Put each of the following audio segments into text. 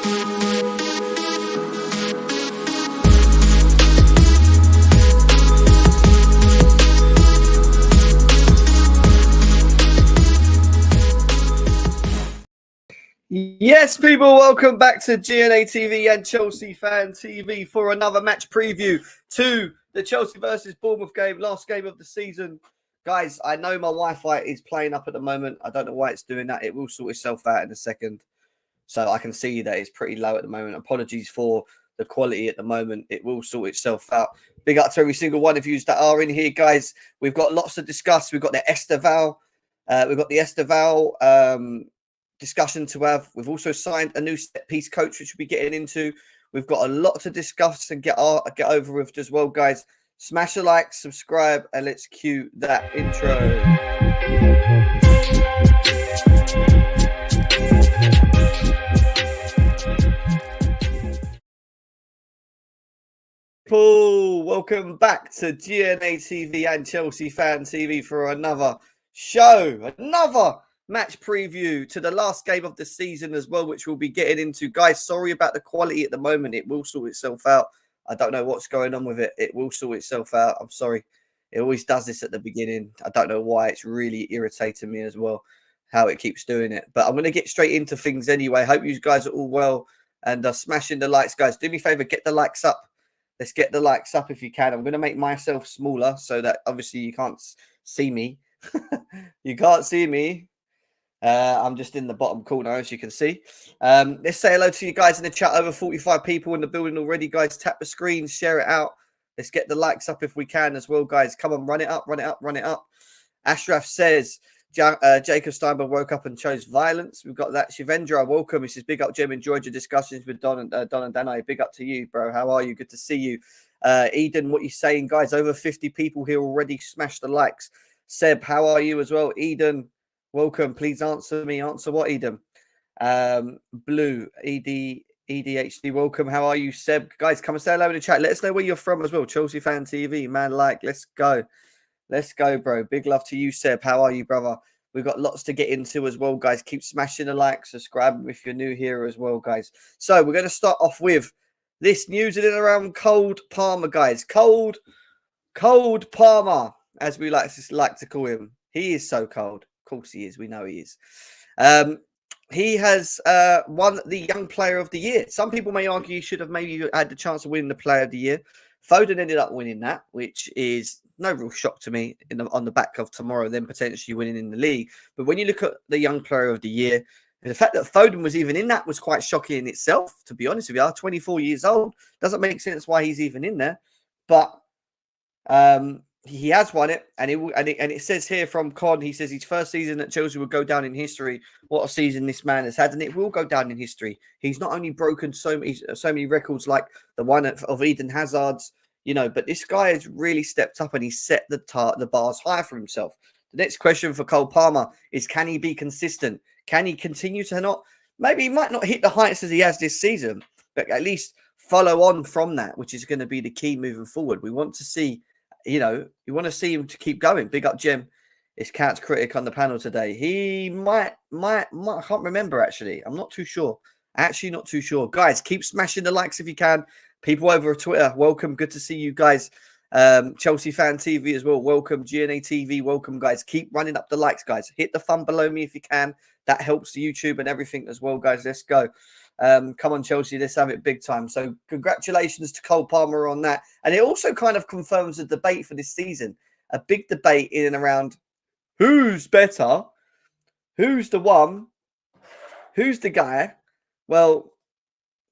Yes, people, welcome back to GNA TV and Chelsea Fan TV for another match preview to the Chelsea versus Bournemouth game, last game of the season. Guys, I know my Wi-Fi is playing up at the moment. I don't know why it's doing that. It will sort itself out in a second. So I can see that it's pretty low at the moment. Apologies for the quality at the moment. It will sort itself out. Big up to every single one of you that are in here, guys. We've got lots to discuss. We've got the Estevao. Discussion to have. We've also signed a new set piece coach, which we'll be getting into. We've got a lot to discuss and get over with as well, guys. Smash a like, subscribe, and let's cue that intro. People, welcome back to GNA TV and Chelsea Fan TV for another show, another match preview to the last game of the season as well, which we'll be getting into. Guys, sorry about the quality at the moment. It will sort itself out. I don't know what's going on with it. It will sort itself out. I'm sorry. It always does this at the beginning. I don't know why. It's really irritating me as well, how it keeps doing it. But I'm going to get straight into things anyway. Hope you guys are all well and smashing the likes. Guys, do me a favor, get the likes up. Let's get the likes up if you can. I'm going to make myself smaller so that obviously you can't see me. You can't see me. I'm just in the bottom corner, as you can see. Let's say hello to you guys in the chat. Over 45 people in the building already, guys. Tap the screen, share it out. Let's get the likes up if we can as well, guys. Come on, run it up, run it up, run it up. Ashraf says, Jacob Steinberg woke up and chose violence. We've got that. Shivendra, welcome. He says, big up, Jim. Enjoyed your discussions with Don and Danai. Big up to you, bro. How are you? Good to see you. Eden, what you saying, guys? Over 50 people here already. Smash the likes. Seb, how are you as well? Eden, welcome. Please answer me. Answer what, Eden? Blue, EDHD, welcome. How are you, Seb? Guys, come and say hello in the chat. Let us know where you're from as well. Chelsea Fan TV, man. Let's go. Let's go, bro. Big love to you, Seb. How are you, brother? We've got lots to get into as well, guys. Keep smashing the like, subscribe if you're new here as well, guys. So we're going to start off with this news in and around Cold Palmer, guys. Cold Palmer, as we like to call him. He is so cold. Of course he is. We know he is. He has won the Young Player of the Year. Some people may argue he should have maybe had the chance of winning the Player of the Year. Foden ended up winning that, which is no real shock to me on the back of tomorrow, then potentially winning in the league. But when you look at the Young Player of the Year, the fact that Foden was even in that was quite shocking in itself, to be honest with you. 24 years old. Doesn't make sense why he's even in there. But he has won it, and it says here from Con, he says his first season at Chelsea will go down in history. What a season this man has had, and it will go down in history. He's not only broken so many records like the one of Eden Hazard's, but this guy has really stepped up and he's set the bars high for himself. The next question for Cole Palmer is, can he be consistent? Can he continue to not? Maybe he might not hit the heights as he has this season, but at least follow on from that, which is going to be the key moving forward. We want to see. You want to see him to keep going. Big up, Jim. It's Cat's critic on the panel today. He might, I can't remember actually. I'm not too sure. Actually, not too sure. Guys, keep smashing the likes if you can. People over at Twitter, welcome. Good to see you guys. Chelsea Fan TV as well. Welcome. GNA TV, welcome, guys. Keep running up the likes, guys. Hit the thumb below me if you can. That helps the YouTube and everything as well, guys. Let's go. Come on, Chelsea. Let's have it big time. So congratulations to Cole Palmer on that. And it also kind of confirms the debate for this season. A big debate in and around who's better, who's the one, who's the guy. Well,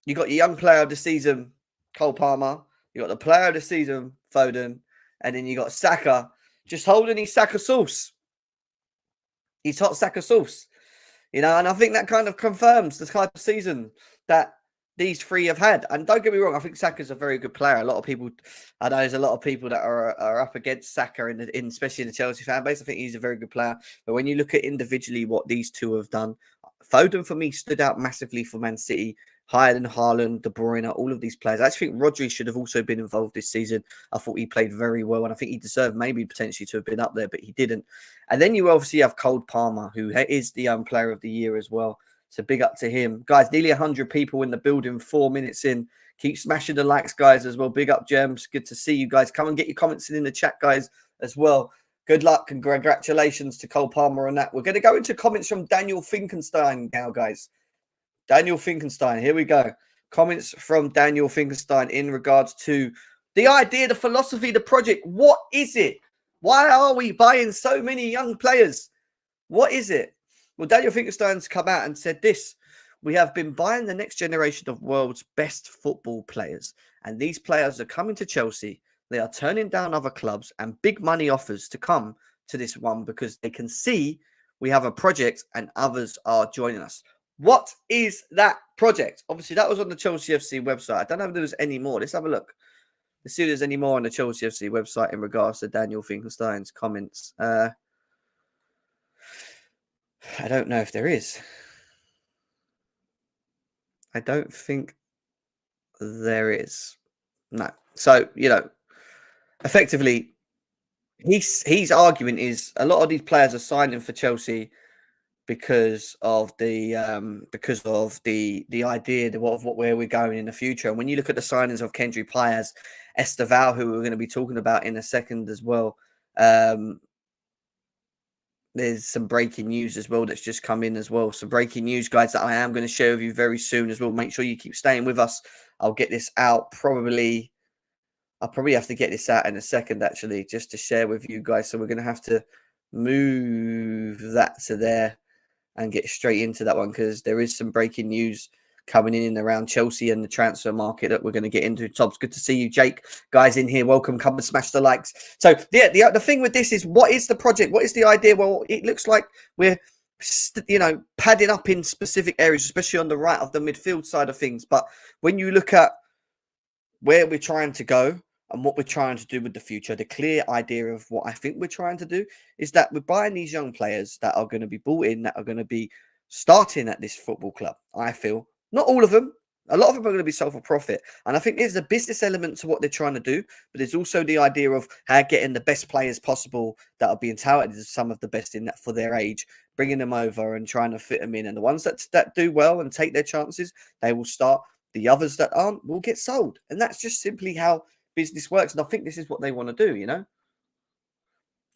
you got your Young Player of the Season, Cole Palmer. You got the Player of the Season, Foden. And then you got Saka just holding his Saka sauce. He's hot Saka sauce. And I think that kind of confirms the type of season that these three have had. And don't get me wrong, I think Saka's a very good player. I know there's a lot of people that are up against Saka, especially in the Chelsea fan base. I think he's a very good player. But when you look at individually what these two have done, Foden for me stood out massively for Man City, higher than Haaland, De Bruyne, all of these players. I actually think Rodri should have also been involved this season. I thought he played very well, and I think he deserved maybe potentially to have been up there, but he didn't. And then you obviously have Cole Palmer, who is the Young Player of the Year as well. So big up to him. Guys, nearly 100 people in the building, 4 minutes in. Keep smashing the likes, guys, as well. Big up, Gems. Good to see you guys. Come and get your comments in the chat, guys, as well. Good luck and congratulations to Cole Palmer on that. We're going to go into comments from Daniel Finkenstein now, guys. Daniel Finkenstein, here we go. Comments from Daniel Finkenstein in regards to the idea, the philosophy, the project. What is it? Why are we buying so many young players? What is it? Well, Daniel Finkenstein's come out and said this. We have been buying the next generation of world's best football players. And these players are coming to Chelsea. They are turning down other clubs and big money offers to come to this one because they can see we have a project and others are joining us. What is that project? Obviously, that was on the Chelsea FC website. I don't know if there was any more. Let's have a look. Let's see if there's any more on the Chelsea FC website in regards to Daniel Finkenstein's comments. I don't know if there is. I don't think there is. No. So, effectively, his argument is a lot of these players are signing for Chelsea because of the idea of where we're going in the future. And when you look at the signings of Kendry Payas, Estevao, who we're going to be talking about in a second as well, there's some breaking news as well that's just come in as well. Some breaking news, guys, that I am going to share with you very soon as well. Make sure you keep staying with us. I'll get this out I'll probably have to get this out in a second, actually, just to share with you guys. So we're going to have to move that to there and get straight into that one because there is some breaking news coming in and around Chelsea and the transfer market that we're going to get into. Tobbs, good to see you. Jake, guys in here, welcome. Come and smash the likes. So yeah, the thing with this is, what is the project? What is the idea? Well, it looks like we're, padding up in specific areas, especially on the right of the midfield side of things. But when you look at where we're trying to go and what we're trying to do with the future, the clear idea of what I think we're trying to do is that we're buying these young players that are going to be brought in, that are going to be starting at this football club, I feel. Not all of them. A lot of them are going to be sold for profit. And I think there's a business element to what they're trying to do, but there's also the idea of how getting the best players possible that are being touted as some of the best in that for their age, bringing them over and trying to fit them in. And the ones that do well and take their chances, they will start. The others that aren't will get sold. And that's just simply how business works. And I think this is what they want to do, Do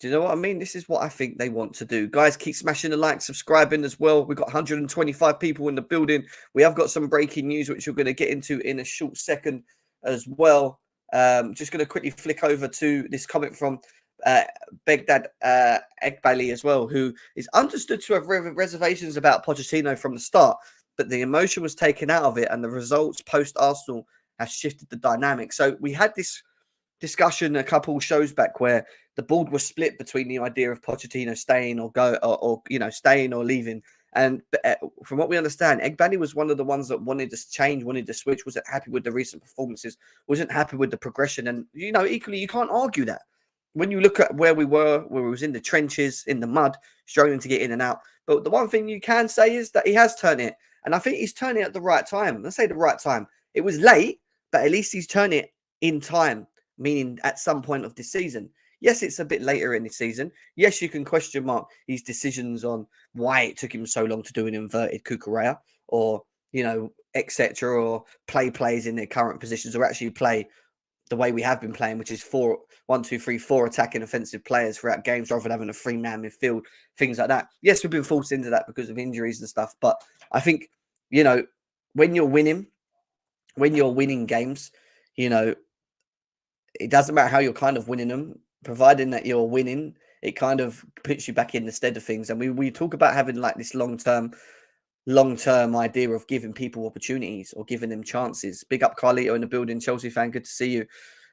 you know what I mean? This is what I think they want to do. Guys, keep smashing the like, subscribing as well. We've got 125 people in the building. We have got some breaking news, which we're going to get into in a short second as well. Just going to quickly flick over to this comment from Begdad Egbali as well, who is understood to have reservations about Pochettino from the start, but the emotion was taken out of it and the results post-Arsenal has shifted the dynamic. So we had this discussion a couple shows back where the board was split between the idea of Pochettino staying or staying or leaving. And from what we understand, Egbani was one of the ones that wanted to change, wanted to switch, wasn't happy with the recent performances, wasn't happy with the progression. And, equally, you can't argue that. When you look at where we was in the trenches, in the mud, struggling to get in and out. But the one thing you can say is that he has turned it. And I think he's turning it at the right time. Let's say the right time. It was late, but at least he's turned it in time, meaning at some point of this season. Yes, it's a bit later in the season. Yes, you can question mark his decisions on why it took him so long to do an inverted Kukurea or, etc., or play plays in their current positions, or actually play the way we have been playing, which is 4 attacking offensive players throughout games rather than having a 3-man midfield, things like that. Yes, we've been forced into that because of injuries and stuff. But I think, when you're winning games, it doesn't matter how you're kind of winning them, providing that you're winning, it kind of puts you back in the stead of things. And we talk about having like this long-term idea of giving people opportunities or giving them chances. Big up Carlito in the building, Chelsea fan, good to see you.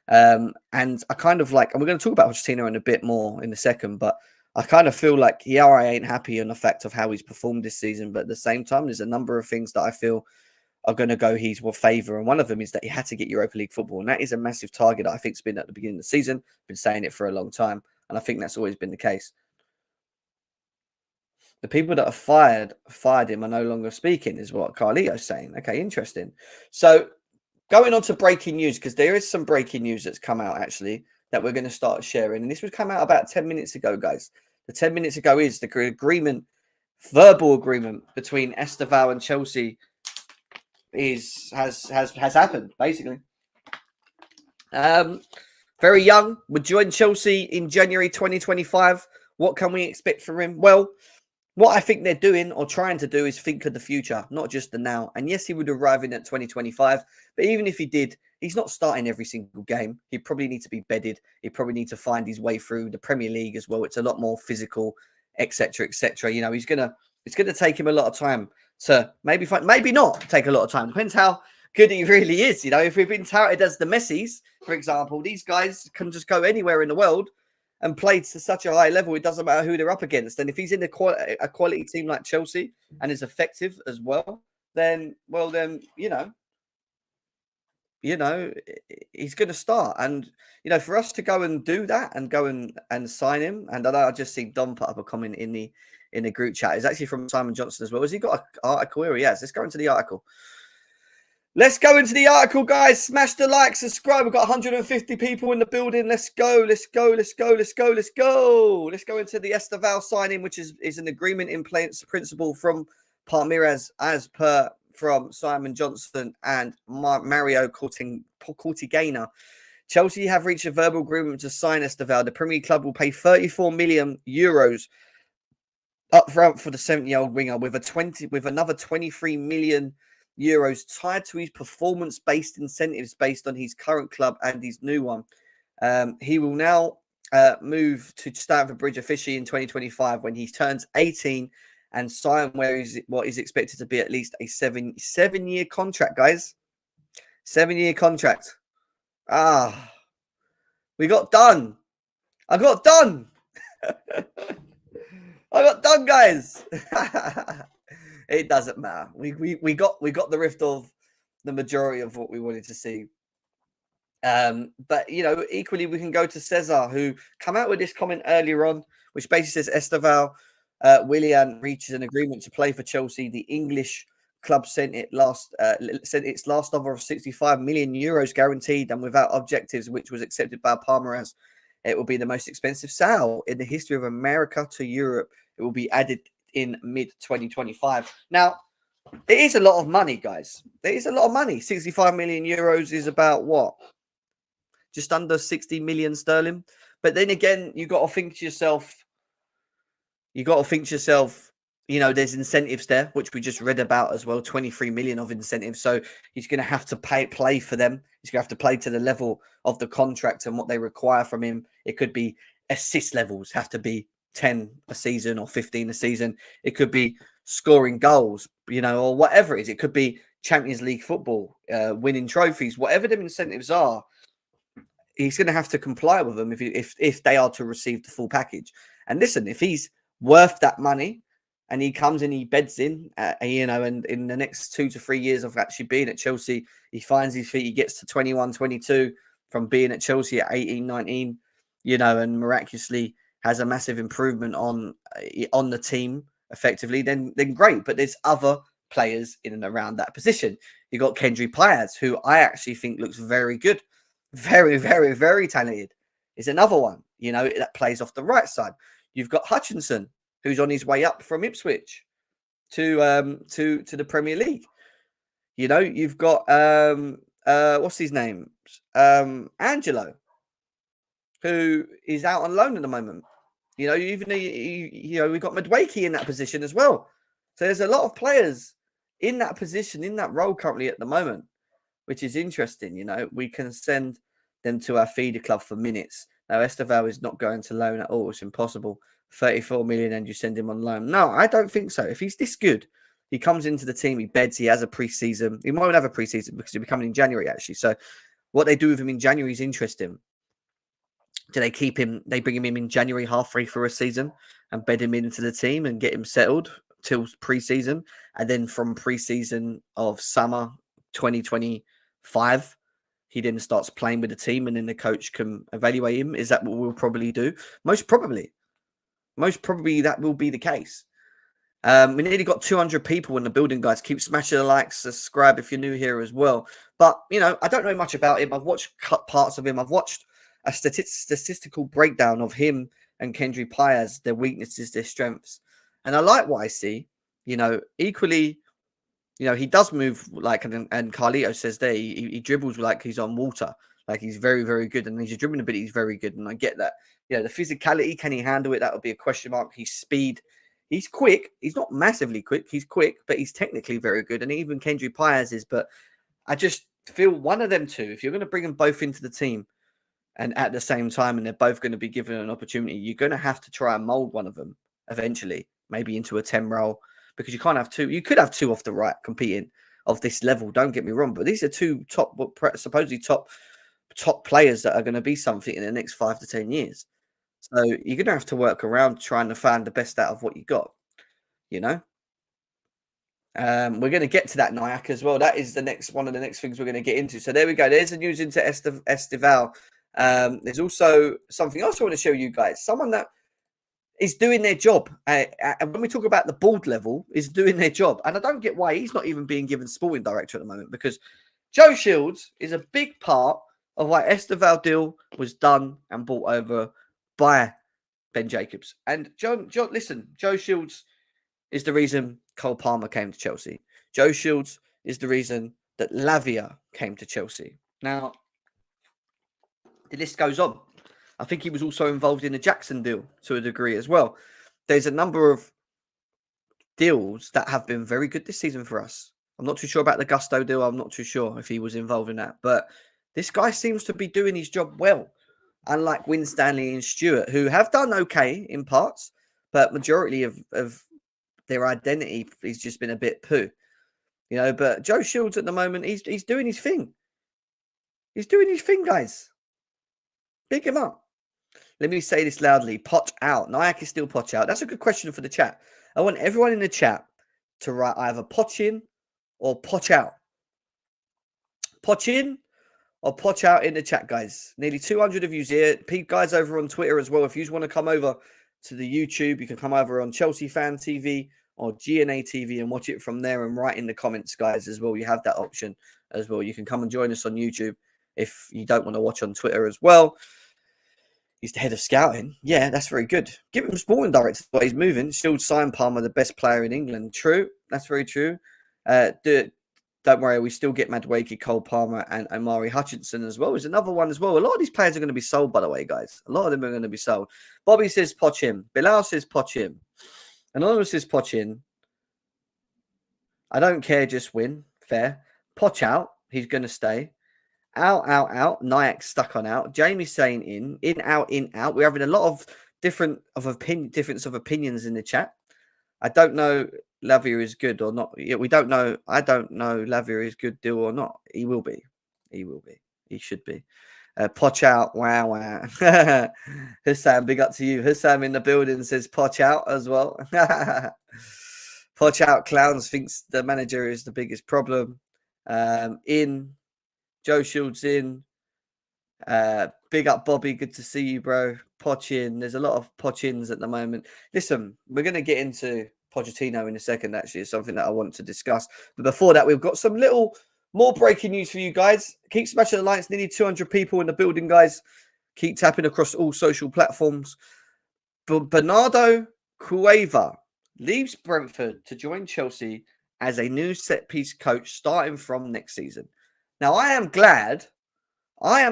And I kind of like, and we're going to talk about Pochettino in a bit more in a second, but I kind of feel like, I ain't happy on the fact of how he's performed this season. But at the same time, there's a number of things that I feel are going to go his favour. And one of them is that he had to get Europa League football. And that is a massive target that I think's been at the beginning of the season. Been saying it for a long time. And I think that's always been the case. The people that have fired him are no longer speaking, is what Carlito's saying. Okay, interesting. So going on to breaking news, because there is some breaking news that's come out, actually, that we're going to start sharing. And this was come out about 10 minutes ago, guys. The 10 minutes ago is the agreement verbal agreement between Estevao and Chelsea has happened, basically. Very young, would join Chelsea in January 2025. What can we expect from him? Well, what I think they're doing or trying to do is think of the future, not just the now. And yes, he would arrive in at 2025, but even if he did, he's not starting every single game. He'd probably need to be bedded. He'd probably need to find his way through the Premier League as well. It's a lot more physical, etc., etc. You know, it's gonna take him a lot of time to maybe not take a lot of time. Depends how good he really is. You know, if we've been touted as the Messis, for example, these guys can just go anywhere in the world and play to such a high level, it doesn't matter who they're up against. And if he's in a quality team like Chelsea and is effective as well, then you know, he's going to start. And you know, for us to go and do that and go and sign him, and I just see Don put up a comment in the group chat. It's actually from Simon Johnson as well. Has he got an article here? He has. Let's go into the article. Let's go into the article, guys. Smash the like, subscribe. We've got 150 people in the building. Let's go. Let's go into the Estevao signing, which is an agreement in principle from Palmeiras, as per from Simon Johnson and Mario Cortigana. Chelsea have reached a verbal agreement to sign Estevao. The Premier League club will pay 34 million euros up front for the 70-year-old winger, with another 23 million euros tied to his performance-based incentives based on his current club and his new one. He will now move to Stamford Bridge officially in 2025 when he turns 18 and sign what is expected to be at least a seven-year contract, guys. 7-year contract. We got done. I got done. I got done, guys. It doesn't matter. We got the rift of the majority of what we wanted to see. But you know, equally we can go to Cesar, who come out with this comment earlier on, which basically says Estevao Willian reaches an agreement to play for Chelsea. The English club sent its last offer of 65 million euros guaranteed and without objectives, which was accepted by Palmeiras. It will be the most expensive sale in the history of America to Europe. It will be added in mid-2025. Now, it is a lot of money, guys. There is a lot of money. 65 million euros is about what? Just under 60 million sterling. But then again, you got to think to yourself, you know, there's incentives there, which we just read about as well, 23 million of incentives. So he's going to have to play for them. He's going to have to play to the level of the contract and what they require from him. It could be assist levels, have to be 10 a season or 15 a season. It could be scoring goals, you know, or whatever it is. It could be Champions League football, winning trophies, whatever the incentives are. He's going to have to comply with them if they are to receive the full package. And listen, if he's worth that money and he comes and he beds in, you know, and in the next 2 to 3 years of actually being at Chelsea, he finds his feet, he gets to 21, 22 from being at Chelsea at 18, 19, you know, and miraculously has a massive improvement on the team effectively, then great. But there's other players in and around that position. You got Kendry Páez, who I actually think looks very good. Very, very, very talented. Is another one, you know, that plays off the right side. You've got Hutchinson, who's on his way up from Ipswich to the Premier League. You know, you've got what's his name? Angelo, who is out on loan at the moment. You know, we've got Madueke in that position as well. So there's a lot of players in that position, in that role currently at the moment, which is interesting. You know, we can send them to our feeder club for minutes. Now, Estevao is not going to loan at all. It's impossible. 34 million and you send him on loan. No, I don't think so. If he's this good, he comes into the team, he beds, he has a pre-season. He might have a pre-season because he'll be coming in January, actually. So what they do with him in January is interesting. Do they keep him? They bring him in January halfway through a season and bed him into the team and get him settled till pre-season. And then from pre-season of summer 2025, he then starts playing with the team and then the coach can evaluate him. Is that what we'll probably do? Most probably that will be the case. We nearly got 200 people in the building, guys. Keep smashing the likes, subscribe if you're new here as well. But, you know, I don't know much about him. I've watched cut parts of him. I've watched a statistical breakdown of him and Kendry Páez, their weaknesses, their strengths. And I like what I see. Equally, he does move like, and Carlito says there, he dribbles like he's on water. Like he's very, very good. And he's dribbling a bit, he's very good. And I get that. The physicality, can he handle it? That would be a question mark. His speed, he's quick. He's not massively quick. He's quick, but he's technically very good. And even Kendry Páez is. But I just feel one of them two, if you're going to bring them both into the team and at the same time, and they're both going to be given an opportunity, you're going to have to try and mold one of them eventually, maybe into a 10 role, because you can't have two. You could have two off the right competing of this level. Don't get me wrong, but these are two supposedly top players that are going to be something in the next 5 to 10 years. So you're going to have to work around trying to find the best out of what you got, We're going to get to that, Nyack, as well. That is one of the next things we're going to get into. So there we go. There's the news into Estevao. There's also something else I want to show you guys. Someone that is doing their job. And when we talk about the board level, is doing their job. And I don't get why he's not even being given sporting director at the moment, because Joe Shields is a big part of why Estevao deal was done and bought over by Ben Jacobs. And listen, Joe Shields is the reason Cole Palmer came to Chelsea. Joe Shields is the reason that Lavia came to Chelsea. Now, the list goes on. I think he was also involved in the Jackson deal to a degree as well. There's a number of deals that have been very good this season for us. I'm not too sure about the Gusto deal. I'm not too sure if he was involved in that. But this guy seems to be doing his job well. Unlike Winstanley and Stewart, who have done okay in parts, but majority of their identity has just been a bit poo. But Joe Shields at the moment, he's doing his thing. He's doing his thing, guys. Pick him up. Let me say this loudly. Poch out. Nyack is still Poch out. That's a good question for the chat. I want everyone in the chat to write either Poch in or Poch out. Poch in or Poch out in the chat, guys. Nearly 200 of you here. Guys over on Twitter as well. If you just want to come over to the YouTube, you can come over on Chelsea Fan TV or GNA TV and watch it from there and write in the comments, guys, as well. You have that option as well. You can come and join us on YouTube if you don't want to watch on Twitter as well. He's the head of scouting. Yeah, that's very good. Give him sporting director, but he's moving. Shields signed Palmer, the best player in England. True. That's very true. Don't worry, we still get Madueke, Cole Palmer, and Omari Hutchinson as well. There's another one as well. A lot of these players are going to be sold, by the way, guys. A lot of them are going to be sold. Bobby says Poch him. Bilal says Poch him. Anonymous says Poch in. I don't care, just win. Fair. Poch out. He's going to stay. Out. Nyack stuck on out. Jamie's saying in, out. We're having a lot of difference of opinions in the chat. I don't know Lavia is good or not. We don't know. I don't know Lavia is good deal or not. He will be. He should be. Poch out. Wow. Hussam, big up to you. Hussam in the building says Poch out as well. Poch out. Clowns thinks the manager is the biggest problem. In. Joe Shields in. Big up, Bobby. Good to see you, bro. Poch in. There's a lot of Poch ins at the moment. Listen, we're going to get into Pochettino in a second, actually. It's something that I want to discuss. But before that, we've got some little more breaking news for you guys. Keep smashing the likes. Nearly 200 people in the building, guys. Keep tapping across all social platforms. Bernardo Cueva leaves Brentford to join Chelsea as a new set-piece coach starting from next season. Now, I am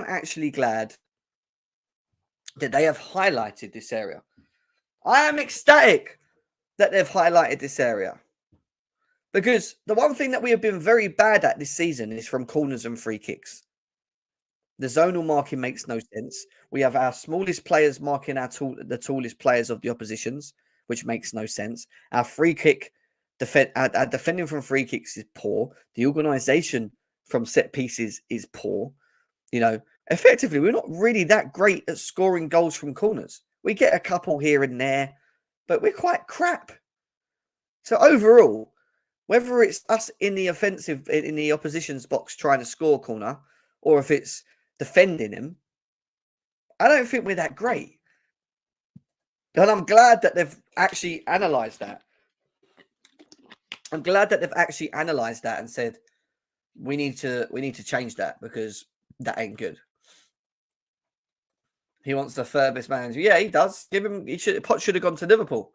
actually glad that they have highlighted this area. I am ecstatic that they've highlighted this area. Because the one thing that we have been very bad at this season is from corners and free kicks. The zonal marking makes no sense. We have our smallest players marking the tallest players of the oppositions, which makes no sense. Our free kick, our defending from free kicks is poor. The organisation from set pieces is poor. Effectively, we're not really that great at scoring goals from corners. We get a couple here and there, but we're quite crap. So overall, whether it's us in the offensive, in the opposition's box trying to score a corner, or if it's defending him, I don't think we're that great. And I'm glad that they've actually analysed that. And said, we need to change that because that ain't good. He wants the furthest manager. Yeah, he does. Poch should have gone to Liverpool.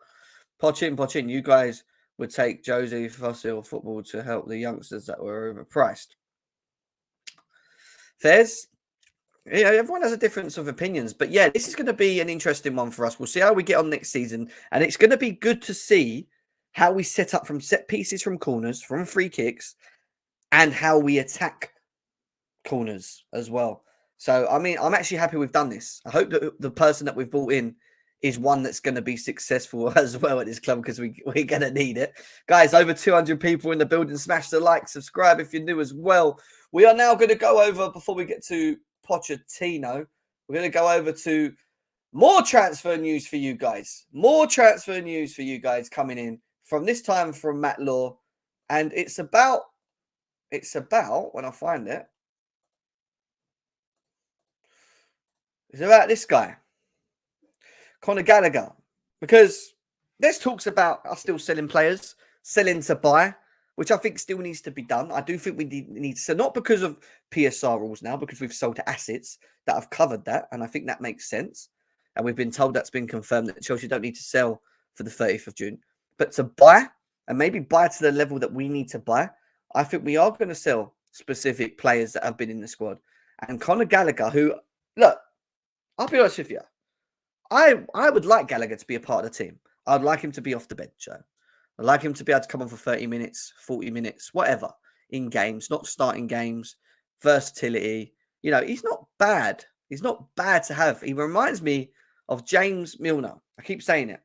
Pochin, you guys would take Josie Fossil football to help the youngsters that were overpriced. Fairs, yeah, everyone has a difference of opinions, but yeah, this is going to be an interesting one for us. We'll see how we get on next season, and it's going to be good to see how we set up from set pieces, from corners, from free kicks, and how we attack corners as well. So, I mean, I'm actually happy we've done this. I hope that the person that we've brought in is one that's going to be successful as well at this club, because we're going to need it. Guys, over 200 people in the building. Smash the like, subscribe if you're new as well. We are now going to go over, before we get to Pochettino, we're going to go over to more transfer news for you guys. More transfer news for you guys coming in from this time from Matt Law. And it's about, when I find it, it's about this guy, Conor Gallagher, because there's talks about us still selling players, selling to buy, which I think still needs to be done. I do think we need to sell, not because of PSR rules now, because we've sold assets that have covered that, and I think that makes sense. And we've been told that's been confirmed that Chelsea don't need to sell for the 30th of June, but to buy, and maybe buy to the level that we need to buy. I think we are going to sell specific players that have been in the squad. And Conor Gallagher, who, look, I'll be honest with you, I would like Gallagher to be a part of the team. I'd like him to be off the bench, Joe. I'd like him to be able to come on for 30 minutes, 40 minutes, whatever, in games, not starting games, versatility. You know, he's not bad. He's not bad to have. He reminds me of James Milner. I keep saying it.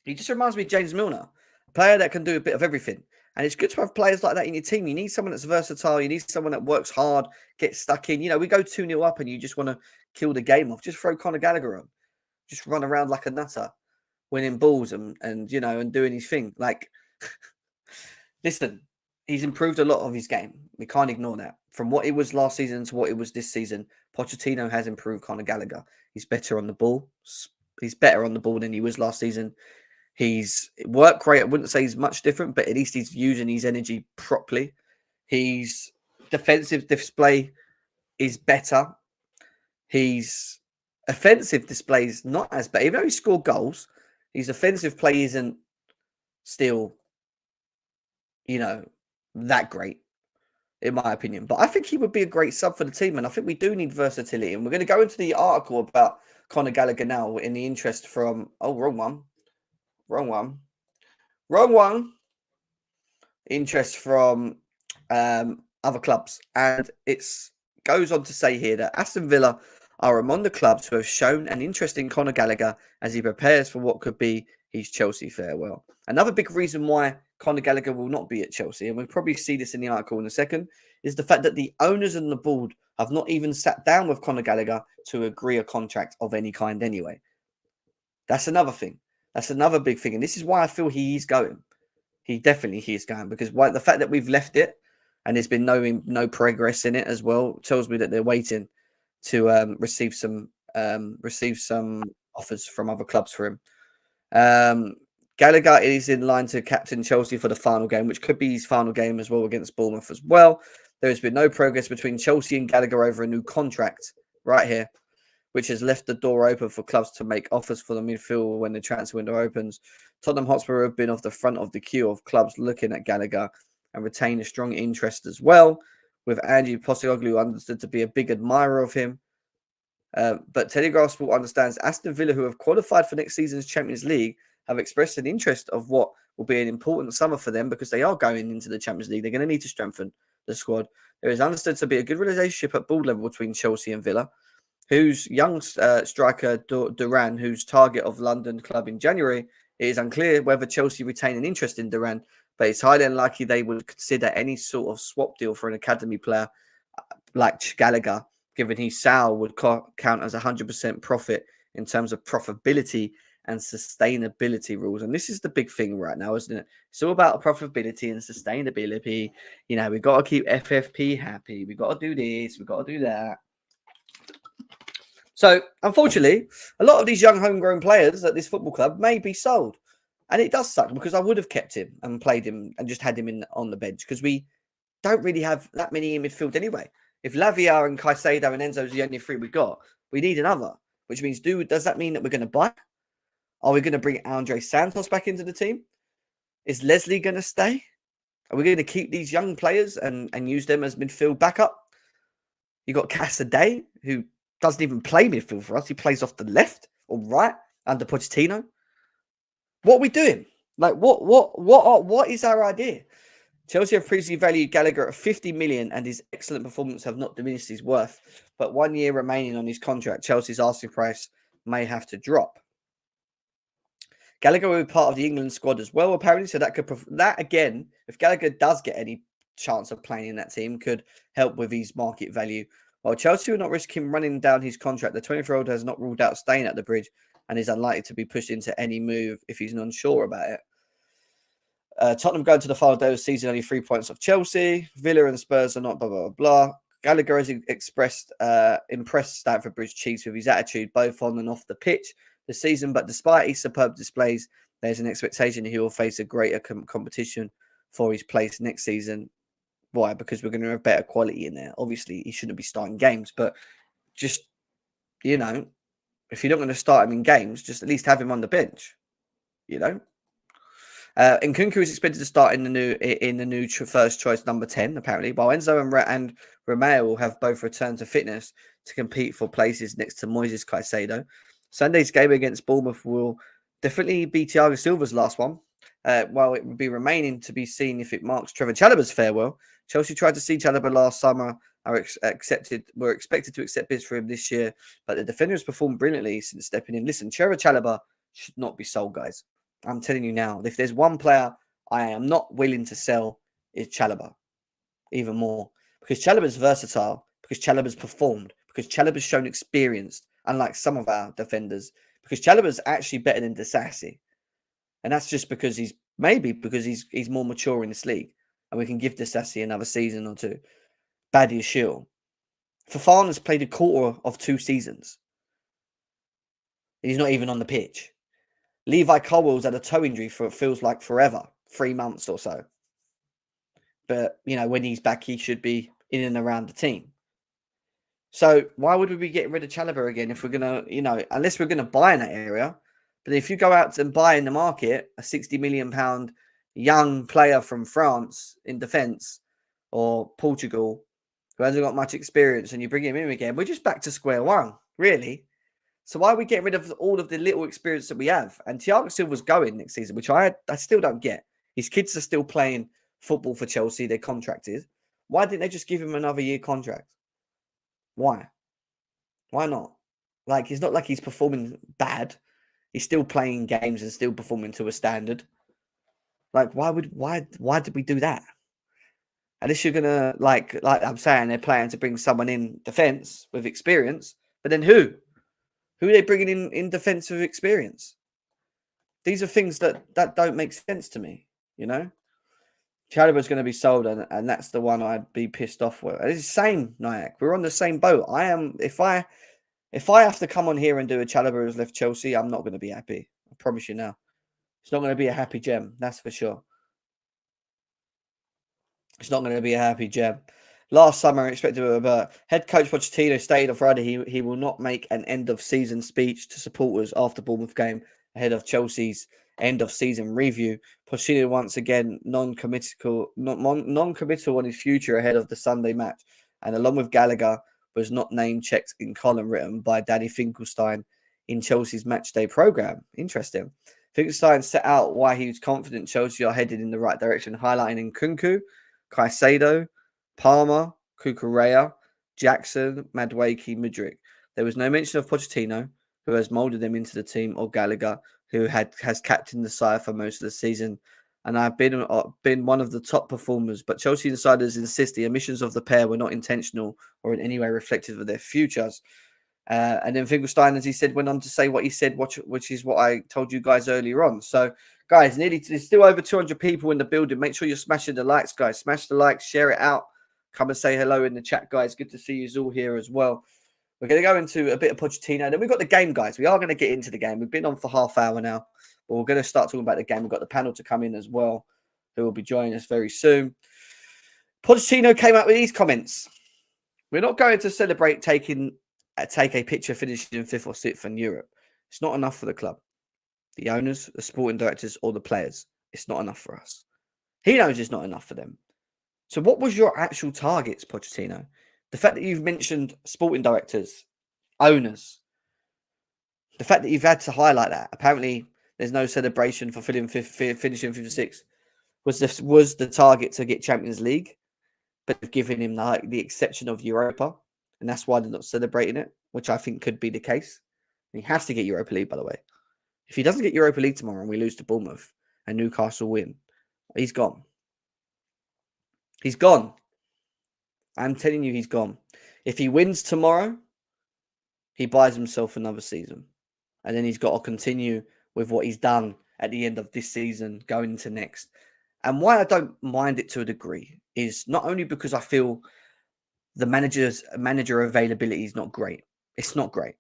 He just reminds me of James Milner, a player that can do a bit of everything. And it's good to have players like that in your team. You need someone that's versatile. You need someone that works hard, gets stuck in. You know, we go 2-0 up and you just want to kill the game off. Just throw Conor Gallagher on. Just run around like a nutter, winning balls and you know, and doing his thing. Like, listen, he's improved a lot of his game. We can't ignore that. From what it was last season to what it was this season, Pochettino has improved Conor Gallagher. He's better on the ball. He's better on the ball than he was last season. He's work rate, I wouldn't say he's much different, but at least he's using his energy properly. His defensive display is better. His offensive display is not as bad. Even though he scored goals, his offensive play isn't still, you know, that great, in my opinion. But I think he would be a great sub for the team, and I think we do need versatility. And we're going to go into the article about Conor Gallagher now in the interest from... Oh, wrong one. Interest from other clubs. And it goes on to say here that Aston Villa are among the clubs who have shown an interest in Conor Gallagher as he prepares for what could be his Chelsea farewell. Another big reason why Conor Gallagher will not be at Chelsea, and we'll probably see this in the article in a second, is the fact that the owners and the board have not even sat down with Conor Gallagher to agree a contract of any kind anyway. That's another thing. That's another big thing. And this is why I feel he is going. He is going, because the fact that we've left it and there's been no progress in it as well tells me that they're waiting to receive some offers from other clubs for him. Gallagher is in line to captain Chelsea for the final game, which could be his final game as well against Bournemouth as well. There has been no progress between Chelsea and Gallagher over a new contract right here, which has left the door open for clubs to make offers for the midfield when the transfer window opens. Tottenham Hotspur have been off the front of the queue of clubs looking at Gallagher and retain a strong interest as well, with Andy Postecoglou understood to be a big admirer of him. But Telegraph Sport understands Aston Villa, who have qualified for next season's Champions League, have expressed an interest of what will be an important summer for them because they are going into the Champions League. They're going to need to strengthen the squad. There is understood to be a good relationship at board level between Chelsea and Villa, whose young striker Duran, whose target of London club in January. It is unclear whether Chelsea retain an interest in Duran, but it's highly unlikely they would consider any sort of swap deal for an academy player like Gallagher, given his sale would count as 100% profit in terms of profitability and sustainability rules. And this is the big thing right now, isn't it? It's all about profitability and sustainability. You know, we've got to keep FFP happy. We've got to do this. We've got to do that. So, unfortunately, a lot of these young homegrown players at this football club may be sold. And it does suck because I would have kept him and played him and just had him on the bench because we don't really have that many in midfield anyway. If Lavia and Caicedo and Enzo is the only three we got, we need another, which means does that mean that we're going to buy? Are we going to bring Andre Santos back into the team? Is Leslie going to stay? Are we going to keep these young players and use them as midfield backup? You got Casadei, who doesn't even play midfield for us. He plays off the left or right under Pochettino. What are we doing? Like, what is our idea? Chelsea have previously valued Gallagher at 50 million, and his excellent performance have not diminished his worth. But 1 year remaining on his contract, Chelsea's asking price may have to drop. Gallagher will be part of the England squad as well, apparently. So that again, if Gallagher does get any chance of playing in that team, could help with his market value. While Chelsea will not risk him running down his contract, the 24-year-old has not ruled out staying at the Bridge and is unlikely to be pushed into any move if he's unsure about it. Tottenham going to the final day of the season, only 3 points off Chelsea. Villa and Spurs are not blah, blah, blah. Gallagher has impressed Stamford Bridge Chiefs with his attitude, both on and off the pitch this season. But despite his superb displays, there's an expectation he will face a greater competition for his place next season. Why? Because we're going to have better quality in there. Obviously, he shouldn't be starting games, but just, if you're not going to start him in games, just at least have him on the bench, And Nkunku is expected to start in the new first choice number 10, apparently, while Enzo and Romeo will have both returned to fitness to compete for places next to Moises Caicedo. Sunday's game against Bournemouth will definitely be Thiago Silva's last one, while it will be remaining to be seen if it marks Trevor Chalobah's farewell. Chelsea tried to see Chalobah last summer, were expected to accept bids for him this year, but the defender has performed brilliantly since stepping in. Listen, Trevor Chalobah should not be sold, guys. I'm telling you now, if there's one player I am not willing to sell, is Chalobah. Even more. Because Chalobah's versatile, because Chalobah's performed, because Chalobah's shown experience, unlike some of our defenders, because Chalobah's actually better than Disasi. And that's just because he's more mature in this league. And we can give Disasi another season or two. Badia Shield. Fofana's played a quarter of 2 seasons. He's not even on the pitch. Levi Colwell's had a toe injury for it feels like forever, 3 months or so. But, when he's back, he should be in and around the team. So why would we be getting rid of Chalobah again if we're going to, unless we're going to buy in that area? But if you go out and buy in the market a £60 million young player from France in defence or Portugal who hasn't got much experience and you bring him in again, we're just back to square one, really. So why are we getting rid of all of the little experience that we have? And Thiago Silva's going next season, which I still don't get. His kids are still playing football for Chelsea. They're contracted. Why didn't they just give him another year contract? Why? Why not? Like, it's not like he's performing bad. He's still playing games and still performing to a standard. Like, why did we do that? Unless you're gonna like I'm saying, they're planning to bring someone in defence with experience, but then who? Who are they bringing in defence with experience? These are things that don't make sense to me, Chalobah's going to be sold, and that's the one I'd be pissed off with. It's the same, Nyack. We're on the same boat. I am. If I have to come on here and do a Chalobah has left Chelsea, I'm not going to be happy. I promise you now. It's not going to be a happy gem. That's for sure. It's not going to be a happy gem. Last summer, I expected head coach Pochettino stated on Friday he will not make an end-of-season speech to supporters after Bournemouth game ahead of Chelsea's end-of-season review. Pochettino once again non-committal on his future ahead of the Sunday match, and along with Gallagher, was not name-checked in column written by Danny Finkelstein in Chelsea's matchday programme. Interesting. Finkelstein set out why he was confident Chelsea are headed in the right direction, highlighting Nkunku, Caicedo, Palmer, Cucurella, Jackson, Madueke, Mudryk. There was no mention of Pochettino, who has moulded them into the team, or Gallagher, who has captained the side for most of the season. And I've been one of the top performers, but Chelsea insiders insist the omissions of the pair were not intentional or in any way reflective of their futures. And then Finkelstein, as he said, went on to say what he said, which is what I told you guys earlier on. So, guys, there's still over 200 people in the building. Make sure you're smashing the likes, guys. Smash the likes, share it out. Come and say hello in the chat, guys. Good to see you all here as well. We're going to go into a bit of Pochettino. Then we've got the game, guys. We are going to get into the game. We've been on for half hour now, but we're going to start talking about the game. We've got the panel to come in as well, who will be joining us very soon. Pochettino came out with these comments. We're not going to celebrate take a picture finishing in 5th or 6th in Europe. It's not enough for the club. the owners, the sporting directors, or the players. It's not enough for us. He knows it's not enough for them. So what was your actual targets, Pochettino? The fact that you've mentioned sporting directors, owners, the fact that you've had to highlight that. Apparently, there's no celebration for finishing 56. Was the target to get Champions League, but they've given him the exception of Europa, and that's why they're not celebrating it, which I think could be the case. And he has to get Europa League, by the way. If he doesn't get Europa League tomorrow and we lose to Bournemouth and Newcastle win, he's gone. He's gone. I'm telling you, he's gone. If he wins tomorrow, he buys himself another season. And then he's got to continue with what he's done at the end of this season, going into next. And why I don't mind it to a degree is not only because I feel the manager availability is not great. It's not great.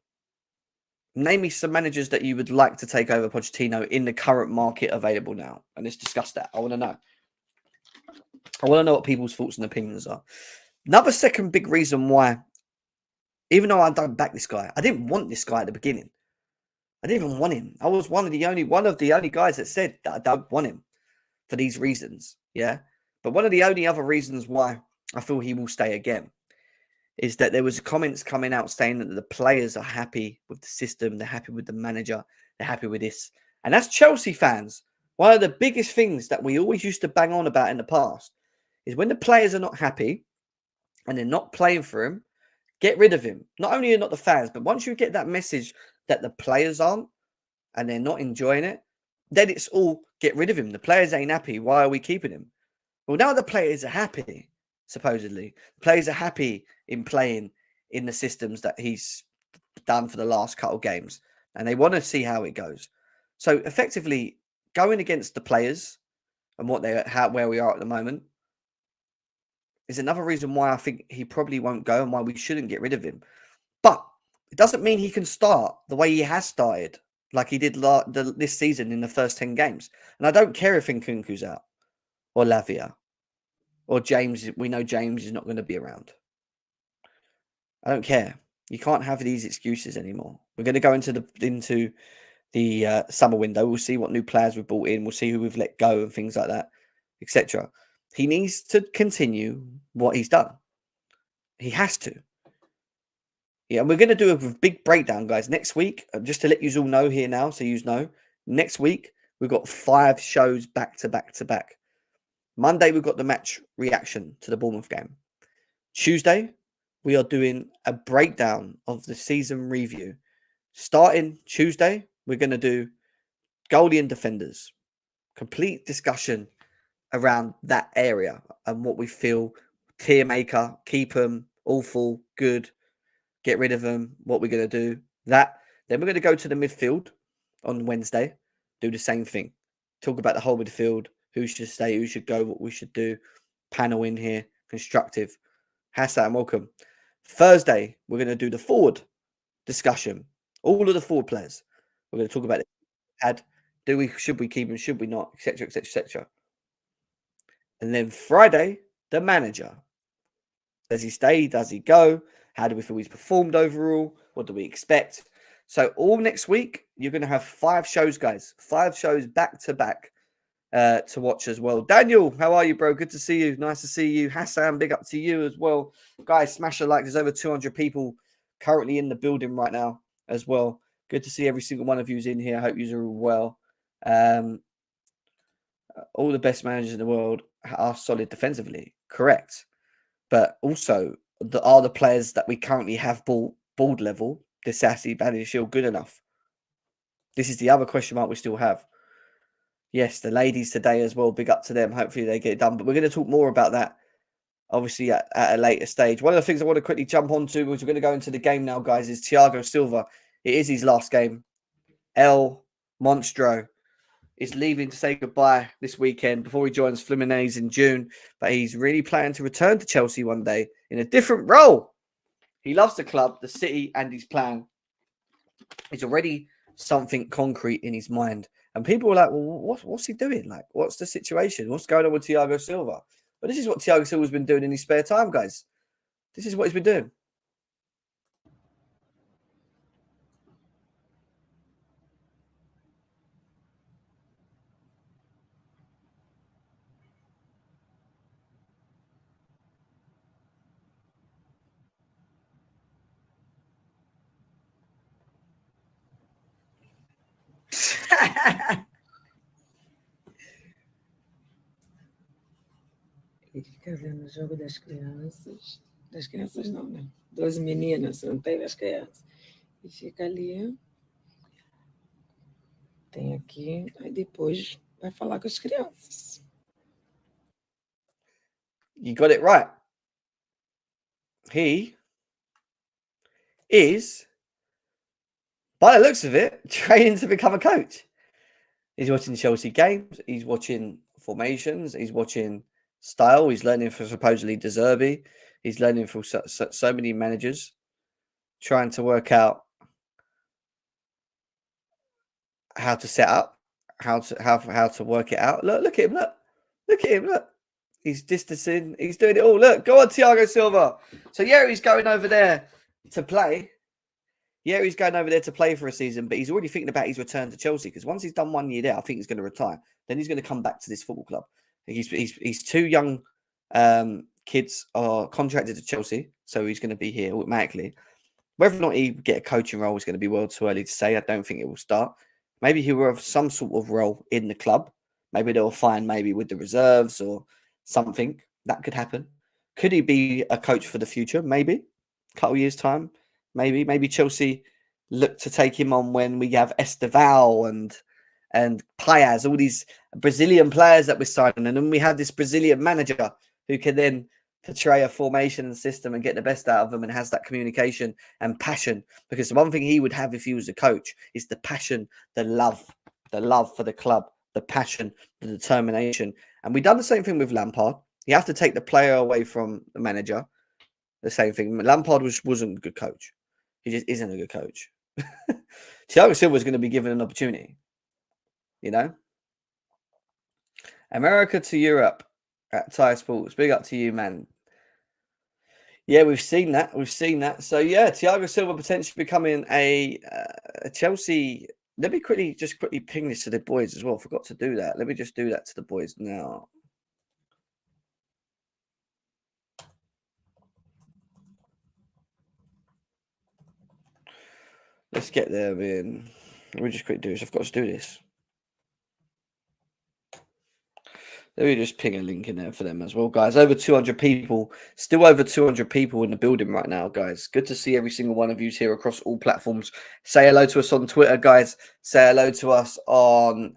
Name me some managers that you would like to take over Pochettino in the current market available now. And let's discuss that. I want to know. I want to know what people's thoughts and opinions are. Another second big reason why, even though I don't back this guy, I didn't want this guy at the beginning. I didn't even want him. I was one of the only guys that said that I don't want him for these reasons. Yeah. But one of the only other reasons why I feel he will stay again is that there was comments coming out saying that the players are happy with the system, they're happy with the manager, they're happy with this. And that's Chelsea fans. One of the biggest things that we always used to bang on about in the past is when the players are not happy and they're not playing for him, get rid of him. Not only are not the fans, but once you get that message that the players aren't and they're not enjoying it, then it's all get rid of him. The players ain't happy. Why are we keeping him? Well, now the players are happy, supposedly. The players are happy in playing in the systems that he's done for the last couple of games. And they want to see how it goes. So effectively, going against the players and where we are at the moment is another reason why I think he probably won't go and why we shouldn't get rid of him. But it doesn't mean he can start the way he has started, like he did this season in the first 10 games. And I don't care if Nkunku's out or Lavia or James. We know James is not going to be around. I don't care. You can't have these excuses anymore. We're going to go into the summer window. We'll see what new players we've brought in. We'll see who we've let go and things like that, etc. He needs to continue what he's done. He has to. Yeah, and we're going to do a big breakdown, guys. Next week, just to let you all know here now, so you know, next week, we've got 5 shows back to back to back. Monday, we've got the match reaction to the Bournemouth game. Tuesday, we are doing a breakdown of the season review. Starting Tuesday, we're going to do goalie and defenders. Complete discussion around that area and what we feel. Tier maker, keep them, awful, good, get rid of them, what we're going to do. That. Then we're going to go to the midfield on Wednesday, do the same thing. Talk about the whole midfield, who should stay, who should go, what we should do. Panel in here, constructive. Hassan, welcome. Thursday, we're going to do the forward discussion. All of the forward players. We're going to talk about it. Should we keep him, should we not, etc., etc., etc. And then Friday, the manager. Does he stay? Does he go? How do we feel he's performed overall? What do we expect? So all next week, you're going to have 5 shows, guys. 5 shows back to back to watch as well. Daniel, how are you, bro? Good to see you. Nice to see you. Hassan, big up to you as well. Guys, smash a like. There's over 200 people currently in the building right now as well. Good to see every single one of you in here. I hope you are all well. All the best managers in the world are solid defensively. Correct. But also, are the players that we currently have board level, Disassi, Badiashile, good enough? This is the other question mark we still have. Yes, the ladies today as well. Big up to them. Hopefully they get it done. But we're going to talk more about that, obviously, at a later stage. One of the things I want to quickly jump onto, which we're going to go into the game now, guys, is Thiago Silva. It is his last game. El Monstro is leaving to say goodbye this weekend before he joins Fluminense in June. But he's really planning to return to Chelsea one day in a different role. He loves the club, the city, and his plan. It's already something concrete in his mind. And people were like, well, what's he doing? Like, what's the situation? What's going on with Thiago Silva? But this is what Thiago Silva's been doing in his spare time, guys. This is what he's been doing. Ele fica vendo o jogo das crianças. Das crianças não, né? 12 meninas, não tem das crianças. E fica ali. Tem aqui, aí depois vai falar com as crianças. You got it right. He is, by the looks of it, training to become a coach. He's watching Chelsea games. He's watching formations. He's watching style. He's learning from supposedly De Zerbi. He's learning from so many managers, trying to work out how to set up, how to work it out. Look at him. Look at him. Look. He's distancing. He's doing it all. Look, go on, Thiago Silva. So yeah, he's going over there to play. Yeah, he's going over there to play for a season, but he's already thinking about his return to Chelsea because once he's done 1 year there, I think he's going to retire. Then he's going to come back to this football club. He's two young kids are contracted to Chelsea, so he's going to be here automatically. Whether or not he get a coaching role is going to be well too early to say. I don't think it will start. Maybe he will have some sort of role in the club. Maybe they'll find maybe with the reserves or something. That could happen. Could he be a coach for the future? Maybe. A couple of years' time. Maybe Chelsea look to take him on when we have Estevao and Payas, all these Brazilian players that we're signing. And then we have this Brazilian manager who can then portray a formation and system and get the best out of them and has that communication and passion. Because the one thing he would have if he was a coach is the passion, the love for the club, the passion, the determination. And we've done the same thing with Lampard. You have to take the player away from the manager. The same thing. Lampard wasn't a good coach. He just isn't a good coach. Thiago Silva is going to be given an opportunity. You know? America to Europe at Thai Sports. Big up to you, man. Yeah, we've seen that. So, yeah, Thiago Silva potentially becoming a Chelsea. Let me quickly ping this to the boys as well. I forgot to do that. Let me just do that to the boys now. Let's get there in. Let me just quickly do this. I've got to do this. Let me just ping a link in there for them as well, guys. Over 200 people, still over 200 people in the building right now, guys. Good to see every single one of you here across all platforms. Say hello to us on Twitter, guys. Say hello to us on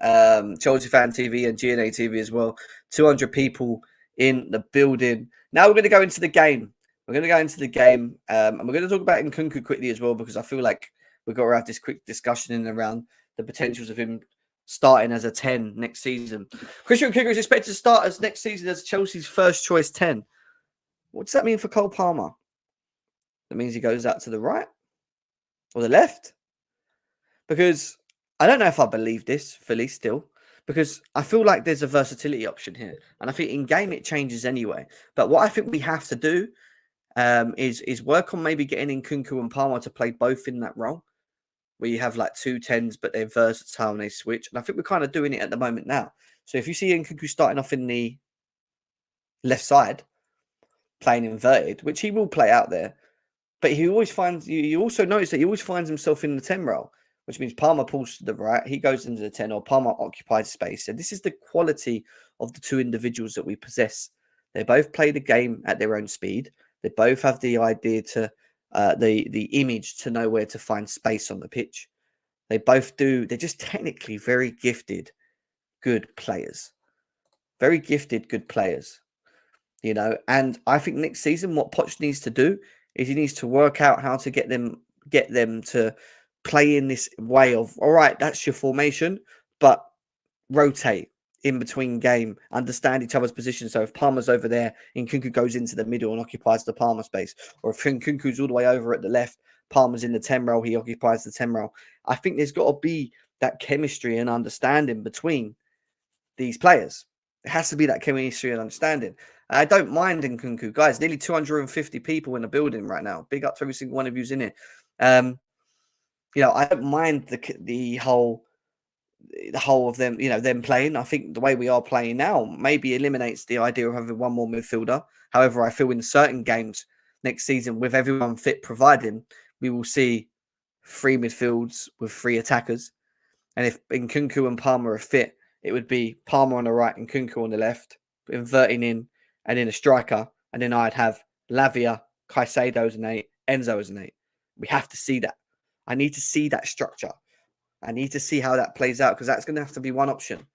Chelsea Fan TV and GNA TV as well. 200 people in the building. Now we're going to go into the game. And we're going to talk about Nkunku quickly as well because I feel like we've got to have this quick discussion in and around the potentials of him starting as a 10 next season. Christian Nkunku is expected to start as next season as Chelsea's first choice 10. What does that mean for Cole Palmer? That means he goes out to the right or the left? Because I don't know if I believe this fully still, because I feel like there's a versatility option here. And I think in game it changes anyway. But what I think we have to do is work on maybe getting Nkunku and Palmer to play both in that role, where you have like 2 10s, but they're versatile and they switch. And I think we're kind of doing it at the moment now. So if you see Nkunku starting off in the left side, playing inverted, which he will play out there, but he always finds, you also notice that he always finds himself in the 10 role, which means Palmer pulls to the right, he goes into the 10, or Palmer occupies space. And this is the quality of the two individuals that we possess. They both play the game at their own speed. They both have the idea to the image to know where to find space on the pitch. They both do. They're just technically very gifted, good players. Very gifted, good players. You know, and I think next season what Poch needs to do is he needs to work out how to get them to play in this way of, all right, that's your formation, but rotate in between game, understand each other's position. So if Palmer's over there, Nkunku goes into the middle and occupies the Palmer space. Or if Nkunku's all the way over at the left, Palmer's in the 10 role, he occupies the 10 role. I think there's got to be that chemistry and understanding between these players. It has to be that chemistry and understanding. I don't mind Nkunku. Guys, nearly 250 people in the building right now. Big up to every single one of you's in it. You know, I don't mind the whole of them, you know, them playing. I think the way we are playing now maybe eliminates the idea of having one more midfielder. However, I feel in certain games next season, with everyone fit providing, we will see 3 midfields with 3 attackers. And if Nkunku and Palmer are fit, it would be Palmer on the right and Nkunku on the left, inverting in and then a striker, and then I'd have Lavia, Caicedo as an 8, Enzo as an 8. We have to see that. I need to see that structure. I need to see how that plays out because that's going to have to be one option.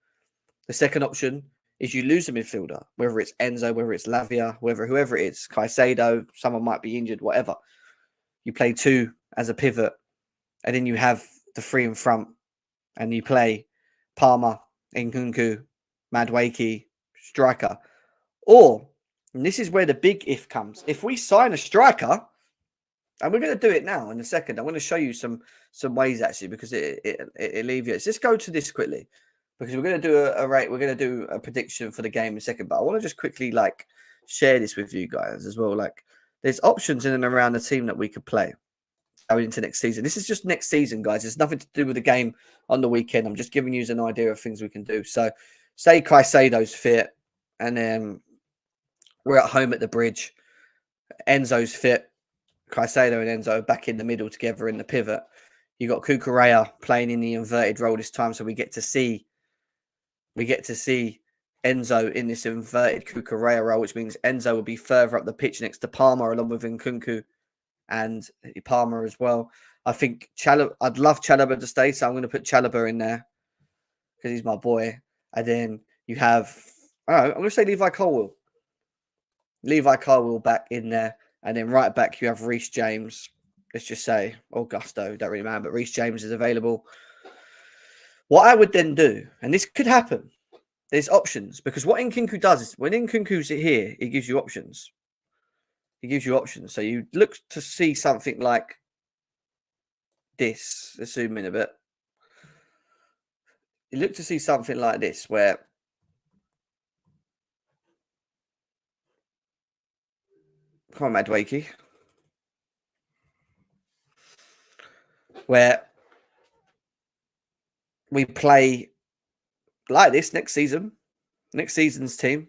The second option is you lose a midfielder, whether it's Enzo, whether it's Lavia, whoever it is, Caicedo, someone might be injured, whatever. You play 2 as a pivot, and then you have the 3 in front, and you play Palmer, Nkunku, Madueke, striker. Or, and this is where the big if comes, if we sign a striker, and we're going to do it now in a second, I'm going to show you some ways actually because it alleviates. Let's go to this quickly because we're going to do we're going to do a prediction for the game in a second, but I want to just quickly share this with you guys as well. There's options in and around the team that we could play going into next season. This is just next season, guys. It's nothing to do with the game on the weekend. I'm just giving you an idea of things we can do. So say Caicedo's fit and then we're at home at the Bridge. Enzo's fit. Caicedo and Enzo back in the middle together in the pivot. You got Cucurella playing in the inverted role this time, so we get to see Enzo in this inverted Cucurella role, which means Enzo will be further up the pitch next to Palmer, along with Nkunku and Palmer as well. I think I'd love Chalobah to stay, so I'm going to put Chalobah in there because he's my boy. And then you have, I'm going to say Levi Colwill. Levi Colwill back in there. And then right back, you have Reece James. Let's just say Augusto, don't really matter, but Reece James is available. What I would then do, and this could happen, there's options. Because what Nkunku does is, when Nkunku's here, he gives you options. He gives you options. So you look to see something like this. Let's zoom in a bit. You look to see something like this, where come on, Madueke. Where we play like this next season's team,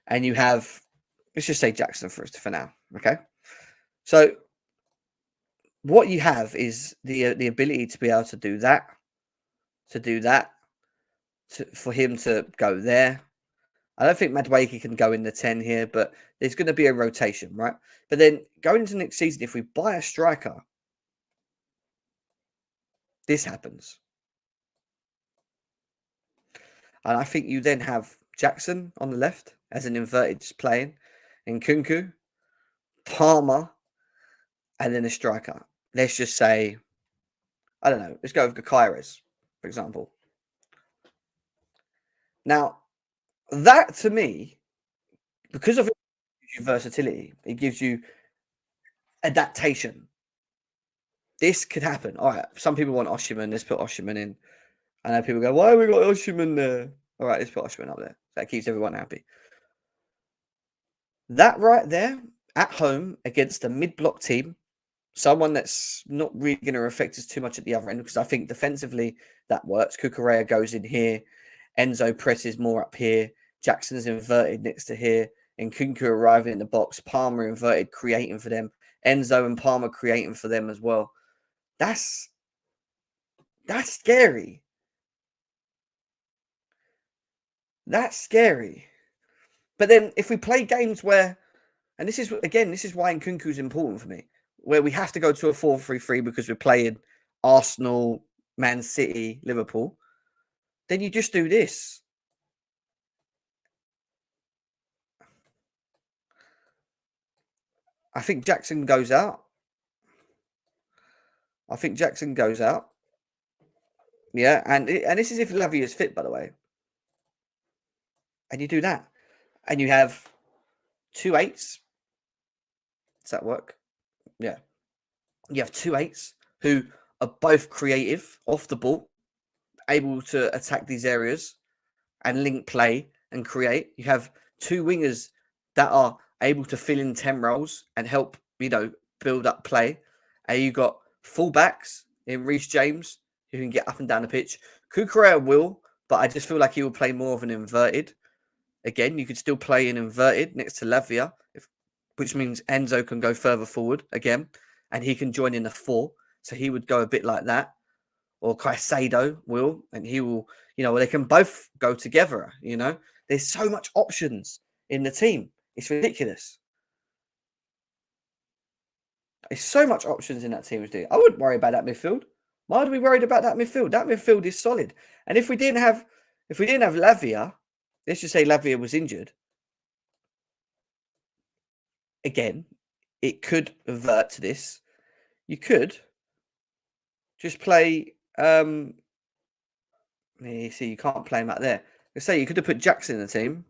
and you have, let's just say Jackson for now, okay? So what you have is the ability to be able to do that, for him to go there. I don't think Madueke can go in the 10 here, but there's going to be a rotation, right? But then going into next season, if we buy a striker, this happens. And I think you then have Jackson on the left as an inverted playing, Nkunku, Palmer, and then a striker. Let's just say, I don't know, let's go with Gakaires, for example. Now, that to me, because of versatility, it gives you adaptation. This could happen. All right, some people want Osimhen. Let's put Osimhen in. I know people go, why have we got Osimhen there? All right, let's put Osimhen up there. That keeps everyone happy. That right there, at home against a mid-block team, someone that's not really going to affect us too much at the other end, because I think defensively that works. Cucurella goes in here. Enzo presses more up here. Jackson's inverted next to here. And Nkunku arriving in the box. Palmer inverted, creating for them. Enzo and Palmer creating for them as well. That's scary. That's scary. But then if we play games where, and this is why Nkunku is important for me, where we have to go to a 4-3-3 because we're playing Arsenal, Man City, Liverpool, then you just do this. I think Jackson goes out. Yeah, and this is if Lavia is fit, by the way. And you do that. And you have 2 8s. Does that work? Yeah. You have 2 8s who are both creative off the ball, able to attack these areas and link play and create. You have 2 wingers that are able to fill in 10 roles and help, build up play. And you got fullbacks in Reece James who can get up and down the pitch. Cucurella will, but I just feel like he will play more of an inverted. Again, you could still play an inverted next to Lavia, which means Enzo can go further forward again, and he can join in the 4. So he would go a bit like that. Or Caicedo will, and he will, they can both go together, There's so much options in the team. It's ridiculous. There's so much options in that team. I wouldn't worry about that midfield. Why would we worried about that midfield? That midfield is solid. And if we didn't have Lavia, let's just say Lavia was injured. Again, it could avert to this. You could just play. You see, you can't play him out there. Let's say you could have put Jackson in the team,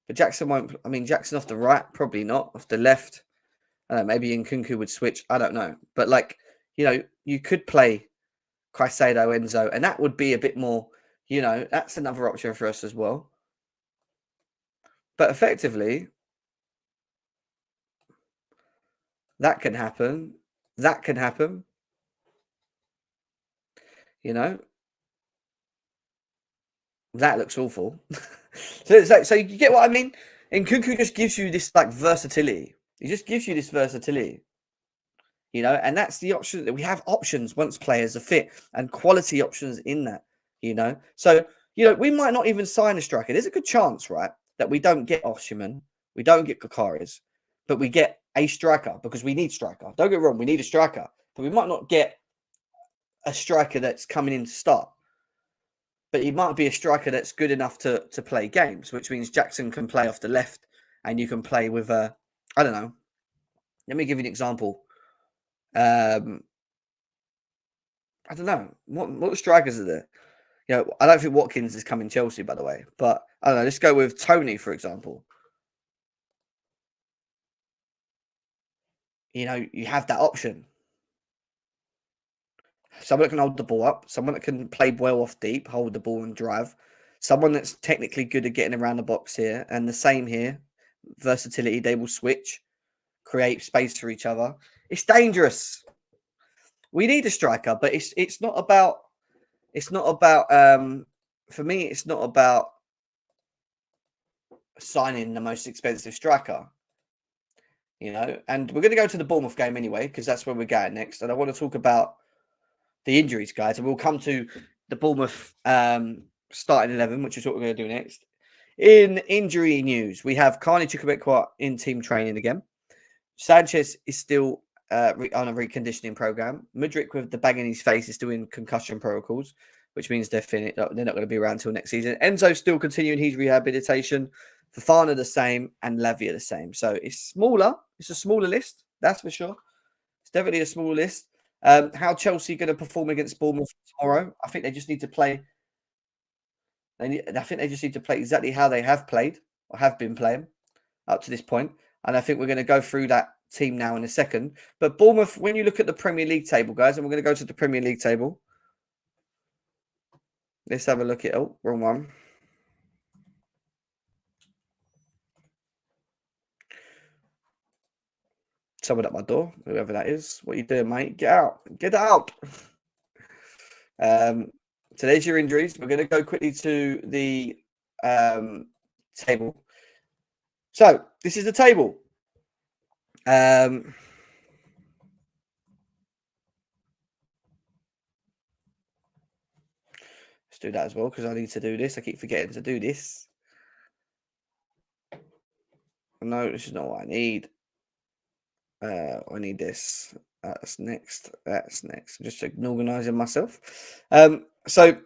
but Jackson won't. I mean, Jackson off the right, probably not. Off the left, maybe Nkunku would switch. I don't know, but like you could play Caicedo, Enzo, and that would be a bit more. That's another option for us as well. But effectively, that can happen. That can happen. That looks awful. so you get what I mean? And Nkunku just gives you this like versatility. He just gives you this versatility. And that's the option that we have options once players are fit and quality options in that, So, we might not even sign a striker. There's a good chance, right, that we don't get Osimhen, we don't get Kakaris, but we get a striker because we need striker. Don't get wrong, we need a striker, but we might not get a striker that's coming in to start. But he might be a striker that's good enough to play games, which means Jackson can play off the left and you can play with I don't know. Let me give you an example. I don't know. What strikers are there? I don't think Watkins is coming Chelsea, by the way. But I don't know. Let's go with Tony, for example. You have that option. Someone that can hold the ball up. Someone that can play well off deep, hold the ball and drive. Someone that's technically good at getting around the box here. And the same here. Versatility. They will switch. Create space for each other. It's dangerous. We need a striker, but it's not about for me, it's not about signing the most expensive striker. And we're going to go to the Bournemouth game anyway, because that's where we're going next. And I want to talk about the injuries, guys. And we'll come to the Bournemouth starting 11, which is what we're going to do next. In injury news, we have Carney Chukwuemeka in team training again. Sanchez is still on a reconditioning program. Mudryk with the bang in his face is still in concussion protocols, which means they're finished. They're not going to be around until next season. Enzo still continuing his rehabilitation. Fofana the same, and Lavia the same. So it's smaller. It's a smaller list, that's for sure. It's definitely a smaller list. How Chelsea going to perform against Bournemouth tomorrow? I think they just need to play. I think they just need to play exactly how they have played or have been playing up to this point. And I think we're going to go through that team now in a second. But Bournemouth, when you look at the Premier League table, guys, and we're going to go to the Premier League table. Let's have a look at it. Wrong one. Someone at my door, whoever that is. What are you doing, mate? Get out. Get out. So there's your injuries. We're going to go quickly to the table. So this is the table. Let's do that as well, because I need to do this. I keep forgetting to do this. No, this is not what I need. I need this. That's next. That's next. I'm just organising myself. So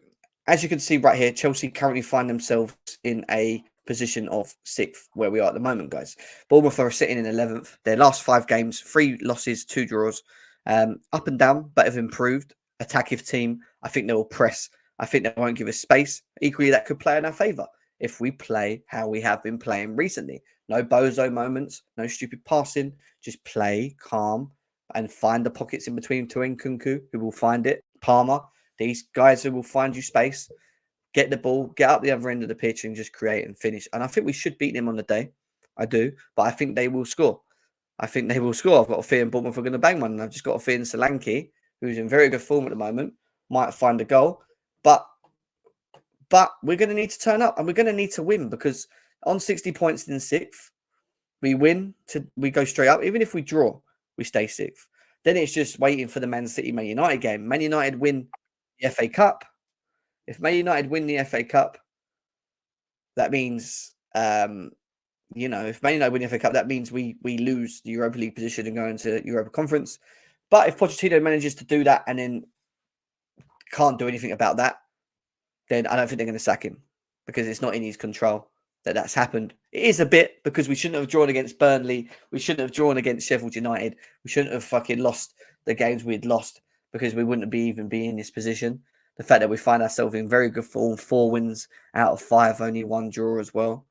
as you can see right here, Chelsea currently find themselves in a position of 6th, where we are at the moment, guys. Bournemouth are sitting in 11th. Their last 5 games, 3 losses, 2 draws. Up and down, but have improved. Attacking team. I think they will press. I think they won't give us space. Equally, that could play in our favour if we play how we have been playing recently. No bozo moments, no stupid passing. Just play calm and find the pockets in between to Nkunku, who will find it. Palmer, these guys who will find you space. Get the ball, get up the other end of the pitch and just create and finish. And I think we should beat them on the day. I do. But I think they will score. I think they will score. I've got a feeling Bournemouth are going to bang one. And I've just got a feeling Solanke, who's in very good form at the moment, might find a goal. But we're going to need to turn up and we're going to need to win, because on 60 points in 6th, we win, we go straight up. Even if we draw, we stay 6th. Then it's just waiting for the Man City-Man United game. Man United win the FA Cup. If Man United win the FA Cup, that means you know, if Man United win the FA Cup, that means we lose the Europa League position and go into Europa Conference. But if Pochettino manages to do that and then can't do anything about that, then I don't think they're going to sack him because it's not in his control that that's happened. It is a bit because we shouldn't have drawn against Burnley. We shouldn't have drawn against Sheffield United. We shouldn't have fucking lost the games we'd lost because we wouldn't even be in this position. The fact that we find ourselves in very good form, 4 wins out of 5, only 1 draw as well,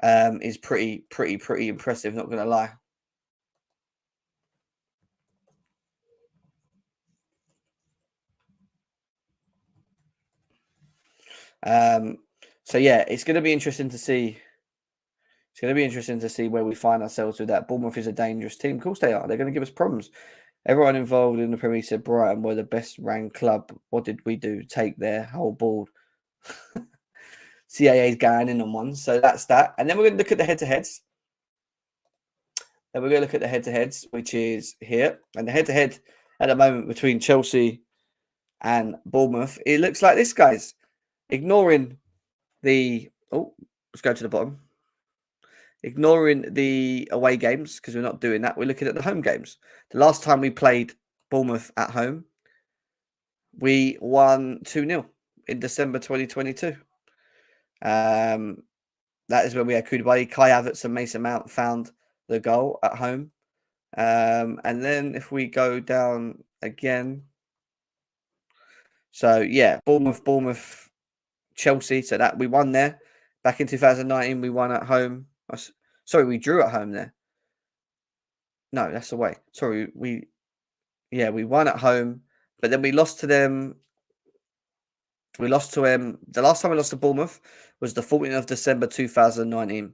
is pretty impressive, not going to lie. So yeah, it's going to be interesting to see. It's going to be interesting to see where we find ourselves with that. Bournemouth is a dangerous team. Of course they are. They're going to give us problems. Everyone involved in the Premier League said Brighton were the best ranked club. What did we do? Take their whole board. CAA's going in on one. So that's that. And then we're going to look at the head-to-heads. Then we're going to look at the head-to-heads, which is here. And the head-to-head at the moment between Chelsea and Bournemouth, it looks like this, guys. Ignoring the... Oh, let's go to the bottom. Ignoring the away games, because we're not doing that. We're looking at the home games. The last time we played Bournemouth at home, we won 2-0 in December 2022. That is when we had Koulibaly, Kai Havertz and Mason Mount found the goal at home. And then if we go down again. So, yeah, Bournemouth, Chelsea. So that we won there. Back in 2019, we won at home. Sorry, we drew at home there. No, that's away. Sorry, we won at home, but then we lost to them. We lost to them. The last time we lost to Bournemouth was the 14th of December 2019.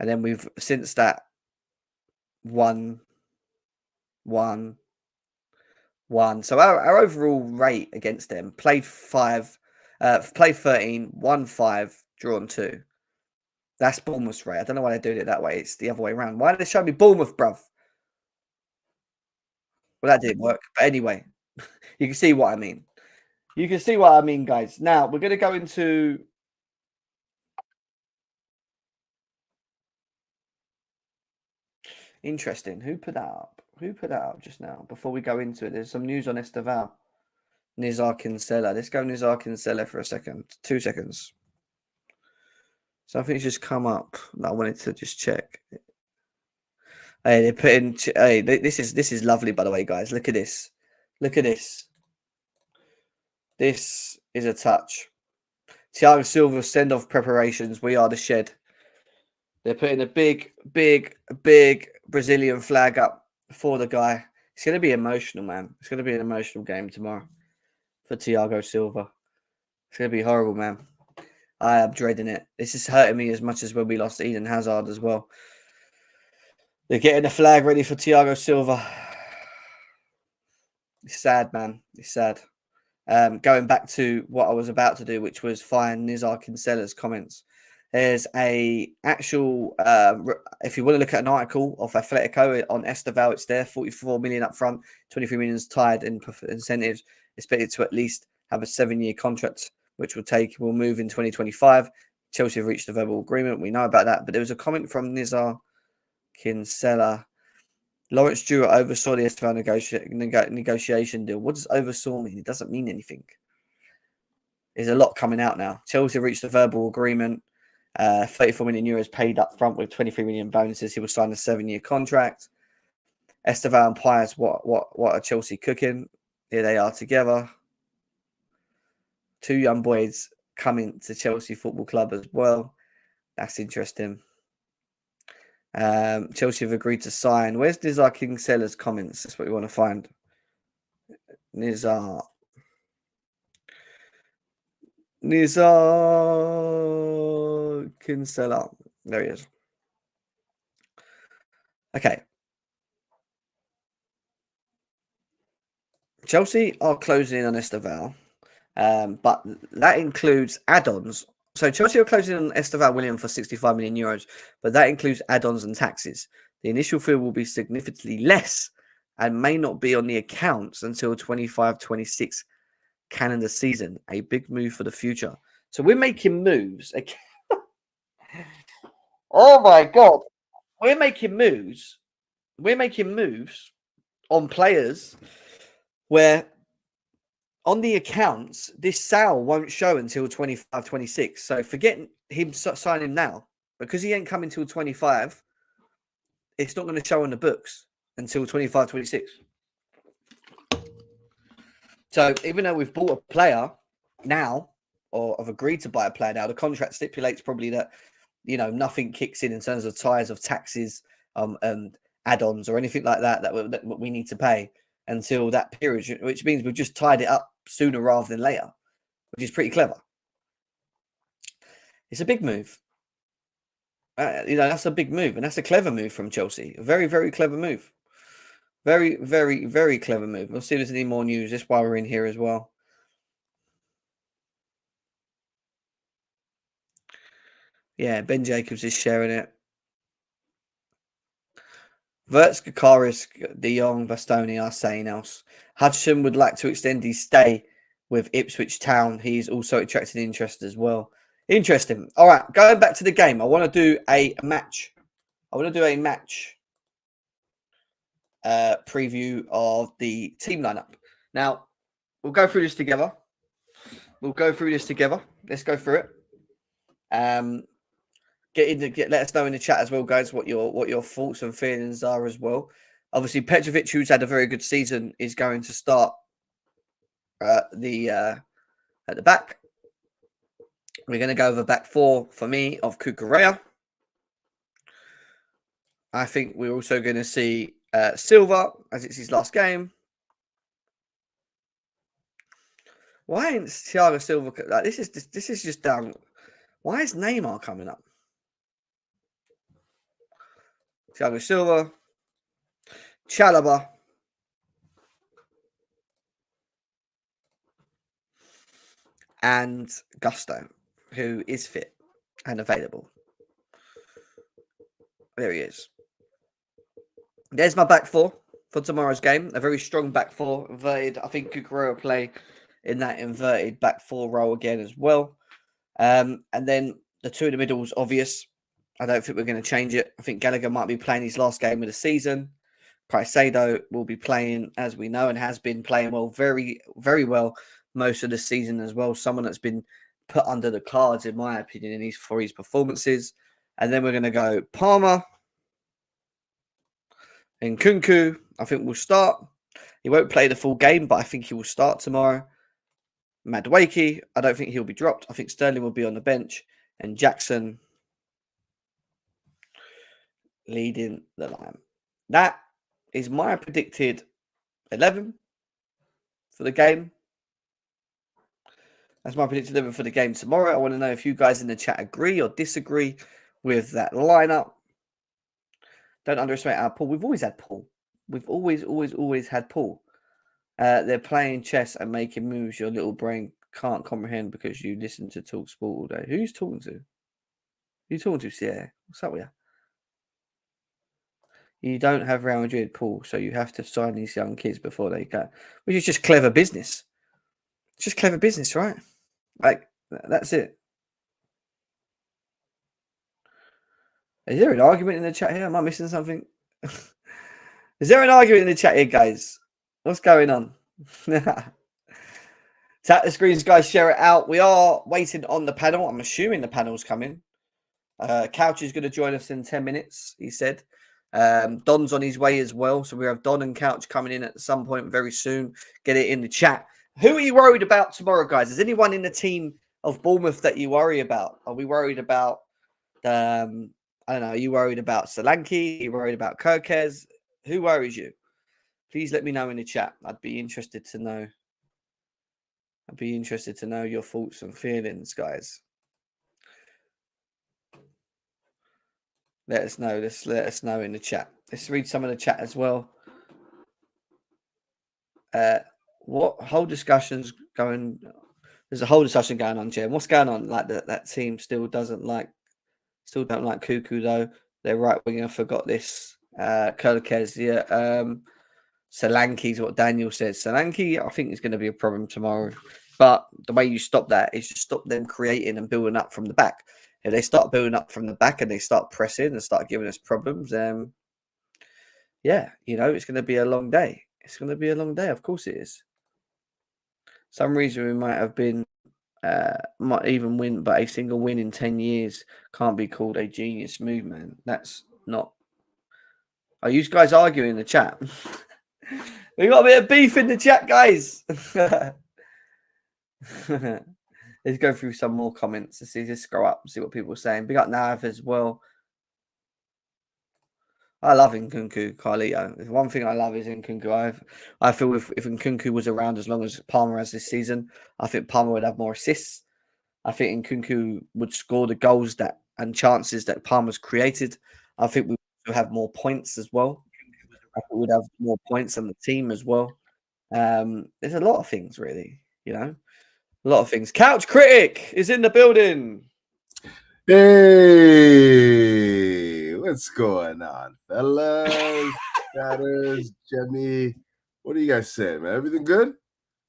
And then we've since that won. So our overall rate against them, played 13, won 5, drawn 2. That's Bournemouth's rate. I don't know why they're doing it that way. It's the other way around. Why did they show me Bournemouth, bruv? Well, that didn't work. But anyway, you can see what I mean. You can see what I mean, guys. Now, we're going to go into... Interesting. Who put that up? Who put that up just now? Before we go into it, there's some news on Estevao. Nizar Kinsella. Let's go Nizar Kinsella for a second. 2 seconds. Something's just come up that I wanted to just check. Hey, they put in... Hey, this is lovely, by the way, guys. Look at this. Look at this. This is a touch. Thiago Silva send-off preparations. We are the shed. They're putting a big Brazilian flag up for the guy. It's going to be emotional, man. It's going to be an emotional game tomorrow for Thiago Silva. It's going to be horrible, man. I am dreading it. This is hurting me as much as when we lost Eden Hazard as well. They're getting the flag ready for Thiago Silva. It's sad, man. It's sad. Going back to what I was about to do, which was find Nizar Kinsella's comments. There's a actual, if you want to look at an article of Atletico on Estevao, it's there, 44 million up front, 23 million tied in incentives, expected to at least have a 7-year contract, which will move in 2025. Chelsea have reached a verbal agreement. We know about that. But there was a comment from Nizar Kinsella. Lawrence Stewart oversaw the Estevao negotiation deal. What does oversaw mean? It doesn't mean anything. There's a lot coming out now. Chelsea reached a verbal agreement. 34 million euros paid up front with 23 million bonuses. He will sign a 7-year contract. Estevao and Pius, what are Chelsea cooking? Here they are together. 2 young boys coming to Chelsea Football Club as well. That's interesting. Chelsea have agreed to sign. Where's Nizar Kinsella's comments? That's what we want to find. Nizar Kinsella. There he is. Okay. Chelsea are closing in on Estevao, but that includes add-ons. So Chelsea are closing on Estevao Willian for 65 million euros, but that includes add-ons and taxes. The initial fee will be significantly less and may not be on the accounts until 25-26 calendar season. A big move for the future. So we're making moves. Oh my God. We're making moves. We're making moves on players where on the accounts, this sale won't show until 25, 26. So forget him signing now because he ain't coming till 25. It's not going to show on the books until 25, 26. So even though we've bought a player now, or have agreed to buy a player now, the contract stipulates probably that, you know, nothing kicks in terms of ties of taxes and add-ons or anything like that that we need to pay until that period, which means we've just tied it up sooner rather than later, which is pretty clever. It's a big move. You know, that's a big move, and that's a clever move from Chelsea. A very, very clever move. Very, very, very clever move. We'll see if there's any more news just while we're in here as well. Yeah, Ben Jacobs is sharing it. Verts, Kakaris, De Jong, Bastoni are saying else. Hudson would like to extend his stay with Ipswich Town. He's also attracting interest as well. Interesting. All right, going back to the game. I want to do a match. Preview of the team lineup. Now, we'll go through this together. Let's go through it. Let us know in the chat as well, guys, what your thoughts and feelings are as well. Obviously, Petrovic, who's had a very good season, is going to start at the back. We're going to go over back four for me of Cucurella. I think we're also going to see Silva as it's his last game. Why ain't Thiago Silva? Like, this is just down. Why is Neymar coming up? Thiago Silva, Chalobah, and Gusto, who is fit and available. There he is. There's my back four for tomorrow's game. A very strong back four. Inverted. I think Cucurella will play in that inverted back four role again as well. And then the two in the middle is obvious. I don't think we're going to change it. I think Gallagher might be playing his last game of the season. Caicedo will be playing, as we know, and has been playing well, very, very well most of the season as well. Someone that's been put under the cards, in my opinion, for his performances. And then we're going to go Palmer and Kunku. I think will start. He won't play the full game, but I think he will start tomorrow. Madueke, I don't think he'll be dropped. I think Sterling will be on the bench. And Jackson leading the line. That is my predicted 11 for the game. That's my predicted 11 for the game tomorrow. I want to know if you guys in the chat agree or disagree with that lineup. Don't underestimate our Paul. We've always had Paul. We've always had Paul. They're playing chess and making moves your little brain can't comprehend because you listen to Talk Sport all day. Who's talking to? Who you talking to, Sierra? What's up with you? You don't have Real Madrid, Paul, so you have to sign these young kids before they go. Which is just clever business. It's just clever business, right? Like, that's it. Is there an argument in the chat here? Am I missing something? Is there an argument in the chat here, guys? What's going on? Tap the screens, guys. Share it out. We are waiting on the panel. I'm assuming the panel's coming. Couch is going to join us in 10 minutes, he said. Don's on his way as well. So we have Don and Couch coming in at some point very soon. Get it in the chat. Who are you worried about tomorrow, guys? Is anyone in the team of Bournemouth that you worry about? Are we worried about, I don't know, are you worried about Solanke? Are you worried about Kirkes? Who worries you? Please let me know in the chat. I'd be interested to know. I'd be interested to know your thoughts and feelings, guys. Let us know. Let us know in the chat. Let's read some of the chat as well. What whole discussions going? There's a whole discussion going on, Jem. What's going on? Like that team still don't like Cuckoo though. They're right winger. Forgot this. Kirkes, yeah. Solanke's what Daniel says. Solanke, I think is going to be a problem tomorrow. But the way you stop that is just stop them creating and building up from the back. if they start building up from the back and they start pressing and start giving us problems, yeah, it's going to be a long day. It's going to be a long day. Of course it is. Some reason we might have been, might even win, but a single win in 10 years can't be called a genius move, man. That's not. Are you guys arguing in the chat? We got a bit of beef in the chat, guys. Let's go through some more comments. Let's see, just scroll up and see what people are saying. Big up Nav as well. I love Nkunku, Carlito. One thing I love is Nkunku. I feel if Nkunku was around as long as Palmer has this season, I think Palmer would have more assists. I think Nkunku would score the goals and chances that Palmer's created. I think we would have more points as well. I think we'd have more points on the team as well. There's a lot of things, really, a lot of things. Couch Critic is in the building. Hey, what's going on, fellas? Chatters, Jemmy. What are you guys saying, man? Everything good?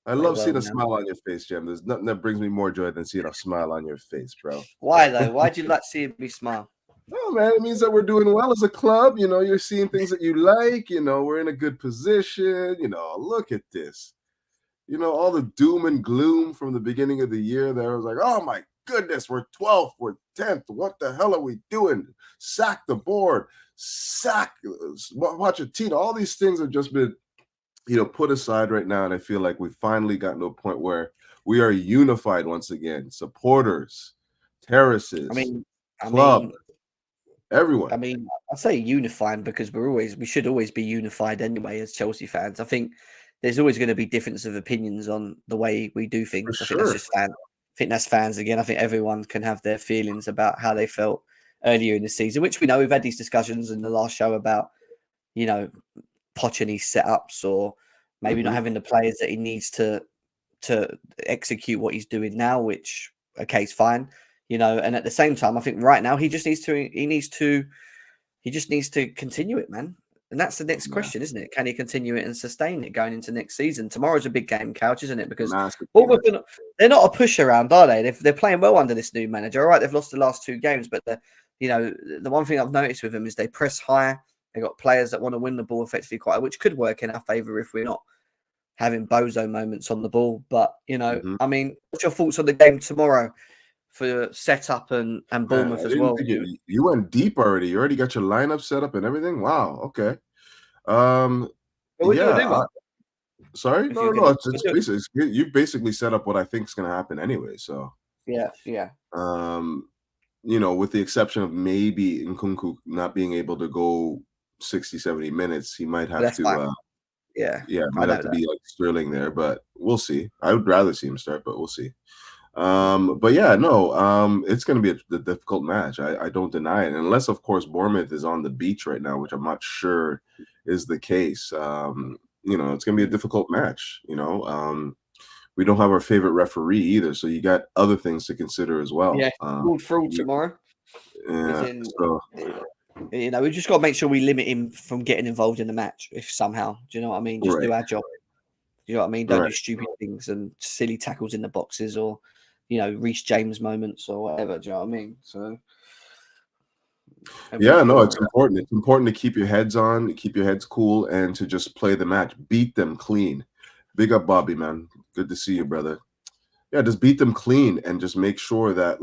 I love seeing a smile on your face, Jem. There's nothing that brings me more joy than seeing a smile on your face, bro. Why, though? Why do you like seeing me smile? Oh, man, it means that we're doing well as a club. You're seeing things that you like. We're in a good position. Look at this. All the doom and gloom from the beginning of the year that I was like, oh, my goodness, we're 12th, we're 10th. What the hell are we doing? Sack the board, sack Pochettino. All these things have just been, put aside right now. And I feel like we've finally gotten to a point where we are unified once again. Supporters, terraces, club, everyone. I say unified because we should always be unified anyway as Chelsea fans. I think there's always going to be difference of opinions on the way we do things. I think that's just fans. I think that's fans again. I think everyone can have their feelings about how they felt earlier in the season, which we know we've had these discussions in the last show about, Poch and his setups or maybe not having the players that he needs to execute what he's doing now, which is fine, and at the same time, I think right now he just needs to continue it, man. And that's the next question, isn't it? Can he continue it and sustain it going into next season? Tomorrow's a big game, Couch, isn't it? Because they're not a push around, are they? They're playing well under this new manager. All right, they've lost the last 2 games, but the one thing I've noticed with them is they press high. They got players that want to win the ball effectively quite, which could work in our favour if we're not having bozo moments on the ball. But what's your thoughts on the game tomorrow for setup and Bournemouth as well? You went deep already. You already got your lineup set up and everything. Wow. Okay. Sorry. No. It's basically you basically set up what I think is going to happen anyway. So yeah. With the exception of maybe Nkunku not being able to go 60, 70 minutes, he might have to. Might have to be like Sterling there, but we'll see. I would rather see him start, but we'll see. It's going to be a difficult match. I don't deny it, unless of course Bournemouth is on the beach right now, which I'm not sure is the case. It's going to be a difficult match. We don't have our favorite referee either, so you got other things to consider as well. Yeah, called fraud tomorrow. Yeah, we just got to make sure we limit him from getting involved in the match if somehow. Do you know what I mean? Just do our job. You know what I mean? Don't do stupid things and silly tackles in the boxes or, Reece James moments or whatever. Do you know what I mean? So, it's important. It's important to keep your heads on, keep your heads cool, and to just play the match. Beat them clean. Big up, Bobby, man. Good to see you, brother. Yeah, just beat them clean and just make sure that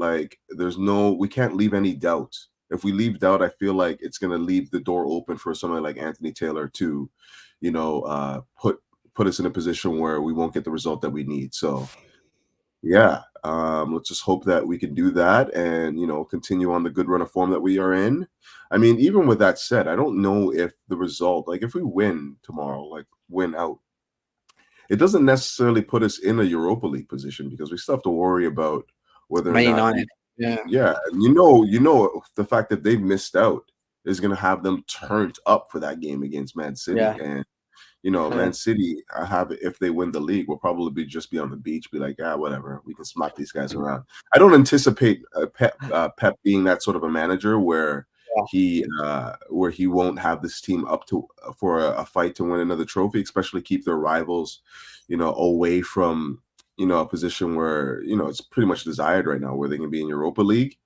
we can't leave any doubt. If we leave doubt, I feel like it's going to leave the door open for somebody like Anthony Taylor to, put us in a position where we won't get the result that we need. So, let's just hope that we can do that and, continue on the good run of form that we are in. I mean, even with that said, I don't know if the result, if we win tomorrow, win out, it doesn't necessarily put us in a Europa League position because we still have to worry about whether or not. Yeah. And the fact that they missed out is going to have them turned up for that game against Man City. Yeah. And, Man City, if they win the league, will probably just be on the beach, be like, whatever, we can smack these guys around. I don't anticipate Pep being that sort of a manager where he won't have this team up for a fight to win another trophy, especially keep their rivals, away from, a position where, it's pretty much desired right now where they can be in Europa League.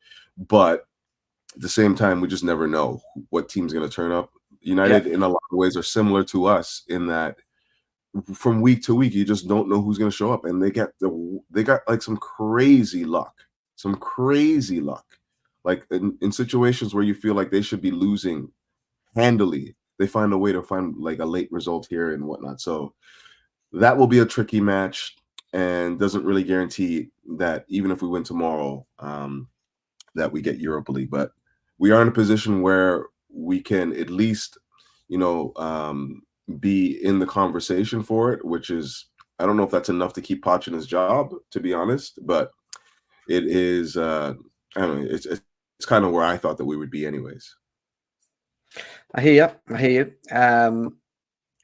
But at the same time, we just never know what team's going to turn up. United, in a lot of ways, are similar to us in that from week to week, you just don't know who's going to show up, and they got like some crazy luck, like in situations where you feel like they should be losing handily, they find a way to find like a late result here and whatnot. So that will be a tricky match, and doesn't really guarantee that even if we win tomorrow, that we get Europa League. But we are in a position where we can at least, be in the conversation for it, which is, I don't know if that's enough to keep Poch in his job, to be honest, but it is, I don't know, it's kind of where I thought that we would be anyways. I hear you.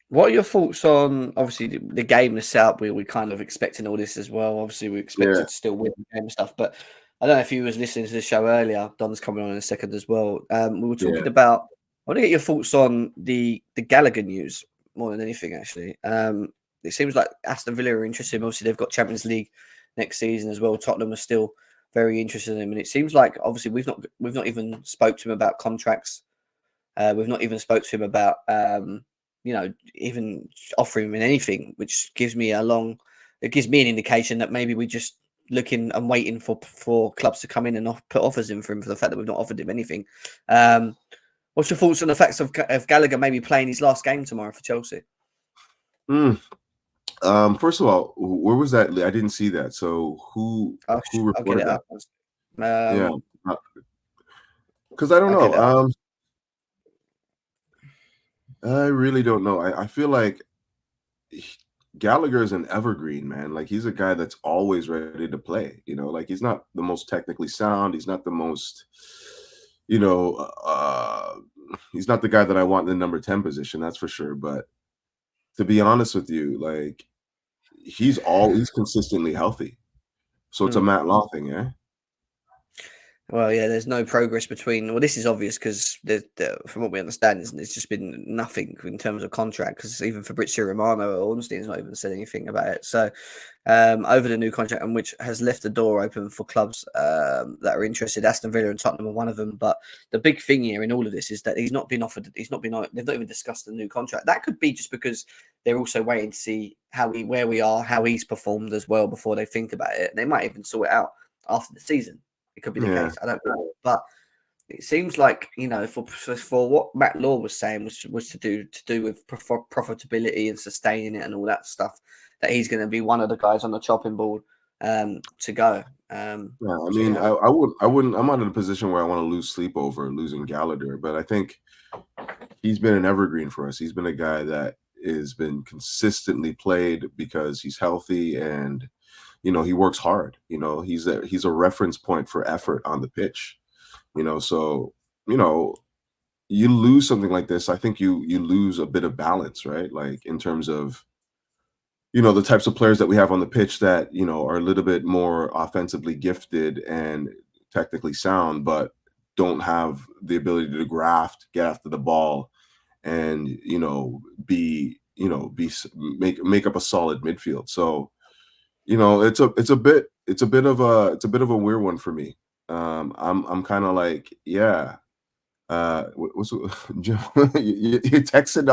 What are your thoughts on, obviously, the game, the setup? We kind of expecting all this as well. Obviously, we expected to still win the game and stuff, but I don't know if you was listening to the show earlier. Don's coming on in a second as well. We were talking about, I want to get your thoughts on the Gallagher news more than anything, actually. It seems like Aston Villa are interested. Obviously, they've got Champions League next season as well. Tottenham are still very interested in him, and it seems like, obviously, we've not even spoke to him about contracts. We've not even spoke to him about even offering him anything, which gives me an indication that maybe we just looking and waiting for clubs to come in and put offers in for him, for the fact that we've not offered him anything. What's your thoughts on the facts of Gallagher maybe playing his last game tomorrow for Chelsea? First of all, where was that? I didn't see that. So who reported that? Because I don't know. I really don't know. I feel like Gallagher is an evergreen, man. Like, he's a guy that's always ready to play. Like, he's not the most technically sound. He's not the most, he's not the guy that I want in the number 10 position. That's for sure. But to be honest with you, like, he's consistently healthy. So it's a Matt Law thing, yeah. Well, yeah, there's no progress between. Well, this is obvious because from what we understand, it's just been nothing in terms of contract. Because even Fabrizio Romano or Ornstein's not even said anything about it. So, over the new contract, and which has left the door open for clubs that are interested. Aston Villa and Tottenham are one of them. But the big thing here in all of this is that he's not been offered. They've not even discussed the new contract. That could be just because they're also waiting to see where we are, how he's performed as well before they think about it. They might even sort it out after the season. It could be the case. I don't know, but it seems like, for what Matt Law was saying was to do with profitability and sustaining it and all that stuff, that he's going to be one of the guys on the chopping board to go. I wouldn't. I'm not in a position where I want to lose sleep over losing Gallagher, but I think he's been an evergreen for us. He's been a guy that has been consistently played because he's healthy and he works hard. He's a reference point for effort on the pitch. So you lose something like this, I think you lose a bit of balance, right? Like, in terms of the types of players that we have on the pitch that are a little bit more offensively gifted and technically sound, but don't have the ability to graft, get after the ball, and make up a solid midfield. So it's a bit of a weird one for me. I'm kind of like, what's Jim? You're texting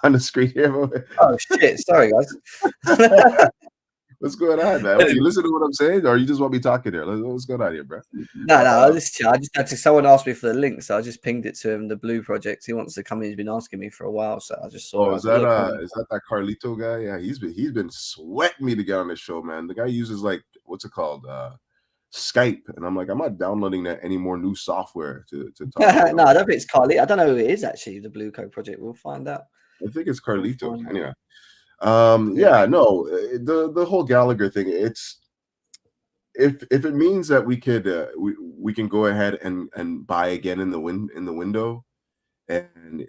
on the screen here. Oh shit! Sorry, guys. What's going on, man? You listen to what I'm saying, or you just want me talking here? What's going on here, bro? No. I just had to. Someone asked me for the link, so I just pinged it to him. The Blue Project. He wants to come in. He's been asking me for a while, so I just saw. Oh, is that Carlito guy? Yeah, he's been sweating me to get on this show, man. The guy uses, like, what's it called? Skype, and I'm like, I'm not downloading that any more new software to talk about. No, I don't think it's Carlito. I don't know who it is actually. The Blue Code Project. We'll find out. I think it's Carlito. Anyway. The whole Gallagher thing, it's if it means that we could we can go ahead and buy again in the window and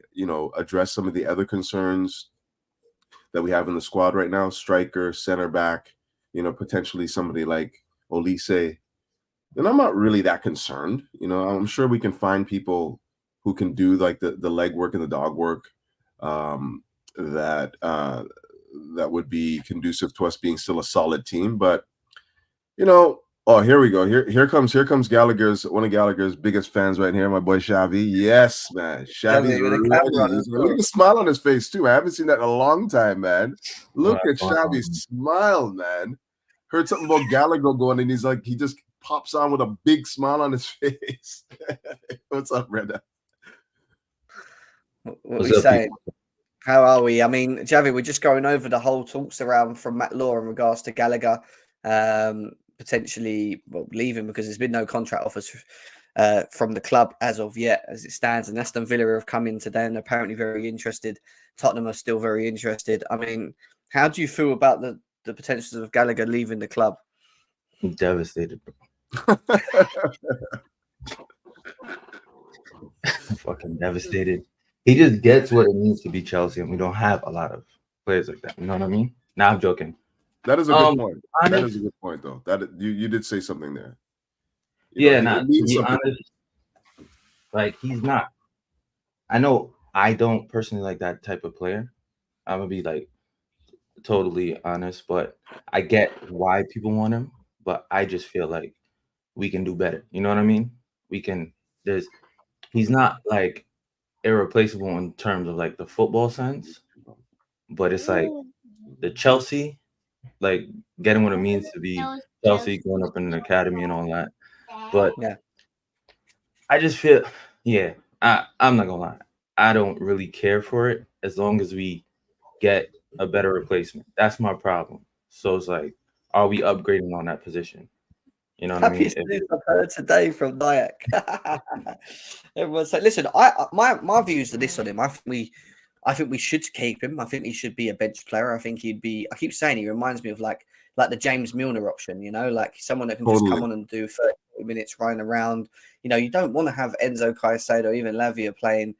address some of the other concerns that we have in the squad right now, striker, center back, potentially somebody like Olise, then I'm not really that concerned. I'm sure we can find people who can do like the leg work and the dog work that would be conducive to us being still a solid team. But Oh, here we go. Here comes Gallagher's one of Gallagher's biggest fans right here, my boy Xavi. Yes, man. Xavi's With a camera ready. on as Look at the smile on his face too. I haven't seen that in a long time, man. Look at Xavi's smile, man. Heard something about Gallagher going, and he's like, he just pops on with a big smile on his face. What's up, Brenda? What are we saying? How are we? I mean, Javi, we're just going over the whole talks around from Matt Law in regards to Gallagher potentially leaving because there's been no contract offers from the club as of yet, as it stands. And Aston Villa have come in today and apparently very interested. Tottenham are still very interested. I mean, how do you feel about the potentials of Gallagher leaving the club? I'm devastated, bro. Fucking devastated. He just gets what it means to be Chelsea, and we don't have a lot of players like that. You know what I mean? Nah, I'm joking. That is a good point. That is a good point, though. That you did say something there. To be honest, like he's not. I know I don't personally like that type of player. I'm gonna be like totally honest, but I get why people want him. But I just feel like we can do better. You know what I mean? We can. He's not like irreplaceable in terms of like the football sense, but it's like the Chelsea, like getting what it means to be Chelsea, going up in the academy and all that. But yeah, I just feel, I'm not gonna lie, I don't really care for it as long as we get a better replacement. That's my problem. So it's like, are we upgrading on that position? You know what I mean? I've heard today from Nyack. Everyone's like, listen, my views are this on him. I think we should keep him. I think he should be a bench player. I think he'd be. I keep saying he reminds me of like the James Milner option. You know, like someone that can just come on and do 30 minutes running around. You know, you don't want to have Enzo Caicedo or even Lavia playing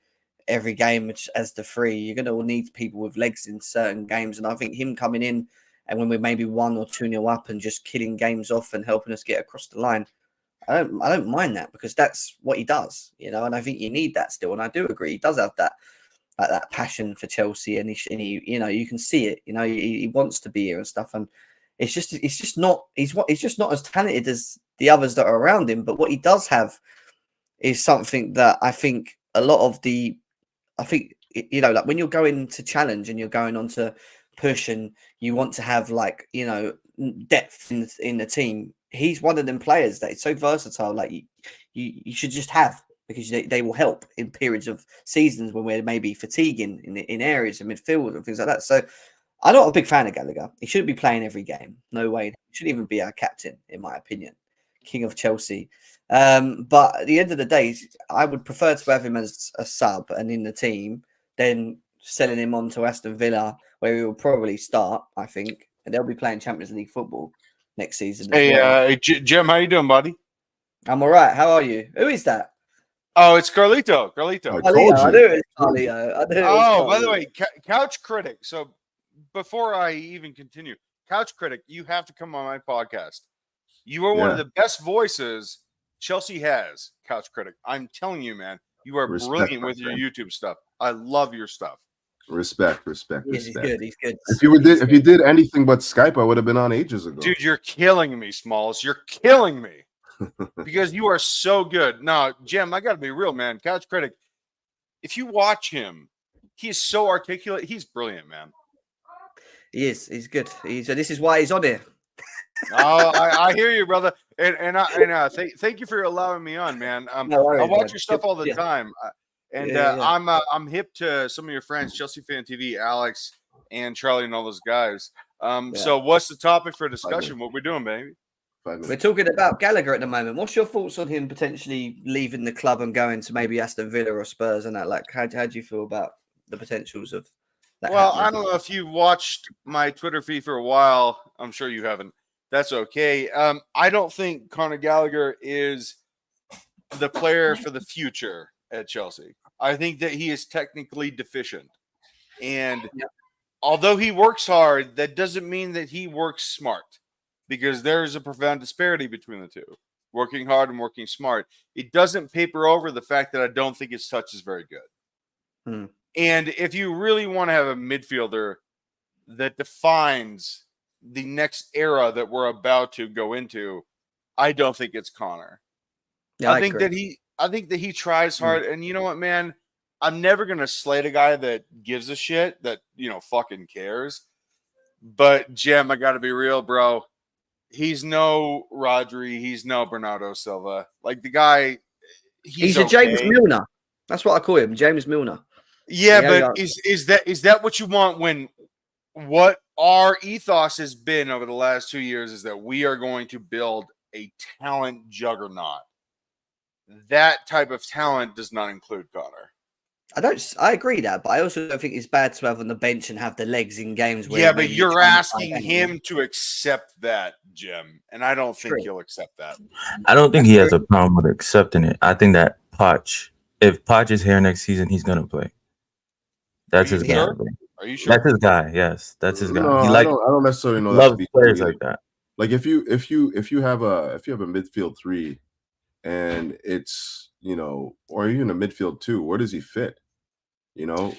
every game as the free. You're going to need people with legs in certain games, and I think him coming in. And when we're maybe 1 or 2-0 up and just killing games off and helping us get across the line, I don't mind that because that's what he does, you know. And I think you need that still. And I do agree, he does have that passion for Chelsea, and he you know, you can see it. You know, he wants to be here and stuff. And it's just not he's just not as talented as the others that are around him. But what he does have is something that I think a lot of you know, like when you're going to challenge and you're going on to push and you want to have like, you know, depth in the team, he's one of them players that is so versatile. Like you should just have, because they will help in periods of seasons when we're maybe fatiguing in areas of midfield and things like that. So I'm not a big fan of Gallagher. He shouldn't be playing every game. No way. He shouldn't even be our captain, in my opinion. King of Chelsea. But at the end of the day, I would prefer to have him as a sub and in the team than selling him on to Aston Villa, where he will probably start, I think, and they'll be playing Champions League football next season. Hey, Jim, how you doing, buddy? I'm all right. How are you? Who is that? Oh, it's Carlito. I knew it was Carlito. Oh, by the way, Couch Critic. So before I even continue, Couch Critic, you have to come on my podcast. You are one of the best voices Chelsea has, Couch Critic. I'm telling you, man, you are brilliant with your YouTube stuff. I love your stuff. Respect. He's good. If you did anything but Skype, I would have been on ages ago. Dude, you're killing me, Smalls. You're killing me. Because you are so good. No, Jim, I got to be real, man. Couch Critic, if you watch him, he is so articulate. He's brilliant, man. He is. He's good. This is why he's on here. Oh, I hear you, brother. And thank you for allowing me on, man. No worries, I watch your stuff all the time. And yeah. I'm hip to some of your friends, Chelsea Fan TV, Alex and Charlie and all those guys. So what's the topic for discussion? What we're doing, baby? We're talking about Gallagher at the moment. What's your thoughts on him potentially leaving the club and going to maybe Aston Villa or Spurs and that? Like, how do you feel about the potentials of that? Well, I don't know if you watched my Twitter feed for a while. I'm sure you haven't. That's okay. I don't think Conor Gallagher is the player for the future at Chelsea. I think that he is technically deficient. And although he works hard, that doesn't mean that he works smart, because there's a profound disparity between the two, working hard and working smart. It doesn't paper over the fact that I don't think his touch is very good. And if you really want to have a midfielder that defines the next era that we're about to go into, I don't think it's Connor. Yeah, I think that he tries hard. And you know what, man? I'm never gonna slate a guy that gives a shit, that fucking cares. But Jim, I gotta be real, bro. He's no Rodri, he's no Bernardo Silva. Like the guy, he's a James Milner. That's what I call him, James Milner. Yeah, but is that what you want when what our ethos has been over the last 2 years is that we are going to build a talent juggernaut. That type of talent does not include Connor. I agree that, but I also don't think it's bad to have on the bench and have the legs in games where. Yeah, but you're asking him to accept that, Jim, and I don't think he'll accept that. I don't think he has a problem with accepting it. I think that if Poch is here next season, he's gonna play. That's his guy. Are you sure? That's his guy. Yes, that's his guy. No, I don't necessarily know. Love players like that. Like if you have a midfield three, and it's or even a midfield two, where does he fit? He doesn't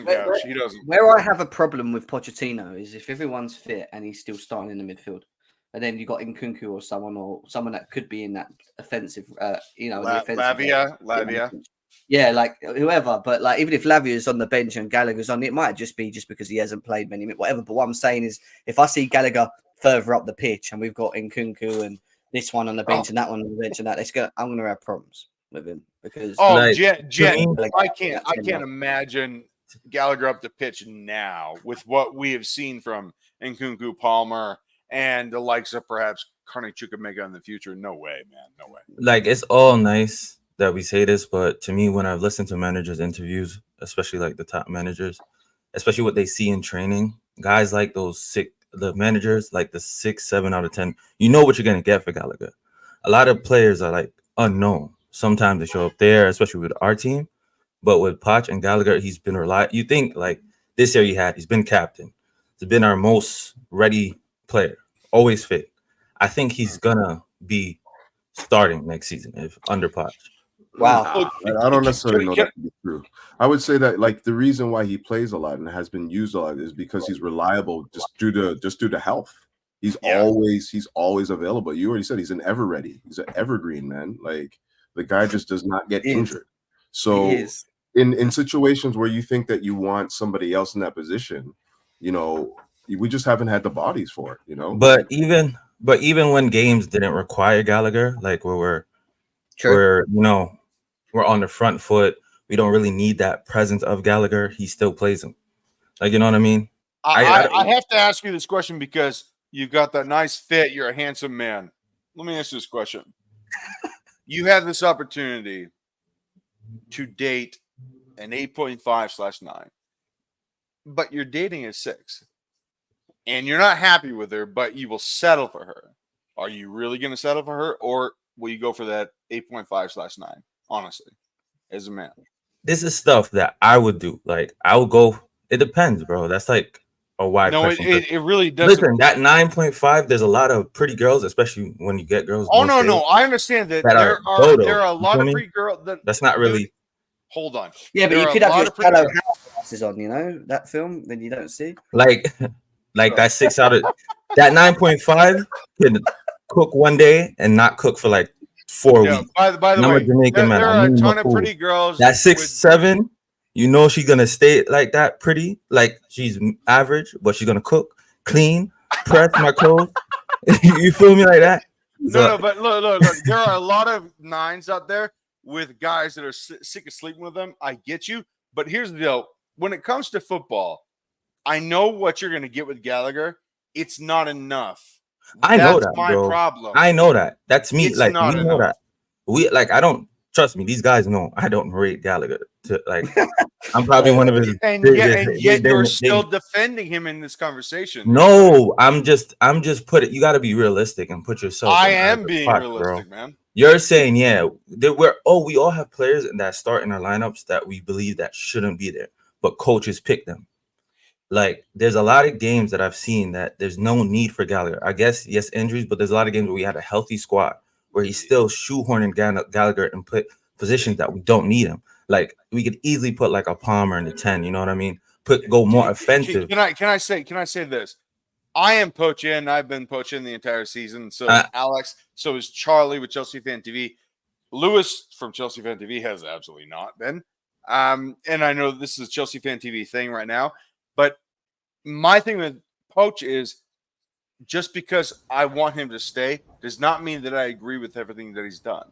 couch. He doesn't. Where I have a problem with Pochettino is if everyone's fit and he's still starting in the midfield, and then you got Nkunku or someone that could be in that offensive, Lavia. Yeah, like whoever. But like even if Lavia is on the bench and Gallagher's on, it might just be because he hasn't played many, whatever. But what I'm saying is, if I see Gallagher further up the pitch and we've got Nkunku and this one on the bench and that one on the bench and that, I'm gonna have problems with him because Jen, I can't imagine Gallagher up the pitch now with what we have seen from Nkunku, Palmer, and the likes of perhaps Carney Chukwuemeka in the future. No way, man. No way. Like it's all nice that we say this, but to me, when I've listened to managers' interviews, especially like the top managers, especially what they see in training, guys like the managers like the 6, 7 out of 10, you know what you're gonna get for Gallagher. A lot of players are like unknown. Sometimes they show up there, especially with our team. But with Poch and Gallagher, he's been reliable. You think like this year he's been captain. He's been our most ready player, always fit. I think he's gonna be starting next season if under Poch. Wow. I don't necessarily know that to be true. I would say that like the reason why he plays a lot and has been used a lot is because he's reliable just due to health. He's always available. You already said he's an ever ready. He's an evergreen, man. Like the guy just does not get injured. So in situations where you think that you want somebody else in that position, we just haven't had the bodies for it, But even when games didn't require Gallagher, like where we're on the front foot, we don't really need that presence of Gallagher. He still plays him. Like, you know what I mean? I have to ask you this question because you've got that nice fit. You're a handsome man. Let me ask you this question. You have this opportunity to date an 8.5/9, but you're dating a 6, and you're not happy with her, but you will settle for her. Are you really going to settle for her, or will you go for that 8.5/9? Honestly, as a man, this is stuff that I would do. Like I would go. It depends, bro. That's like a wide question. It really doesn't. Listen, that 9.5. There's a lot of pretty girls, especially when you get girls. Oh no, I understand that there are a lot of pretty girls. That's not really. Hold on. Yeah, but you could have your shallow glasses on. That film, then you don't see. Like that 6 out of that 9.5 can cook one day and not cook for like 4 weeks. By the way, there are a ton of pretty girls. That 6, 7, she's gonna stay like that pretty, like she's average, but she's gonna cook, clean, press my clothes. You feel me like that? No, but look, there are a lot of 9s out there with guys that are sick of sleeping with them. I get you, but here's the deal: when it comes to football, I know what you're gonna get with Gallagher. It's not enough. I know that, That's my bro. problem. I know that. That's me. It's like not we know enough. that. I don't trust me. These guys know I don't rate Gallagher. I'm probably one of his. And yet you're still defending him in this conversation. No, I'm just you got to be realistic and put yourself. I am being realistic, bro. man. You're saying, we all have players that start in our lineups that we believe that shouldn't be there, but coaches pick them. Like, there's a lot of games that I've seen that there's no need for Gallagher. I guess, yes, injuries, but there's a lot of games where we had a healthy squad where he's still shoehorning Gallagher and put positions that we don't need him. Like, we could easily put like a Palmer in the 10, you know what I mean? Go more offensive. Can I say this? I am Pochettino. I've been Pochettino the entire season. So is Alex. So is Charlie with Chelsea Fan TV. Lewis from Chelsea Fan TV has absolutely not been. And I know this is a Chelsea Fan TV thing right now. But my thing with Poch is just because I want him to stay does not mean that I agree with everything that he's done.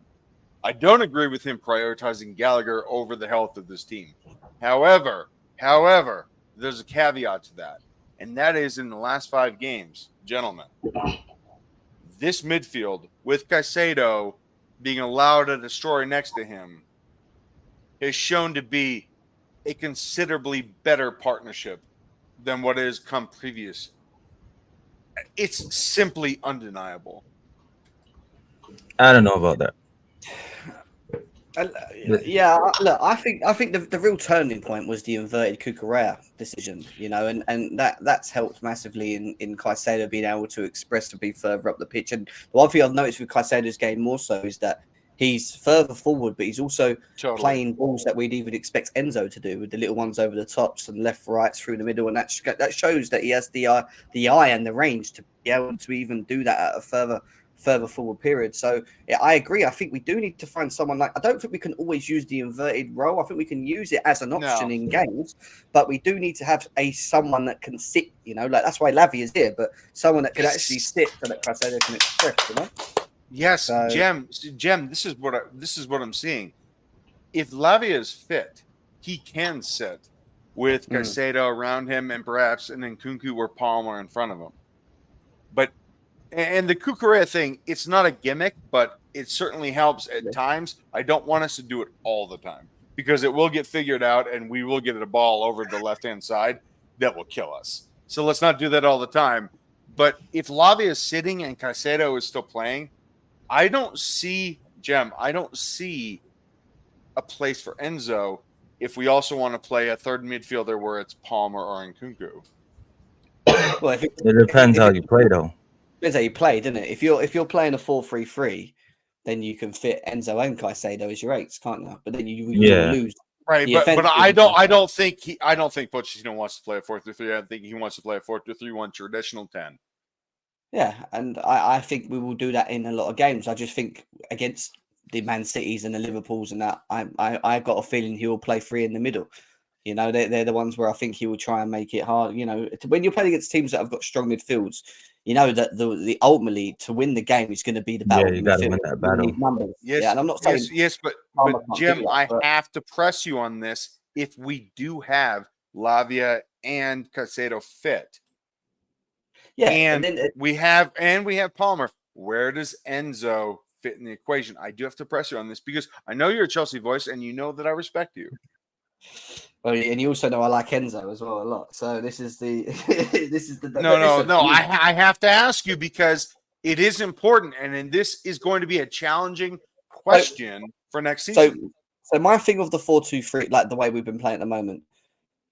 I don't agree with him prioritizing Gallagher over the health of this team. However, there's a caveat to that. And that is in the last 5 games, gentlemen, this midfield with Caicedo being allowed a destroyer next to him has shown to be a considerably better partnership than what has come previous. It's simply undeniable. I don't know about that. Yeah, look, I think the real turning point was the inverted Cucurella decision, and that's helped massively in Caicedo being able to express to be further up the pitch. And the one thing I've noticed with Caicedo's game more so is that he's further forward, but he's also playing balls that we'd even expect Enzo to do with the little ones over the tops and left, right, through the middle, and that shows that he has the eye and the range to be able to even do that at a further forward period. So yeah, I agree. I think we do need to find someone I don't think we can always use the inverted role. I think we can use it as an option in games, but we do need to have someone that can sit, that's why Lavia is here, but someone that can actually sit so that Caicedo can express, Yes, so, Jem, this is what I'm seeing. If Lavia is fit, he can sit with Caicedo around him and perhaps an Nkunku or Palmer in front of him. And the Cucurella thing, it's not a gimmick, but it certainly helps at times. I don't want us to do it all the time because it will get figured out and we will get a ball over the left-hand side that will kill us. So let's not do that all the time. But if Lavia is sitting and Caicedo is still playing, I don't see a place for Enzo if we also want to play a third midfielder where it's Palmer or Nkunku. Well, it depends how you play, though. Depends how you play, doesn't it? If you're playing a 4-3-3, then you can fit Enzo and Caicedo as your 8s, can't you? But then you lose. Right, but I don't think Pochettino wants to play a 4-3-3. I think he wants to play a 4-2-3-1 traditional 10. Yeah, and I think we will do that in a lot of games. I just think against the Man Cities and the Liverpools and that, I've got a feeling he will play 3 in the middle. They're the ones where I think he will try and make it hard. When you're playing against teams that have got strong midfields, that the ultimately to win the game is going to be the battle. Yeah, you got to win that battle. Yes, yeah, and I'm not saying but Jim, I have to press you on this. If we do have Lavia and Caicedo fit, yeah, and we have Palmer, where does Enzo fit in the equation? I do have to press you on this because I know you're a Chelsea voice, and you know that I respect you. Well, and you also know I like Enzo as well a lot. So this is the No. I have to ask you because it is important, and this is going to be a challenging question for next season. So my thing of the 4-2-3, like the way we've been playing at the moment,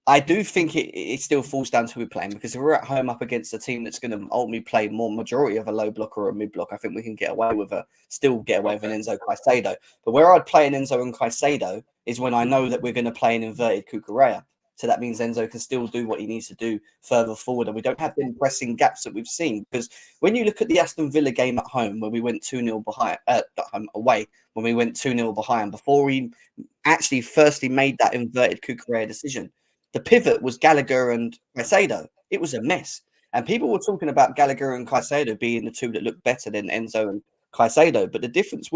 I do think it still falls down to who we're playing, because if we're at home up against a team that's going to ultimately play more majority of a low block or a mid block, I think we can get away with an Enzo Caicedo. But where I'd play an Enzo and Caicedo is when I know that we're going to play an inverted Cucurella. So that means Enzo can still do what he needs to do further forward, and we don't have the pressing gaps that we've seen. Because when you look at the Aston Villa game at home, where we went 2-0 behind, away, when we went 2-0 behind, before we actually firstly made that inverted Cucurella decision, the pivot was Gallagher and Caicedo. It was a mess. And people were talking about Gallagher and Caicedo being the two that looked better than Enzo and Caicedo. But the difference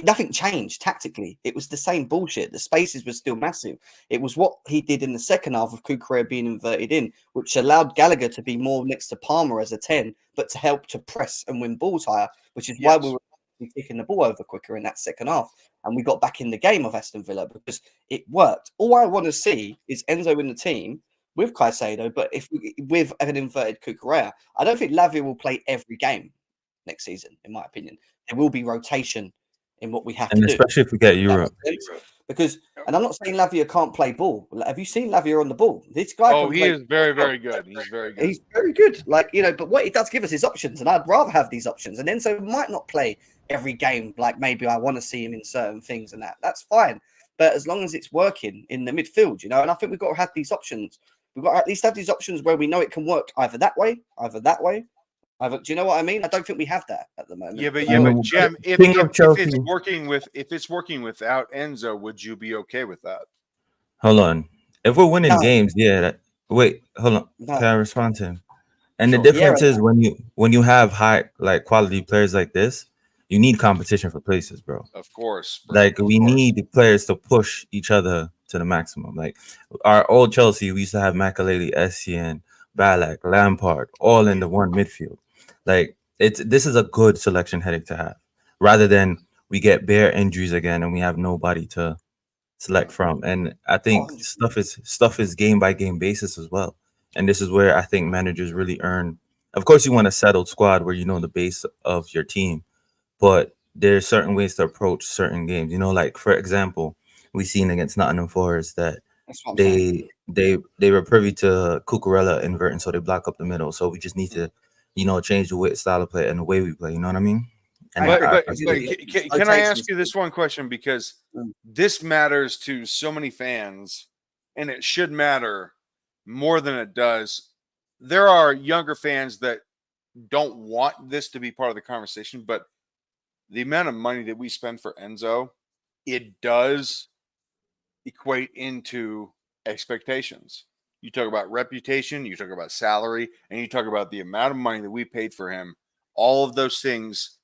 nothing changed tactically. It was the same bullshit. The spaces were still massive. It was what he did in the second half of Cucurella being inverted in, which allowed Gallagher to be more next to Palmer as a 10, but to help to press and win balls higher, which is why we were kicking the ball over quicker in that second half. And we got back in the game of Aston Villa because it worked. All I want to see is Enzo in the team with Caicedo, but with an inverted Cucurella. I don't think Lavia will play every game next season, in my opinion. There will be rotation in what we have to do. Especially if we get Europe. Because, and I'm not saying Lavia can't play ball. Have you seen Lavia on the ball? This guy. He is very, very good. He's very good. He's very good. But what it does give us is options, and I'd rather have these options. And Enzo might not play every game, like maybe I want to see him in certain things, and that's fine. But as long as it's working in the midfield, and I think we've got to have these options We've got to at least have these options where we know it can work either that way, either that way. Do you know what I mean? I don't think we have that at the moment. Yeah, but Jem, if it's working without Enzo, would you be okay with that? Hold on. If we're winning games, wait, hold on. No. Can I respond to him? And the difference is when you have high quality players like this, you need competition for places, bro. Of course. Bro. Like we need the players to push each other to the maximum. Like our old Chelsea, we used to have Makelele, Essien, Ballack, Lampard, all in the one midfield. Like this is a good selection headache to have, rather than we get bare injuries again and we have nobody to select from. And I think stuff is game by game basis as well. And this is where I think managers really earn. Of course, you want a settled squad where you know the base of your team, but there's certain ways to approach certain games. You know, like for example, we seen against Nottingham Forest that they were privy to Cucurella inverting, so they block up the middle. So we just need to, change the style of play and the way we play. You know what I mean? And can I ask you this one question, because this matters to so many fans, and it should matter more than it does. There are younger fans that don't want this to be part of the conversation, but the amount of money that we spend for Enzo, it does equate into expectations. You talk about reputation, you talk about salary, and you talk about the amount of money that we paid for him. All of those things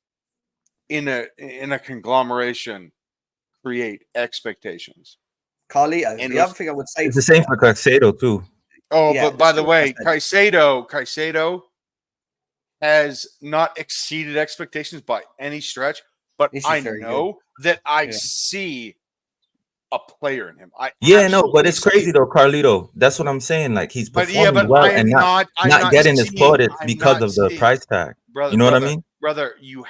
in a conglomeration create expectations. Carlito, and the other thing I would say it's the same for Caicedo too. Oh, yeah, but by the way, Caicedo has not exceeded expectations by any stretch, but I know that I see a player in him. But it's crazy though, Carlito. That's what I'm saying. Like he's performing well and not getting his plaudits because of the price tag. Brother, you know what I mean? Brother, you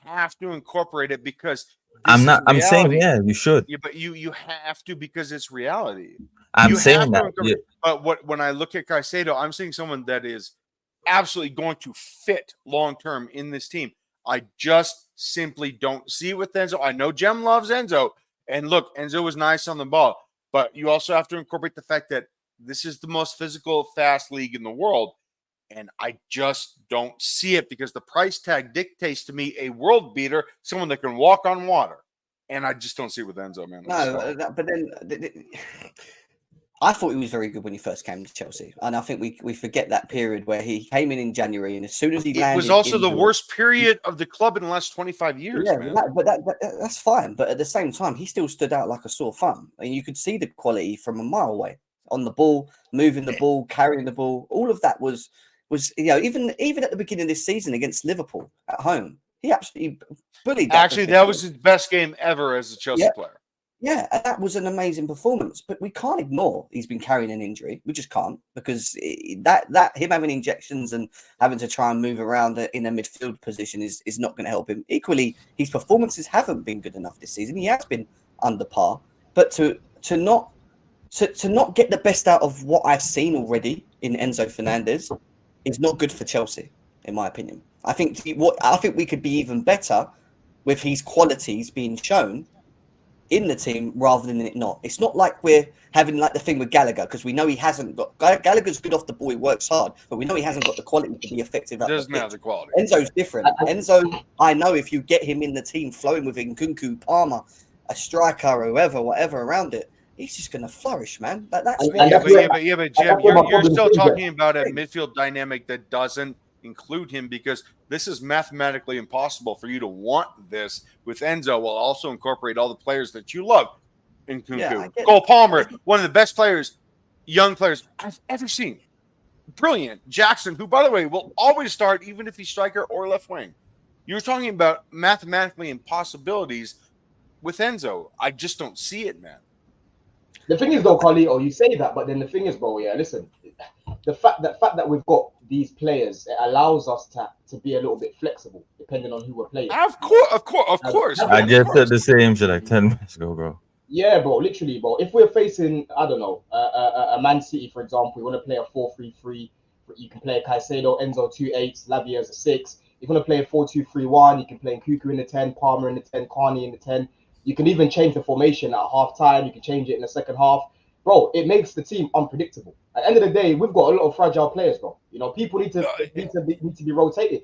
have to incorporate it because I'm saying you should. Yeah, but you have to, because it's reality. I'm saying that. Yeah. But when I look at Caicedo, I'm seeing someone that is absolutely going to fit long term in this team. I just simply don't see it with Enzo. I know Jem loves Enzo, and look, Enzo was nice on the ball, but you also have to incorporate the fact that this is the most physical, fast league in the world, and I just don't see it because the price tag dictates to me a world beater, someone that can walk on water, and I just don't see it with Enzo, man. But then I thought he was very good when he first came to Chelsea, and I think we forget that period where he came in January, and as soon as he landed, it was also the worst period of the club in the last 25 years. Yeah, man. But that's fine. But at the same time, he still stood out like a sore thumb, and you could see the quality from a mile away on the ball, moving the ball, carrying the ball. All of that was even at the beginning of this season against Liverpool at home, he absolutely bullied. Actually, that was his best game ever as a Chelsea player. Yeah, and that was an amazing performance, but we can't ignore he's been carrying an injury. We just can't, because that him having injections and having to try and move around in a midfield position is not going to help him. Equally, his performances haven't been good enough this season. He has been under par, but to not get the best out of what I've seen already in Enzo Fernandez is not good for Chelsea, in my opinion. I think we could be even better with his qualities being shown in the team rather than it not. It's not like we're having like the thing with Gallagher, because we know he hasn't got. Gallagher's good off the ball, he works hard, but we know he hasn't got the quality to be effective. Doesn't have the quality. Enzo's different. Enzo, I know if you get him in the team, flowing with Nkunku, Palmer, a striker, or whoever, whatever around it, he's just going to flourish, man. But Jim, you're still talking about a midfield dynamic that doesn't include him, because this is mathematically impossible for you to want this with Enzo while also incorporate all the players that you love. Nkunku, Cole Palmer, one of the best players, young players I've ever seen. Brilliant. Jackson, who, by the way, will always start even if he's striker or left wing. You're talking about mathematically impossibilities with Enzo. I just don't see it, man. The thing is, though, Carlito, you say that, but then the thing is, bro, listen, the fact that we've got these players, it allows us to be a little bit flexible depending on who we're playing. Of course. I just said the same shit like 10 minutes ago, bro. Yeah, bro, literally, bro. If we're facing, I don't know, a Man City, for example, we want to play a 4-3-3. You can play a Caicedo, Enzo 2-8, Lavia as a 6. If you want to play a 4-2-3-1, you can play Nkunku in the 10, Palmer in the 10, Carney in the 10. You can even change the formation at half time. You can change it in the second half. bro, it makes the team unpredictable. At the end of the day, we've got a lot of fragile players, bro. People need to be rotated.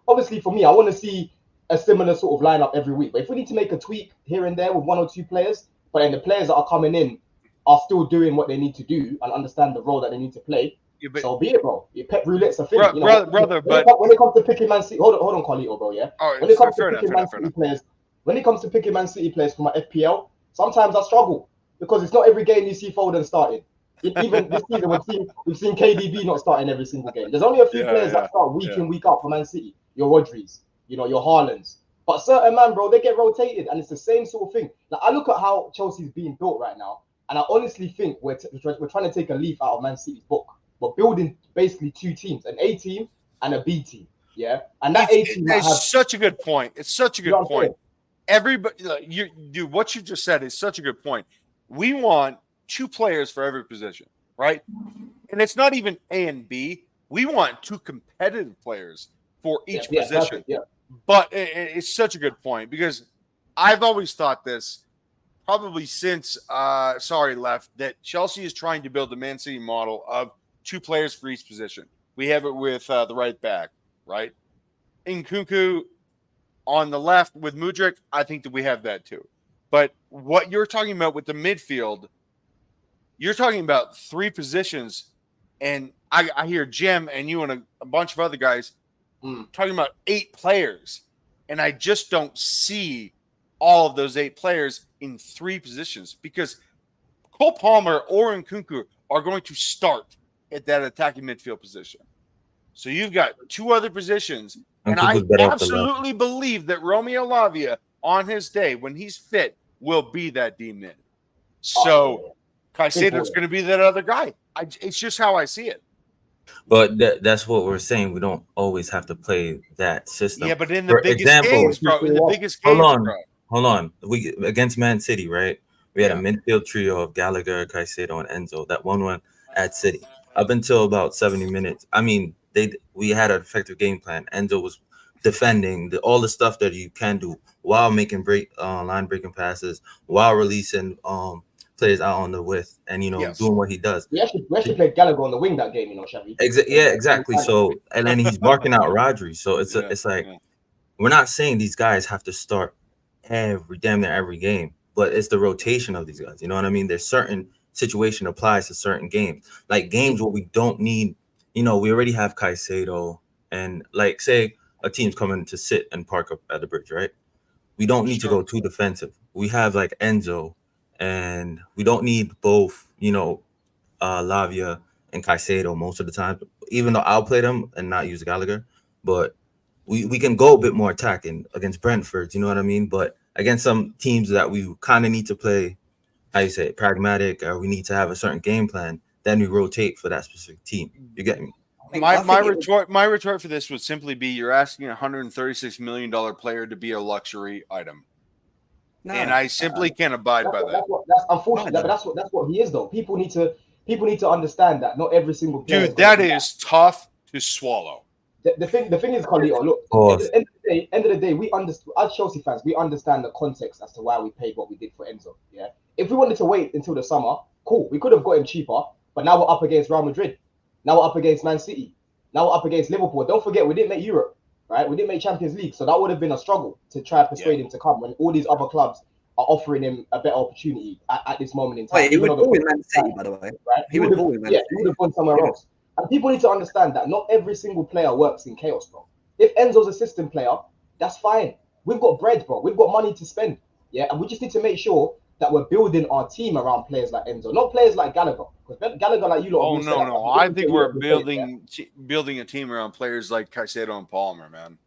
Obviously for me, I want to see a similar sort of lineup every week. But if we need to make a tweak here and there with 1 or 2 players, but then the players that are coming in are still doing what they need to do and understand the role that they need to play, so be it, bro. Pep roulette's a thing, brother. When it comes to picking Man City, hold on, Carlito, bro. Yeah. When it comes to picking Man City players for my FPL, sometimes I struggle because it's not every game you see Foden starting. Even this season, we've seen KDB not starting every single game. There's only a few players that start week in, week out for Man City. Your Rodris, your Haalands. But certain man, bro, they get rotated, and it's the same sort of thing. Like, I look at how Chelsea's being built right now, and I honestly think we're trying to take a leaf out of Man City's book. We're building basically 2 teams, an A team and a B team. Yeah, and that A team is such a good point. It's such a good point. Everybody, what you just said is such a good point. We want 2 players for every position, right? And it's not even A and B. We want 2 competitive players for each position. But it's such a good point because I've always thought this, probably since Sarri left, that Chelsea is trying to build the Man City model of 2 players for each position. We have it with the right back, right? Nkunku on the left with Mudryk, I think that we have that too. But what you're talking about with the midfield, you're talking about 3 positions, and I hear Jim and you and a bunch of other guys talking about 8 players, and I just don't see all of those 8 players in 3 positions because Cole Palmer or Nkunku are going to start at that attacking midfield position. So you've got 2 other positions, and I absolutely believe that Romeo Lavia, on his day, when he's fit, will be that D mid. So Caicedo's going to be that other guy. It's just how I see it. But that's what we're saying. We don't always have to play that system. Yeah, but in the biggest games, bro. In the biggest games, hold on. We against Man City, right? We had a midfield trio of Gallagher, Caicedo, and Enzo. That one at City up until about 70 minutes. I mean, we had an effective game plan. Enzo was defending all the stuff that you can do while making line breaking passes, while releasing players out on the width, and doing what he does. We actually played Gallagher on the wing that game, Xavi. Exactly. So, and then he's marking out Rodri. So it's like we're not saying these guys have to start damn near every game, but it's the rotation of these guys. You know what I mean? There's certain situation applies to certain games, like games where we don't need. We already have Caicedo, and like say a team's coming to sit and park up at the bridge, right? We don't need to go too defensive. We have like Enzo. And we don't need both, Lavia and Caicedo most of the time, even though I'll play them and not use Gallagher. But we can go a bit more attacking against Brentford, you know what I mean? But against some teams that we kind of need to play, pragmatic, or we need to have a certain game plan, then we rotate for that specific team. You get me? My retort for this would simply be you're asking a $136 million player to be a luxury item. No, and I simply can't abide by that. That's unfortunate, but that's what he is, though. People need to understand that not every single player. Dude, that is tough to swallow. The thing is, Carlito, look. At the end of the day, we understand as Chelsea fans. We understand the context as to why we paid what we did for Enzo. Yeah, if we wanted to wait until the summer, cool. We could have got him cheaper, but now we're up against Real Madrid. Now we're up against Man City. Now we're up against Liverpool. Don't forget, we didn't make Europe. Right, we didn't make Champions League, so that would have been a struggle to try and persuade him to come when all these other clubs are offering him a better opportunity at this moment in time. Wait, he would ball in Man City, by the way. Right? He would ball in Man City. He would have gone somewhere else. And people need to understand that not every single player works in chaos, bro. If Enzo's a system player, that's fine. We've got bread, bro. We've got money to spend. Yeah, and we just need to make sure that we're building our team around players like Enzo, not players like Gallagher. Because Gallagher, like you lot. Oh no! I think we're building a team around players like Caicedo and Palmer, man.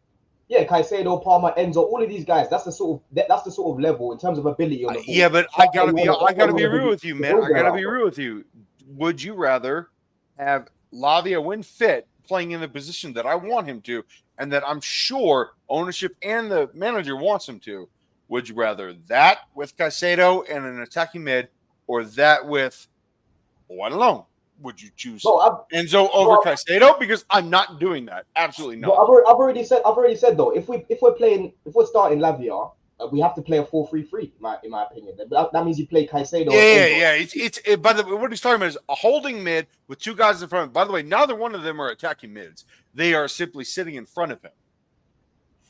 Yeah, Caicedo, Palmer, Enzo, all of these guys. That's the sort of level in terms of ability on the ball. Yeah, but I gotta be real with you, man. I gotta be real with you. Would you rather have Lavia when fit playing in the position that I want him to, and that I'm sure ownership and the manager wants him to? Would you rather that with Caicedo and an attacking mid, or that with one alone? Would you choose Enzo over Caicedo? Because I'm not doing that. Absolutely not. I've already said though, if we're starting Lavia we have to play a 4-3-3, in my opinion. That means you play Caicedo. Yeah. It's by the way, what he's talking about is a holding mid with two guys in front. By the way, neither one of them are attacking mids. They are simply sitting in front of him.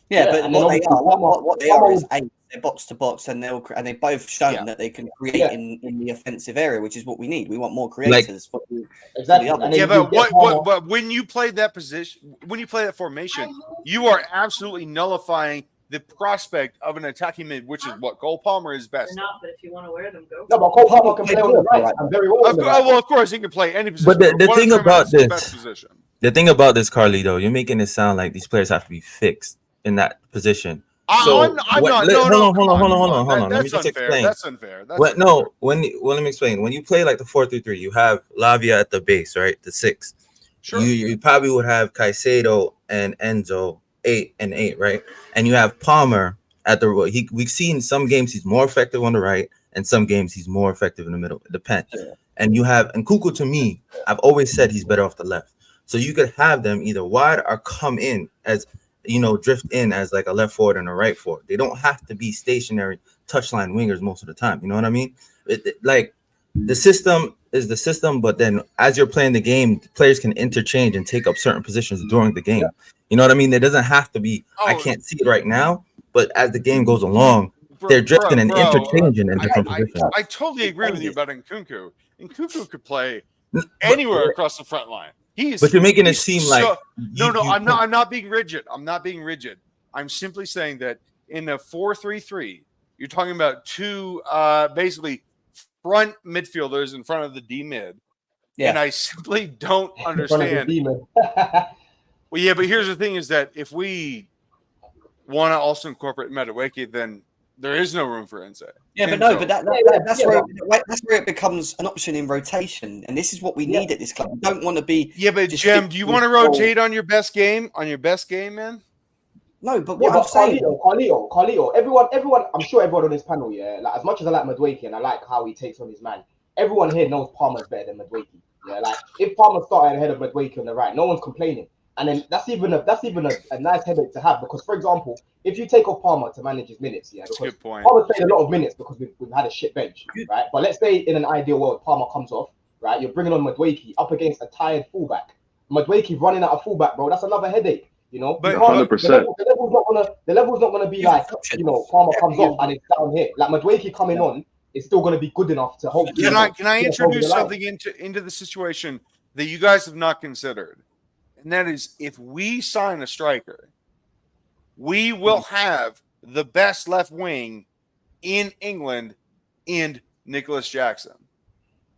Yeah, but what they are is eight. They're box to box, and they've both shown that they can create in the offensive area, which is what we need. We want more creators for exactly. For the Yeah, but when you play that position, when you play that formation, you are absolutely nullifying the prospect of an attacking mid, which is what Cole Palmer is best. They're not, but if you want to wear them, go. No, but Cole Palmer can play on the right. I'm very well. Well, of course he can play any position. But the thing about this, the thing about this, Carlito, you're making it sound like these players have to be fixed in that position. I'm not. Hold on. Let me just explain. That's unfair. Let me explain. When you play like the 4-3-3, you have Lavia at the base, right? The 6. Sure. You probably would have Caicedo and Enzo 8 and 8, right? And you have Palmer at the. We've seen some games he's more effective on the right, and some games he's more effective in the middle. It depends. And you have Nkunku. To me, I've always said he's better off the left. So you could have them either wide or come in as, drift in as like a left forward and a right forward. They don't have to be stationary touchline wingers most of the time. You know what I mean? Like the system is the system, but then as you're playing the game, players can interchange and take up certain positions during the game. You know what I mean? It doesn't have to be. I can't see it right now, but as the game goes along, they're drifting and interchanging in different positions. I totally agree with you about Nkunku. Nkunku could play anywhere across the front line. But you're making it seem like I'm not being rigid. I'm simply saying that in a 4-3-3, you're talking about two basically front midfielders in front of the D mid. Yeah. And I simply don't understand. Well, yeah, but here's the thing: is that if we want to also incorporate Madueke, then there is no room for Enzo. Yeah, but that's where it becomes an option in rotation, and this is what we need at this club. We don't want to be. Yeah, but Jem, do you want to rotate on your best game? On your best game, man? No, but what I'm saying, Carlito, everyone. I'm sure everyone on this panel, like as much as I like Madueke and I like how he takes on his man, everyone here knows Palmer's better than Madueke. Yeah, like if Palmer started ahead of Madueke on the right, no one's complaining. And then that's even a nice headache to have because, for example, if you take off Palmer to manage his minutes, because good point. Palmer's played a lot of minutes because we've had a shit bench, right? But let's say in an ideal world, Palmer comes off, right? You're bringing on Madueke up against a tired fullback. Madueke running out of fullback, bro. That's another headache, But 100%. The level's not gonna be like, Palmer comes off and it's down here. Like Madueke coming on is still gonna be good enough to hold. Can I introduce something into the situation that you guys have not considered? And that is, if we sign a striker, we will have the best left wing in England in Nicholas Jackson.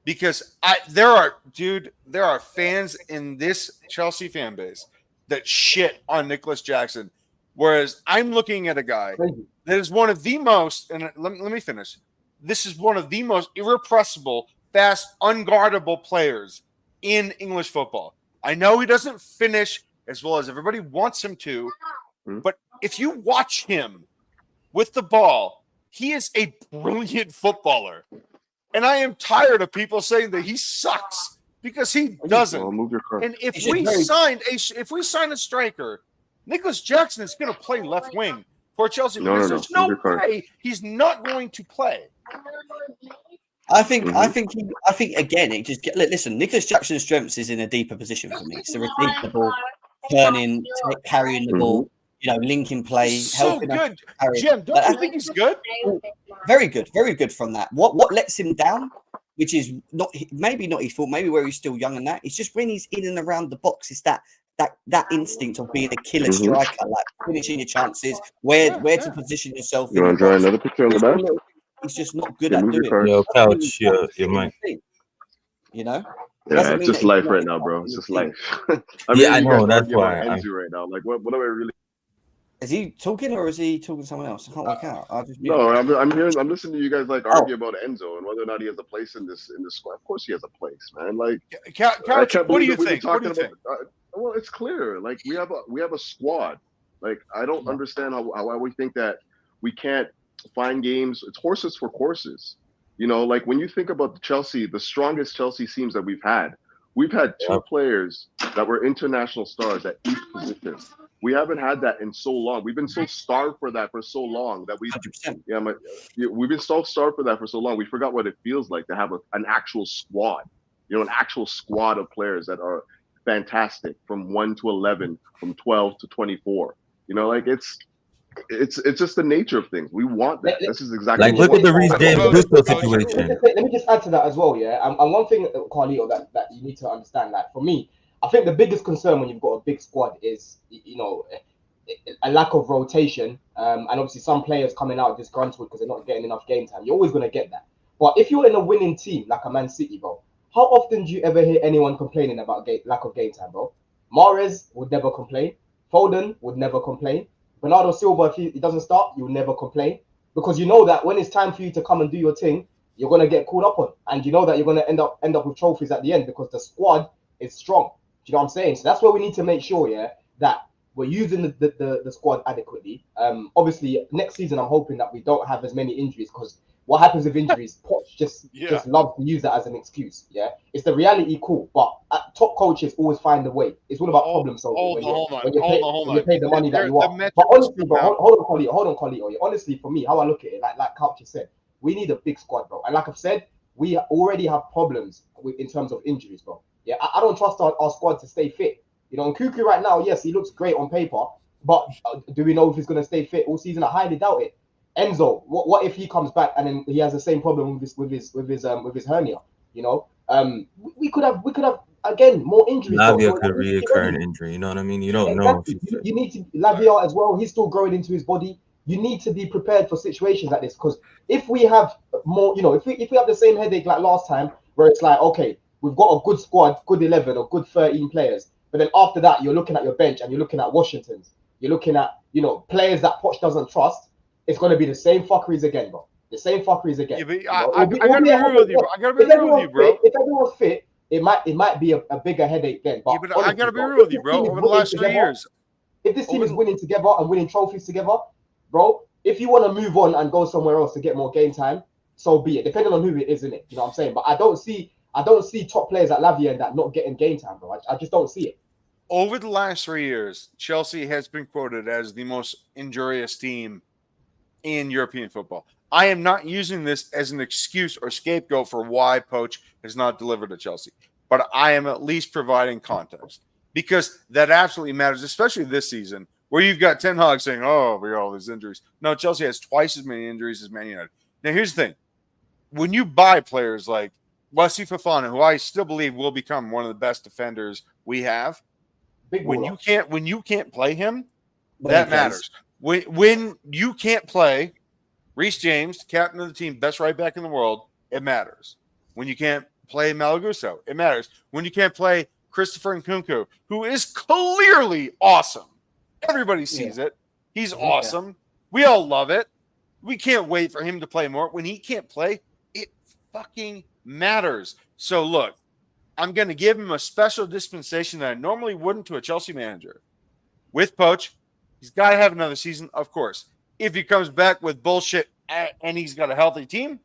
Because there are fans in this Chelsea fan base that shit on Nicholas Jackson. Whereas I'm looking at a guy that is one of the most, and let me finish. This is one of the most irrepressible, fast, unguardable players in English football. I know he doesn't finish as well as everybody wants him to, but if you watch him with the ball, he is a brilliant footballer. And I am tired of people saying that he sucks because he doesn't. Well, move your car. And if we sign a striker, Nicholas Jackson is going to play left wing for Chelsea. There's no way he's not going to play. I think again, it just listen. Nicholas Jackson's strengths is in a deeper position for me. It's the receive the ball, turning, carrying the ball, linking play, helping. Good, Jim. Don't you think he's good? Very good from that. What lets him down, which is maybe not his fault, maybe where he's still young and that. It's just when he's in and around the box. It's that instinct of being a killer striker, like finishing your chances, where to position yourself. You want to draw another picture on the back? He's just not good at doing it. Yo, couch, your mic. Yeah, it's just life right now, bro. It's just life. I know. That's why. Right now, like, what do I really? Is he talking or is he talking to someone else? I can't work out. I'm listening to you guys argue about Enzo and whether or not he has a place in this squad. Of course, he has a place, man. Like, Couch, what do you think? Well, it's clear. Like, we have a squad. Like, I don't understand how we think that we can't find games. It's horses for courses. Like when you think about the strongest Chelsea teams that we've had two players that were international stars at each position. We haven't had that in so long. We've been so starved for that for so long that we, 100%. we've been so starved for that for so long. We forgot what it feels like to have an actual squad, an actual squad of players that are fantastic from 1 to 11, from 12 to 24. It's just the nature of things. We want that. This is exactly look at the Reece James situation. Let me just add to that as well, yeah. And one thing, Carlito, that you need to understand, like for me, I think the biggest concern when you've got a big squad is, a lack of rotation. And obviously some players coming out disgruntled because they're not getting enough game time. You're always going to get that. But if you're in a winning team like a Man City, bro, how often do you ever hear anyone complaining about lack of game time, bro? Mahrez would never complain. Foden would never complain. Bernardo Silva, if he doesn't start, you'll never complain. Because you know that when it's time for you to come and do your thing, you're going to get called up on. And you know that you're going to end up with trophies at the end because the squad is strong. Do you know what I'm saying? So that's where we need to make sure, yeah, that we're using the squad adequately. Obviously, next season, I'm hoping that we don't have as many injuries because what happens with injuries, Poch just loves to use that as an excuse. Yeah, it's the reality, cool, but top coaches always find a way. It's all about problem solving. When you pay the money that you want. But honestly, bro, hold on, Carlito. Honestly, for me, how I look at it, like Couch said, we need a big squad, bro. And like I've said, we already have problems in terms of injuries, bro. Yeah, I don't trust our squad to stay fit. And Kuku right now, yes, he looks great on paper, but do we know if he's going to stay fit all season? I highly doubt it. Enzo, what if he comes back and then he has the same problem with his hernia? We could have again more injuries. Lavia could reoccur an injury. You know what I mean? You don't know. You need to Lavia as well. He's still growing into his body. You need to be prepared for situations like this because if we have more, if we have the same headache like last time, where it's like, okay, we've got a good squad, good 11 or good 13 players, but then after that you're looking at your bench and you're looking at Washington's, you're looking at players that Poch doesn't trust. It's going to be the same fuckeries again, bro. The same fuckeries again. Yeah, but I gotta be real with you, bro. I gotta be real with you, bro. If everyone's fit, it might be a bigger headache then. But yeah, but I gotta be real with you, bro. Over the last 3 years, if this team is winning together and winning trophies together, bro, if you want to move on and go somewhere else to get more game time, so be it. Depending on who it is, innit? You know what I'm saying? But I don't see top players like Lavia and that not getting game time, bro. I just don't see it. Over the last 3 years, Chelsea has been quoted as the most injurious team in European football. I am not using this as an excuse or scapegoat for why Poch has not delivered at Chelsea, but I am at least providing context because that absolutely matters, especially this season where you've got Ten Hag saying, "Oh, we got all these injuries." No, Chelsea has twice as many injuries as Man United. Now, here's the thing: when you buy players like Wesley Fofana, who I still believe will become one of the best defenders we have, when you can't play him, that matters. When you can't play Reece James, captain of the team, best right back in the world, it matters. When you can't play Malagusto, it matters. When you can't play Christopher Nkunku, who is clearly awesome. Everybody sees it. He's awesome. We all love it. We can't wait for him to play more. When he can't play, it fucking matters. So look, I'm going to give him a special dispensation that I normally wouldn't to a Chelsea manager. With Poch, he's got to have another season, of course. If he comes back with bullshit and he's got a healthy team,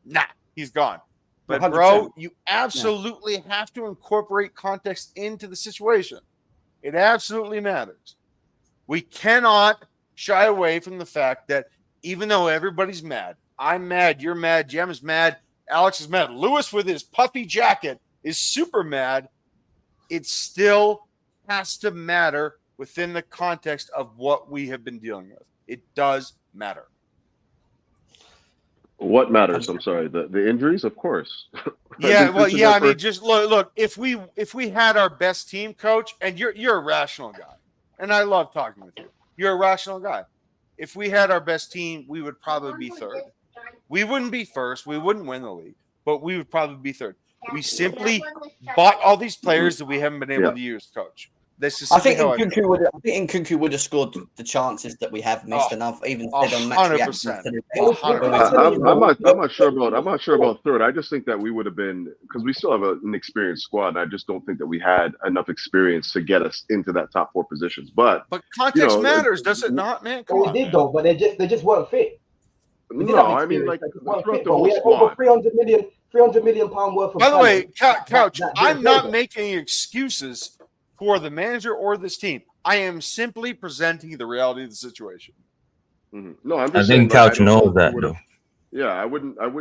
he's gone. But, 100%. Bro, you absolutely have to incorporate context into the situation. It absolutely matters. We cannot shy away from the fact that even though everybody's mad, I'm mad, you're mad, Jem is mad, Alex is mad, Lewis with his puffy jacket is super mad, it still has to matter within the context of what we have been dealing with. It does matter. What matters? I'm sorry. The injuries, of course. Yeah, well, yeah. I mean, just look. If we had our best team, coach, and you're a rational guy, and I love talking with you. You're a rational guy. If we had our best team, we would probably be third. We wouldn't be first. We wouldn't win the league, but we would probably be third. We simply bought all these players that we haven't been able to use, coach. I think Nkunku would have scored the chances that we have missed, and I've even said on match reactions. I'm not sure about third. I just think that we would have been, because we still have an experienced squad. And I just don't think that we had enough experience to get us into that top 4 positions. But context matters, does it not, man? Come on, they did though, but they just weren't fit. No, I mean like throughout the whole we had over 300 million pound worth of. By the way, Couch, I'm not making excuses for the manager or this team. I am simply presenting the reality of the situation. Mm-hmm. No, I'm I just think saying, Couch knows that though. Yeah, I wouldn't have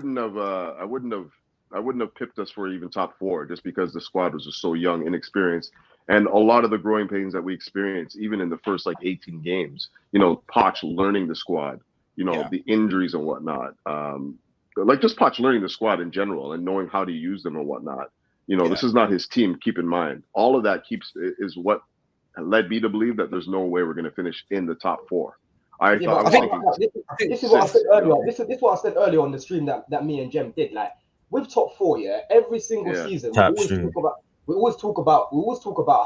picked us for even top 4 just because the squad was just so young, inexperienced, and a lot of the growing pains that we experienced, even in the first like 18 games. Poch learning the squad, the injuries and whatnot. Like just Poch learning the squad in general and knowing how to use them and whatnot. This is not his team. Keep in mind, all of that is what led me to believe that there's no way we're going to finish in the top 4. This is what I said earlier. This is what I said earlier on the stream that me and Jem did. Like with top 4, every single season we always talk about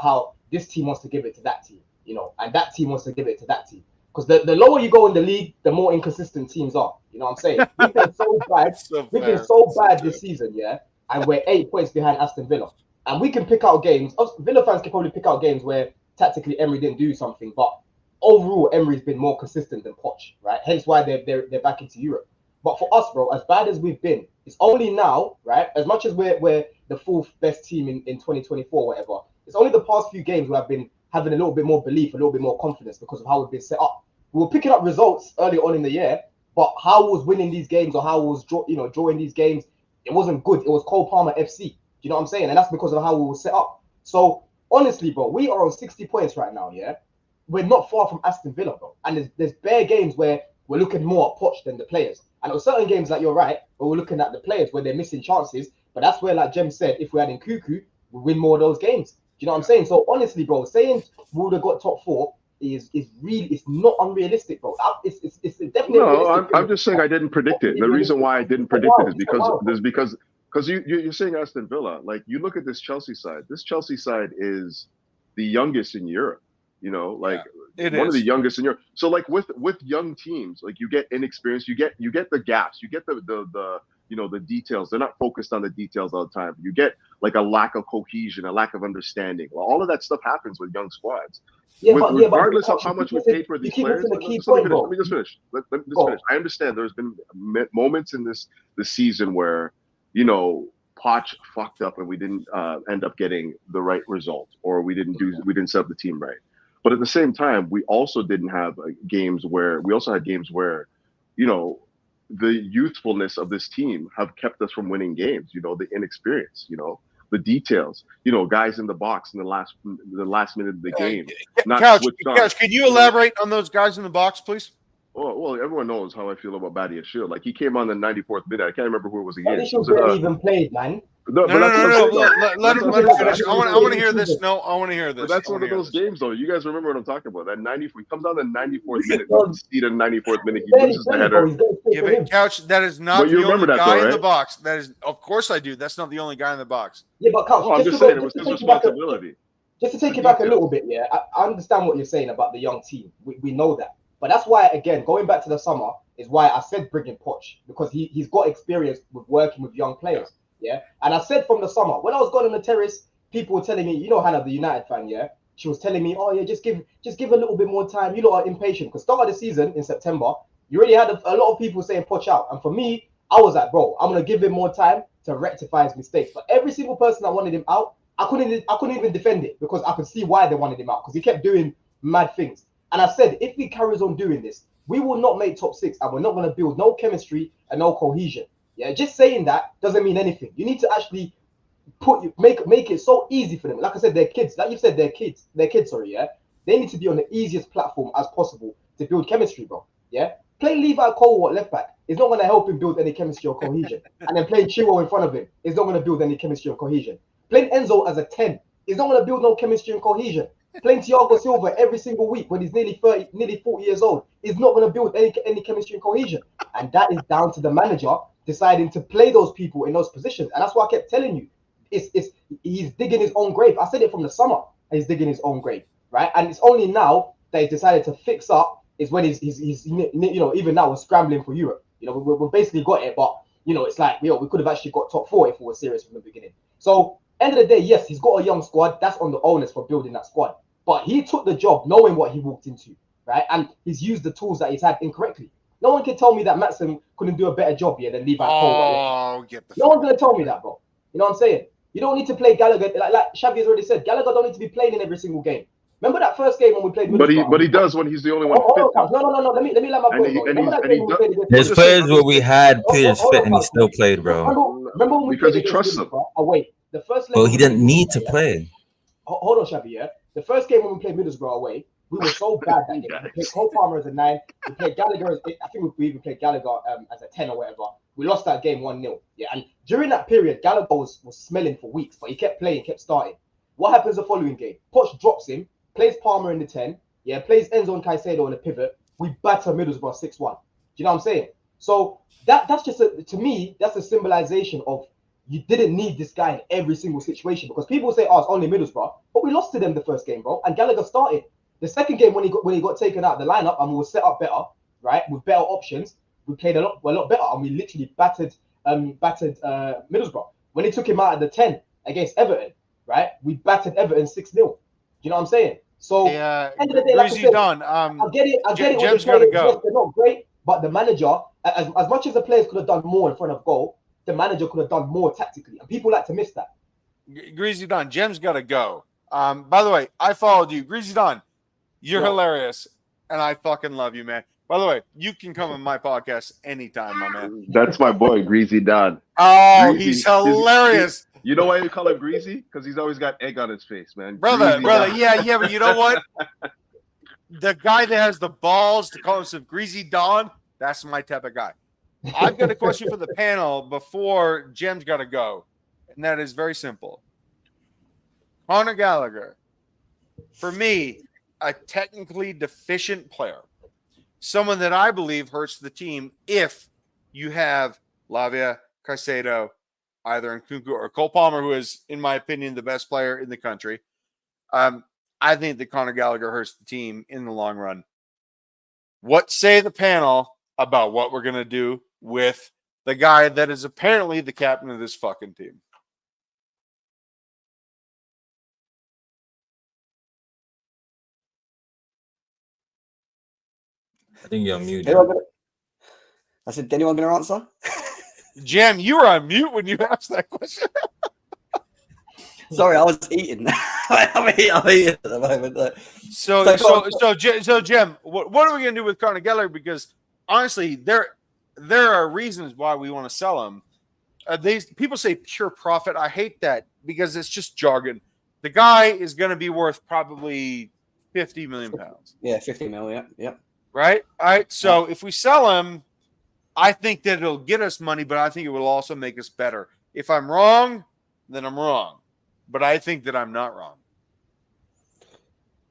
how this team wants to give it to that team, and that team wants to give it to that team. Because the lower you go in the league, the more inconsistent teams are. You know what I'm saying? We've been so bad. We've been so bad this season, and we're 8 points behind Aston Villa. And we can pick out games. Villa fans can probably pick out games where tactically Emery didn't do something, but overall Emery's been more consistent than Poch, right? Hence why they're back into Europe. But for us, bro, as bad as we've been, it's only now, right? As much as we're the 4th best team in 2024, whatever. It's only the past few games where I've been having a little bit more belief, a little bit more confidence because of how we've been set up. We were picking up results early on in the year, but how we was winning these games or how we was drawing these games, it wasn't good. It was Cole Palmer FC. You know what I'm saying? And that's because of how we were set up. So honestly, bro, we are on 60 points right now, We're not far from Aston Villa, bro. And there's bare games where we're looking more at Poch than the players. And there are certain games that you're right, where we're looking at the players where they're missing chances. But that's where, like Jem said, if we had in Cuckoo, we win more of those games. Do you know what I'm saying? So honestly, bro, saying we would have got top 4 is really, it's not unrealistic, bro. It's definitely. No, I'm just saying I didn't predict it. The reason why I didn't predict it is because you're saying Aston Villa. Like you look at this Chelsea side. This Chelsea side is the youngest in Europe. One of the youngest in Europe. So like with young teams, like you get inexperience, you get the gaps, you get the details. They're not focused on the details all the time. You get like a lack of cohesion, a lack of understanding. Well, all of that stuff happens with young squads. Regardless of how much we pay for these players. Let me just finish. Let me just finish. I understand there's been moments in this season where Poch fucked up and we didn't end up getting the right result, or we didn't set up the team right. But at the same time, we also didn't have games where the youthfulness of this team have kept us from winning games. The inexperience. The details. Guys in the box in the last minute of the game. Couch, can you elaborate on those guys in the box, please? Well, everyone knows how I feel about Badia Shield. Like he came on the 94th minute. I can't remember who it was against. He barely even played, man. No. Let him finish. I want to hear this. No, I want to hear this. But that's one of those games, though. You guys remember what I'm talking about? That 94. He comes on the 94th minute. In the 94th minute, he loses the header. Give it, Couch. That is not the only guy in the box. That is, of course, I do. That's not the only guy in the box. Yeah, but Couch. I'm just saying it was his responsibility. Just to take it back a little bit, I understand what you're saying about the young team. We know that. But that's why, again, going back to the summer is why I said bring in Poch, because he's got experience with working with young players. Yeah. And I said from the summer, when I was going on the terrace, people were telling me, Hannah, the United fan, she was telling me, oh yeah, just give a little bit more time. You lot are impatient. Because start of the season in September, you already had a lot of people saying Poch out. And for me, I was like, bro, I'm gonna give him more time to rectify his mistakes. But every single person that wanted him out, I couldn't even defend it because I could see why they wanted him out, because he kept doing mad things. And I said, if he carries on doing this, we will not make top 6 and we're not going to build no chemistry and no cohesion. Yeah, just saying that doesn't mean anything. You need to actually make it so easy for them. Like I said, they're kids. Like you said, they're kids, sorry, yeah? They need to be on the easiest platform as possible to build chemistry, bro. Yeah? Playing Levi Cole at left back is not going to help him build any chemistry or cohesion. And then playing Chiro in front of him is not going to build any chemistry or cohesion. Playing Enzo as a 10 is not going to build no chemistry and cohesion. Playing Thiago Silva every single week when he's nearly 40 years old is not going to build any chemistry and cohesion. And that is down to the manager deciding to play those people in those positions. And that's why I kept telling you, he's digging his own grave. I said it from the summer, he's digging his own grave, right? And it's only now that he's decided to fix up is when he's even now we're scrambling for Europe. We've basically got it, but it's like, we could have actually got top 4 if we were serious from the beginning. So end of the day, yes, he's got a young squad. That's on the onus for building that squad. But he took the job knowing what he walked into, right? And he's used the tools that he's had incorrectly. No one can tell me that Matson couldn't do a better job here than Levi Cole. No one's going to tell me that, bro. You know what I'm saying? You don't need to play Gallagher. Like Xavi has already said, Gallagher don't need to be playing in every single game. Remember that first game when we played Middlesbrough? But he does when he's the only one fit. No. Let me let my point, bro. Remember that game when we played against There's Middlesbrough? players where we had players fit and he still played, bro. Remember when we because played he trusts against them. Middlesbrough? Oh wait, the first. Well, he didn't need to play. Hold on, Shabby. Yeah, the first game when we played Middlesbrough away, we were so bad that game. We played Cole Palmer as a 9. We played Gallagher as I think we even played Gallagher as a 10 or whatever. We lost that game 1-0. Yeah, and during that period, Gallagher was smelling for weeks, but he kept playing, kept starting. What happens the following game? Poch drops him, plays Palmer in the 10. Yeah, plays Enzo and Caicedo in the pivot. We batter Middlesbrough 6-1. Do you know what I'm saying? So that's just to me, that's a symbolization of you didn't need this guy in every single situation, because people say, "Oh, it's only Middlesbrough," but we lost to them the first game, bro. And Gallagher started the second game when he got taken out of the lineup, and we were set up better, right, with better options. We played a lot better, and we literally battered Middlesbrough. When he took him out of the 10 against Everton, right, we battered Everton 6-0. Do you know what I'm saying? So Yeah, end of the day, like I said, done. I get it. Jem's gotta go. Yes, they're not great, but the manager, as much as the players could have done more in front of goal, the manager could have done more tactically, and people like to miss that. Greasy Don, Jem's got to go. By the way, I followed you. Greasy Don, you're hilarious, and I fucking love you, man. By the way, you can come on my podcast anytime, my man. That's my boy, Greasy Don. Oh, Greasy. he's hilarious. You know why you call him Greasy? Because he's always got egg on his face, man. Brother, Don. yeah, but you know what? The guy that has the balls to call himself Greasy Don, that's my type of guy. I've got a question for the panel before Jem's got to go, and that is very simple. Conor Gallagher, for me, a technically deficient player, someone that I believe hurts the team if you have Lavia, Caicedo, either Nkunku or Cole Palmer, who is, in my opinion, the best player in the country. I think that Conor Gallagher hurts the team in the long run. What say the panel about what we're going to do with the guy that is apparently the captain of this fucking team? I think you're muted. I said, anyone going to answer? Jem, you were on mute when you asked that question. Sorry, I was eating. I'm eating at the moment. So Jem, what are we going to do with Conor Gallagher? Because honestly, there are reasons why we want to sell him. People say pure profit. I hate that because it's just jargon. The guy is going to be worth probably £50 million. Yeah, 50 million. Yeah. Right. All right. So if we sell him, I think that it'll get us money, but I think it will also make us better. If I'm wrong, then I'm wrong. But I think that I'm not wrong.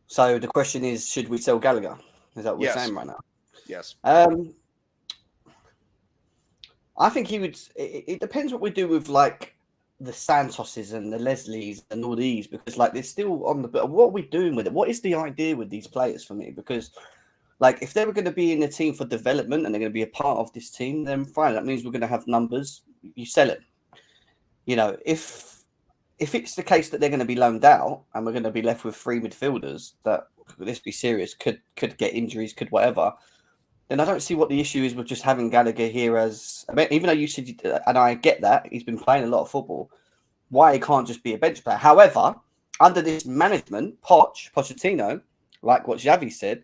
So the question is, should we sell Gallagher? Is that what we're Yes. saying right now? Yes. I think he would. It depends what we do with like the Santoses and the Leslies and all these, because like they're still on the. What are we doing with it? What is the idea with these players for me? Because like if they were going to be in the team for development and they're going to be a part of this team, then fine. That means we're going to have numbers. You sell it. You know, if it's the case that they're going to be loaned out and we're going to be left with 3 midfielders that, let's be serious, could get injuries, could whatever, then I don't see what the issue is with just having Gallagher here as, I mean, even though you said, and I get that, he's been playing a lot of football, why he can't just be a bench player. However, under this management, Pochettino, like what Xavi said,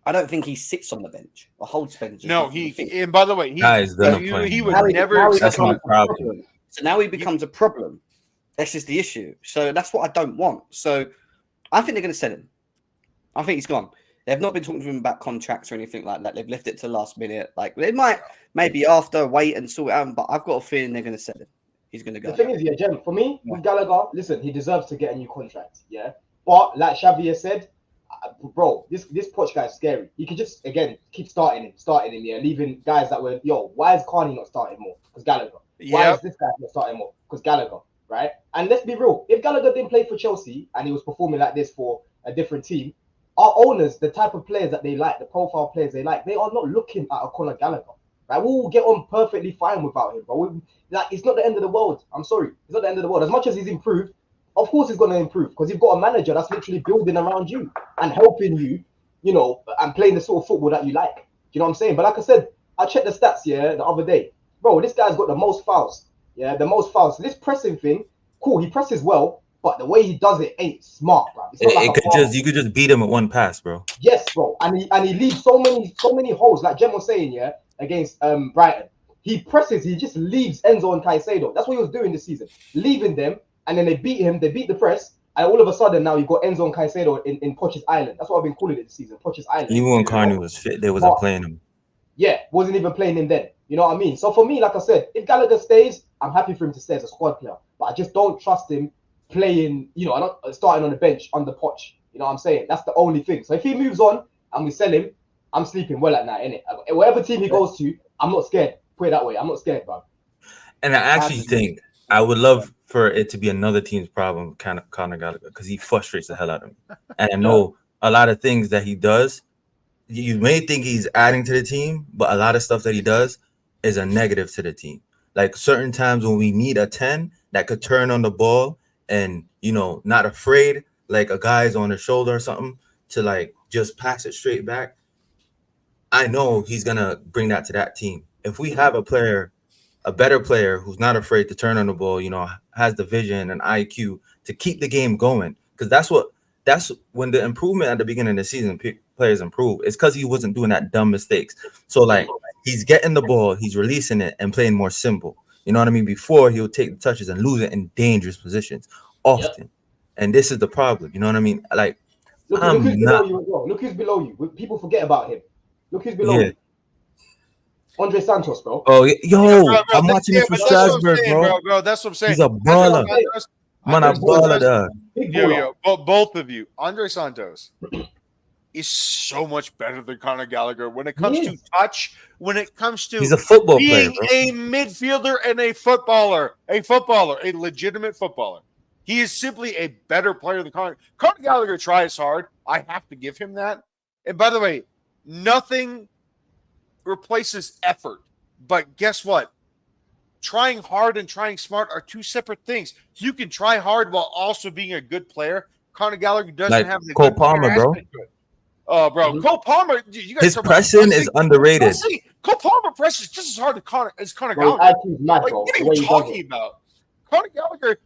I don't think he sits on the bench or holds bench. No, and by the way, he would never. That's my problem. So now he becomes a problem. This is the issue. So that's what I don't want. So I think they're going to sell him. I think he's gone. They've not been talking to him about contracts or anything like that. They've left it to the last minute. Like they might maybe after wait and sort it out, but I've got a feeling they're going to sell him. He's going to go. The thing is, yeah, Jem, for me, with Gallagher, listen, he deserves to get a new contract, yeah. But like Xavi has said, bro, this Poch guy is scary. He could just again keep starting him, yeah, leaving guys that were, why is Carney not starting more? Because Gallagher. Why is this guy not starting more? Because Gallagher, right? And let's be real, if Gallagher didn't play for Chelsea and he was performing like this for a different team, our owners, the type of players that they like, the profile players they like, they are not looking at a Conor Gallagher. Right? We'll get on perfectly fine without him, bro. It's not the end of the world. I'm sorry. It's not the end of the world. As much as he's improved, of course he's going to improve because you've got a manager that's literally building around you and helping you, and playing the sort of football that you like. Do you know what I'm saying? But like I said, I checked the stats, the other day. Bro, this guy's got the most fouls. Yeah, the most fouls. So this pressing thing, cool, he presses well, but the way he does it ain't smart, bro. It's not like you could just beat him with one pass, bro. Yes, bro, and he leaves so many holes. Like Jem was saying, yeah, against Brighton, he presses, he just leaves Enzo and Caicedo. That's what he was doing this season, leaving them, and then they beat him. They beat the press, and all of a sudden now you've got Enzo and Caicedo in Poch's Island. That's what I've been calling it this season, Poch's Island. Even when Carney was fit, they wasn't playing him. Yeah, wasn't even playing him then. You know what I mean? So for me, like I said, if Gallagher stays, I'm happy for him to stay as a squad player. But I just don't trust him playing, I don't starting on the bench under Poch. You know what I'm saying? That's the only thing. So if he moves on and we sell him, I'm sleeping well at night, innit? Whatever team he goes to, I'm not scared. Put it that way. I'm not scared, bro. And I actually think I would love for it to be another team's problem, kind of Conor Gallagher, because he frustrates the hell out of me. And I know a lot of things that he does, you may think he's adding to the team, but a lot of stuff that he does is a negative to the team. Like certain times when we need a 10 that could turn on the ball and, not afraid, like a guy's on his shoulder or something, to like just pass it straight back. I know he's going to bring that to that team. If we have a better player who's not afraid to turn on the ball, has the vision and IQ to keep the game going, because that's when the improvement at the beginning of the season, players improve. It's because he wasn't doing that dumb mistakes. So like he's getting the ball, he's releasing it and playing more simple. You know what I mean? Before he'll take the touches and lose it in dangerous positions often. Yep. And this is the problem. You know what I mean? Like look who's below you as well. Look who's below you. People forget about him. Look who's below you. Andre Santos, bro. Oh, bro, I'm watching this with Strasbourg, bro. That's what I'm saying. He's a baller. Man, a baller. Both of you. Andre Santos is so much better than Conor Gallagher when it comes to touch, when it comes to he's a football being player, a midfielder and a a legitimate footballer. He is simply a better player than Conor. Conor Gallagher tries hard. I have to give him that. And by the way, nothing replaces effort. But guess what? Trying hard and trying smart are two separate things. You can try hard while also being a good player. Conor Gallagher doesn't have the Cole Palmer, bro. Oh, bro, Cole Palmer. You guys his pressing is underrated. Cole Palmer presses just as hard as Conor Gallagher. What are you talking about? Conor Gallagher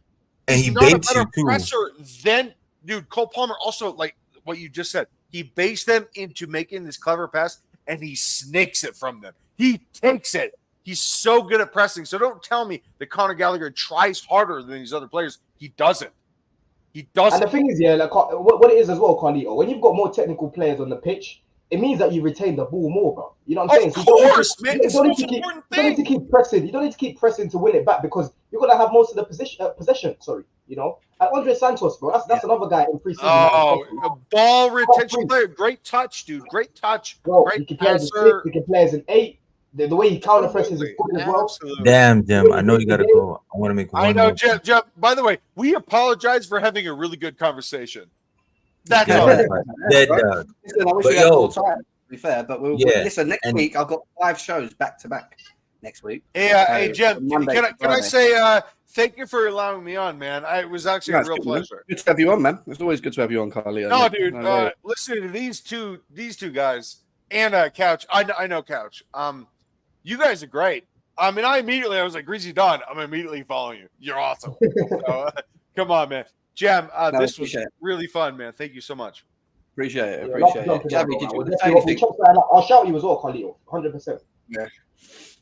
and he baits you too. Then, dude, Cole Palmer also, like what you just said, he baits them into making this clever pass, and he snakes it from them. He takes it. He's so good at pressing. So don't tell me that Conor Gallagher tries harder than these other players. He doesn't. He doesn't. And the thing is, like what it is as well, Carlito, when you've got more technical players on the pitch, it means that you retain the ball more, bro. You know what I'm saying? Of course, man. It's the most important thing. You don't need to keep pressing. You don't need to keep pressing to win it back because you're going to have most of the possession. Sorry, And Andre Santos, bro, that's another guy in pre-season. Oh, a ball retention player. Great touch, dude. Great touch. Bro, great he can play as a 6, he can play as an 8. The way he counter presses is good as well. Absolutely. Damn, Jim. I know you got to go. I want to make one. I know, Jeff. By the way, we apologize for having a really good conversation. That's all. Dead dog. Listen, I wish we had more time, to be fair, but listen, next week I've got 5 shows back to back next week. Hey, Jim, can I say thank you for allowing me on, man? It was actually a real pleasure. Good to have you on, man. It's always good to have you on, Carly. No, dude. Listening to these two guys and Couch. I know Couch. You guys are great. I mean, I was like, Greasy Don, I'm immediately following you. You're awesome. So, come on, man. Jam, this was really fun, man. Thank you so much. Appreciate it. Jammy, did you say anything? I'll shout you as well, Carlito. 100%. Yeah.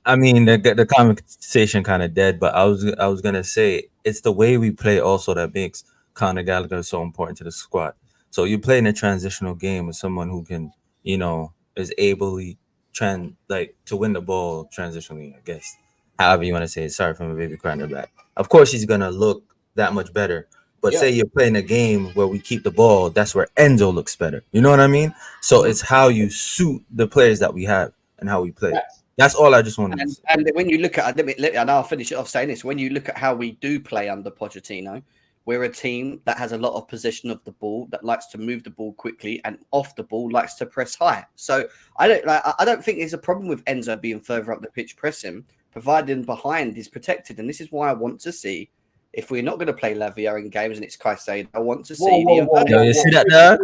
I mean, the conversation kind of dead, but I was gonna say it's the way we play also that makes Conor Gallagher so important to the squad. So you're playing a transitional game with someone who can, is ably to win the ball transitionally, I guess. However you want to say it. Sorry for my baby crying in the back. Of course he's gonna look that much better. But say you're playing a game where we keep the ball, that's where Enzo looks better. You know what I mean? So it's how you suit the players that we have and how we play. That's all I just wanted to say. And when you look at, and I'll finish it off saying this, when you look at how we do play under Pochettino, we're a team that has a lot of possession of the ball, that likes to move the ball quickly, and off the ball likes to press high. So I don't think there's a problem with Enzo being further up the pitch pressing, providing behind is protected. And this is why I want to see, if we're not going to play Lavia in games and it's Caicedo, I want to see you see that there?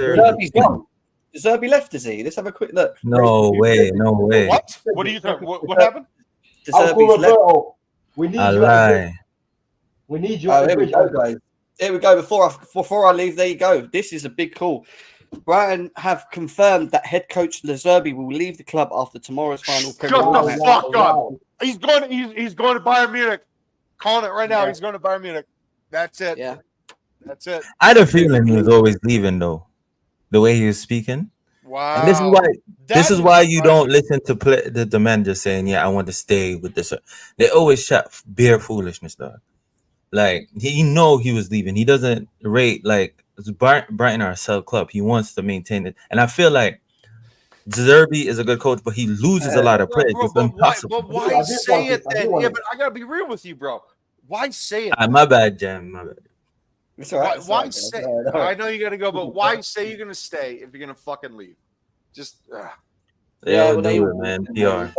Zerbi's gone. Zerbi left, is he? Let's have a quick look. No way. What are you talking? What happened? Zerbi's left. We need you. We need you. Oh, at the here we bridge. go, guys. Here we go. Before I leave, there you go. This is a big call. Brighton have confirmed that head coach Lazerbi will leave the club after tomorrow's final Premier Shut League the match. fuck up. He's going to Bayern Munich. Calling it right now. Yeah. He's going to Bayern Munich. That's it. Yeah. That's it. I had a feeling he was always leaving though, the way he was speaking. Wow. And this is That why is you surprising. don't listen to the manager saying, "Yeah, I want to stay with this." They always chat bare foolishness, dog. Like he was leaving. He doesn't rate like Brighton are a sell club. He wants to maintain it, and I feel like Zerbi is a good coach, but he loses a lot of players. Bro, It's impossible. but why say it then? Yeah, but I gotta be real with you, bro. Why say it? My bad, Jam. My bad. It's all right. Why say? I know you gotta go, but why say you're gonna stay if you're gonna fucking leave? Just They'll do it, man. PR.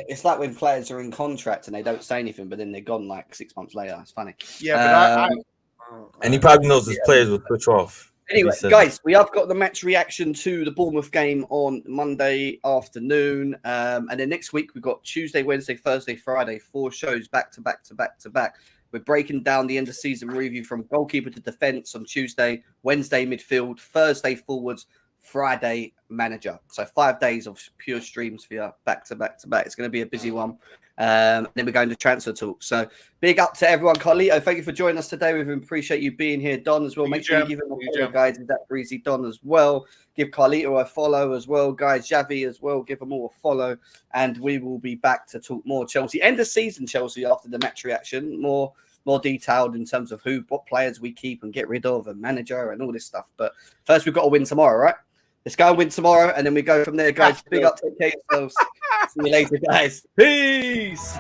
It's like when players are in contract and they don't say anything, but then they're gone like 6 months later. It's funny. yeah, And he probably knows his players will switch off. Anyway, He said guys, we have got the match reaction to the Bournemouth game on Monday afternoon. And then next week, we've got Tuesday, Wednesday, Thursday, Friday, 4 shows back to back to back to back. We're breaking down the end of season review from goalkeeper to defence on Tuesday, Wednesday, midfield, Thursday, forwards, Friday, manager. So 5 days of pure streams for you back to back to back. It's going to be a busy one. Then we're going to transfer talk. So big up to everyone. Carlito, thank you for joining us today. We appreciate you being here. Don as well. Make sure you give him a follow, guys. Is that Breezy Don as well? Give Carlito a follow as well, guys. Javi as well. Give them all a follow. And we will be back to talk more Chelsea. End of season Chelsea after the match reaction. More detailed in terms of what players we keep and get rid of and manager and all this stuff. But first, we've got to win tomorrow, right? Let's go and win tomorrow, and then we go from there, guys. Big up, take care of yourselves. See you later, guys. Peace.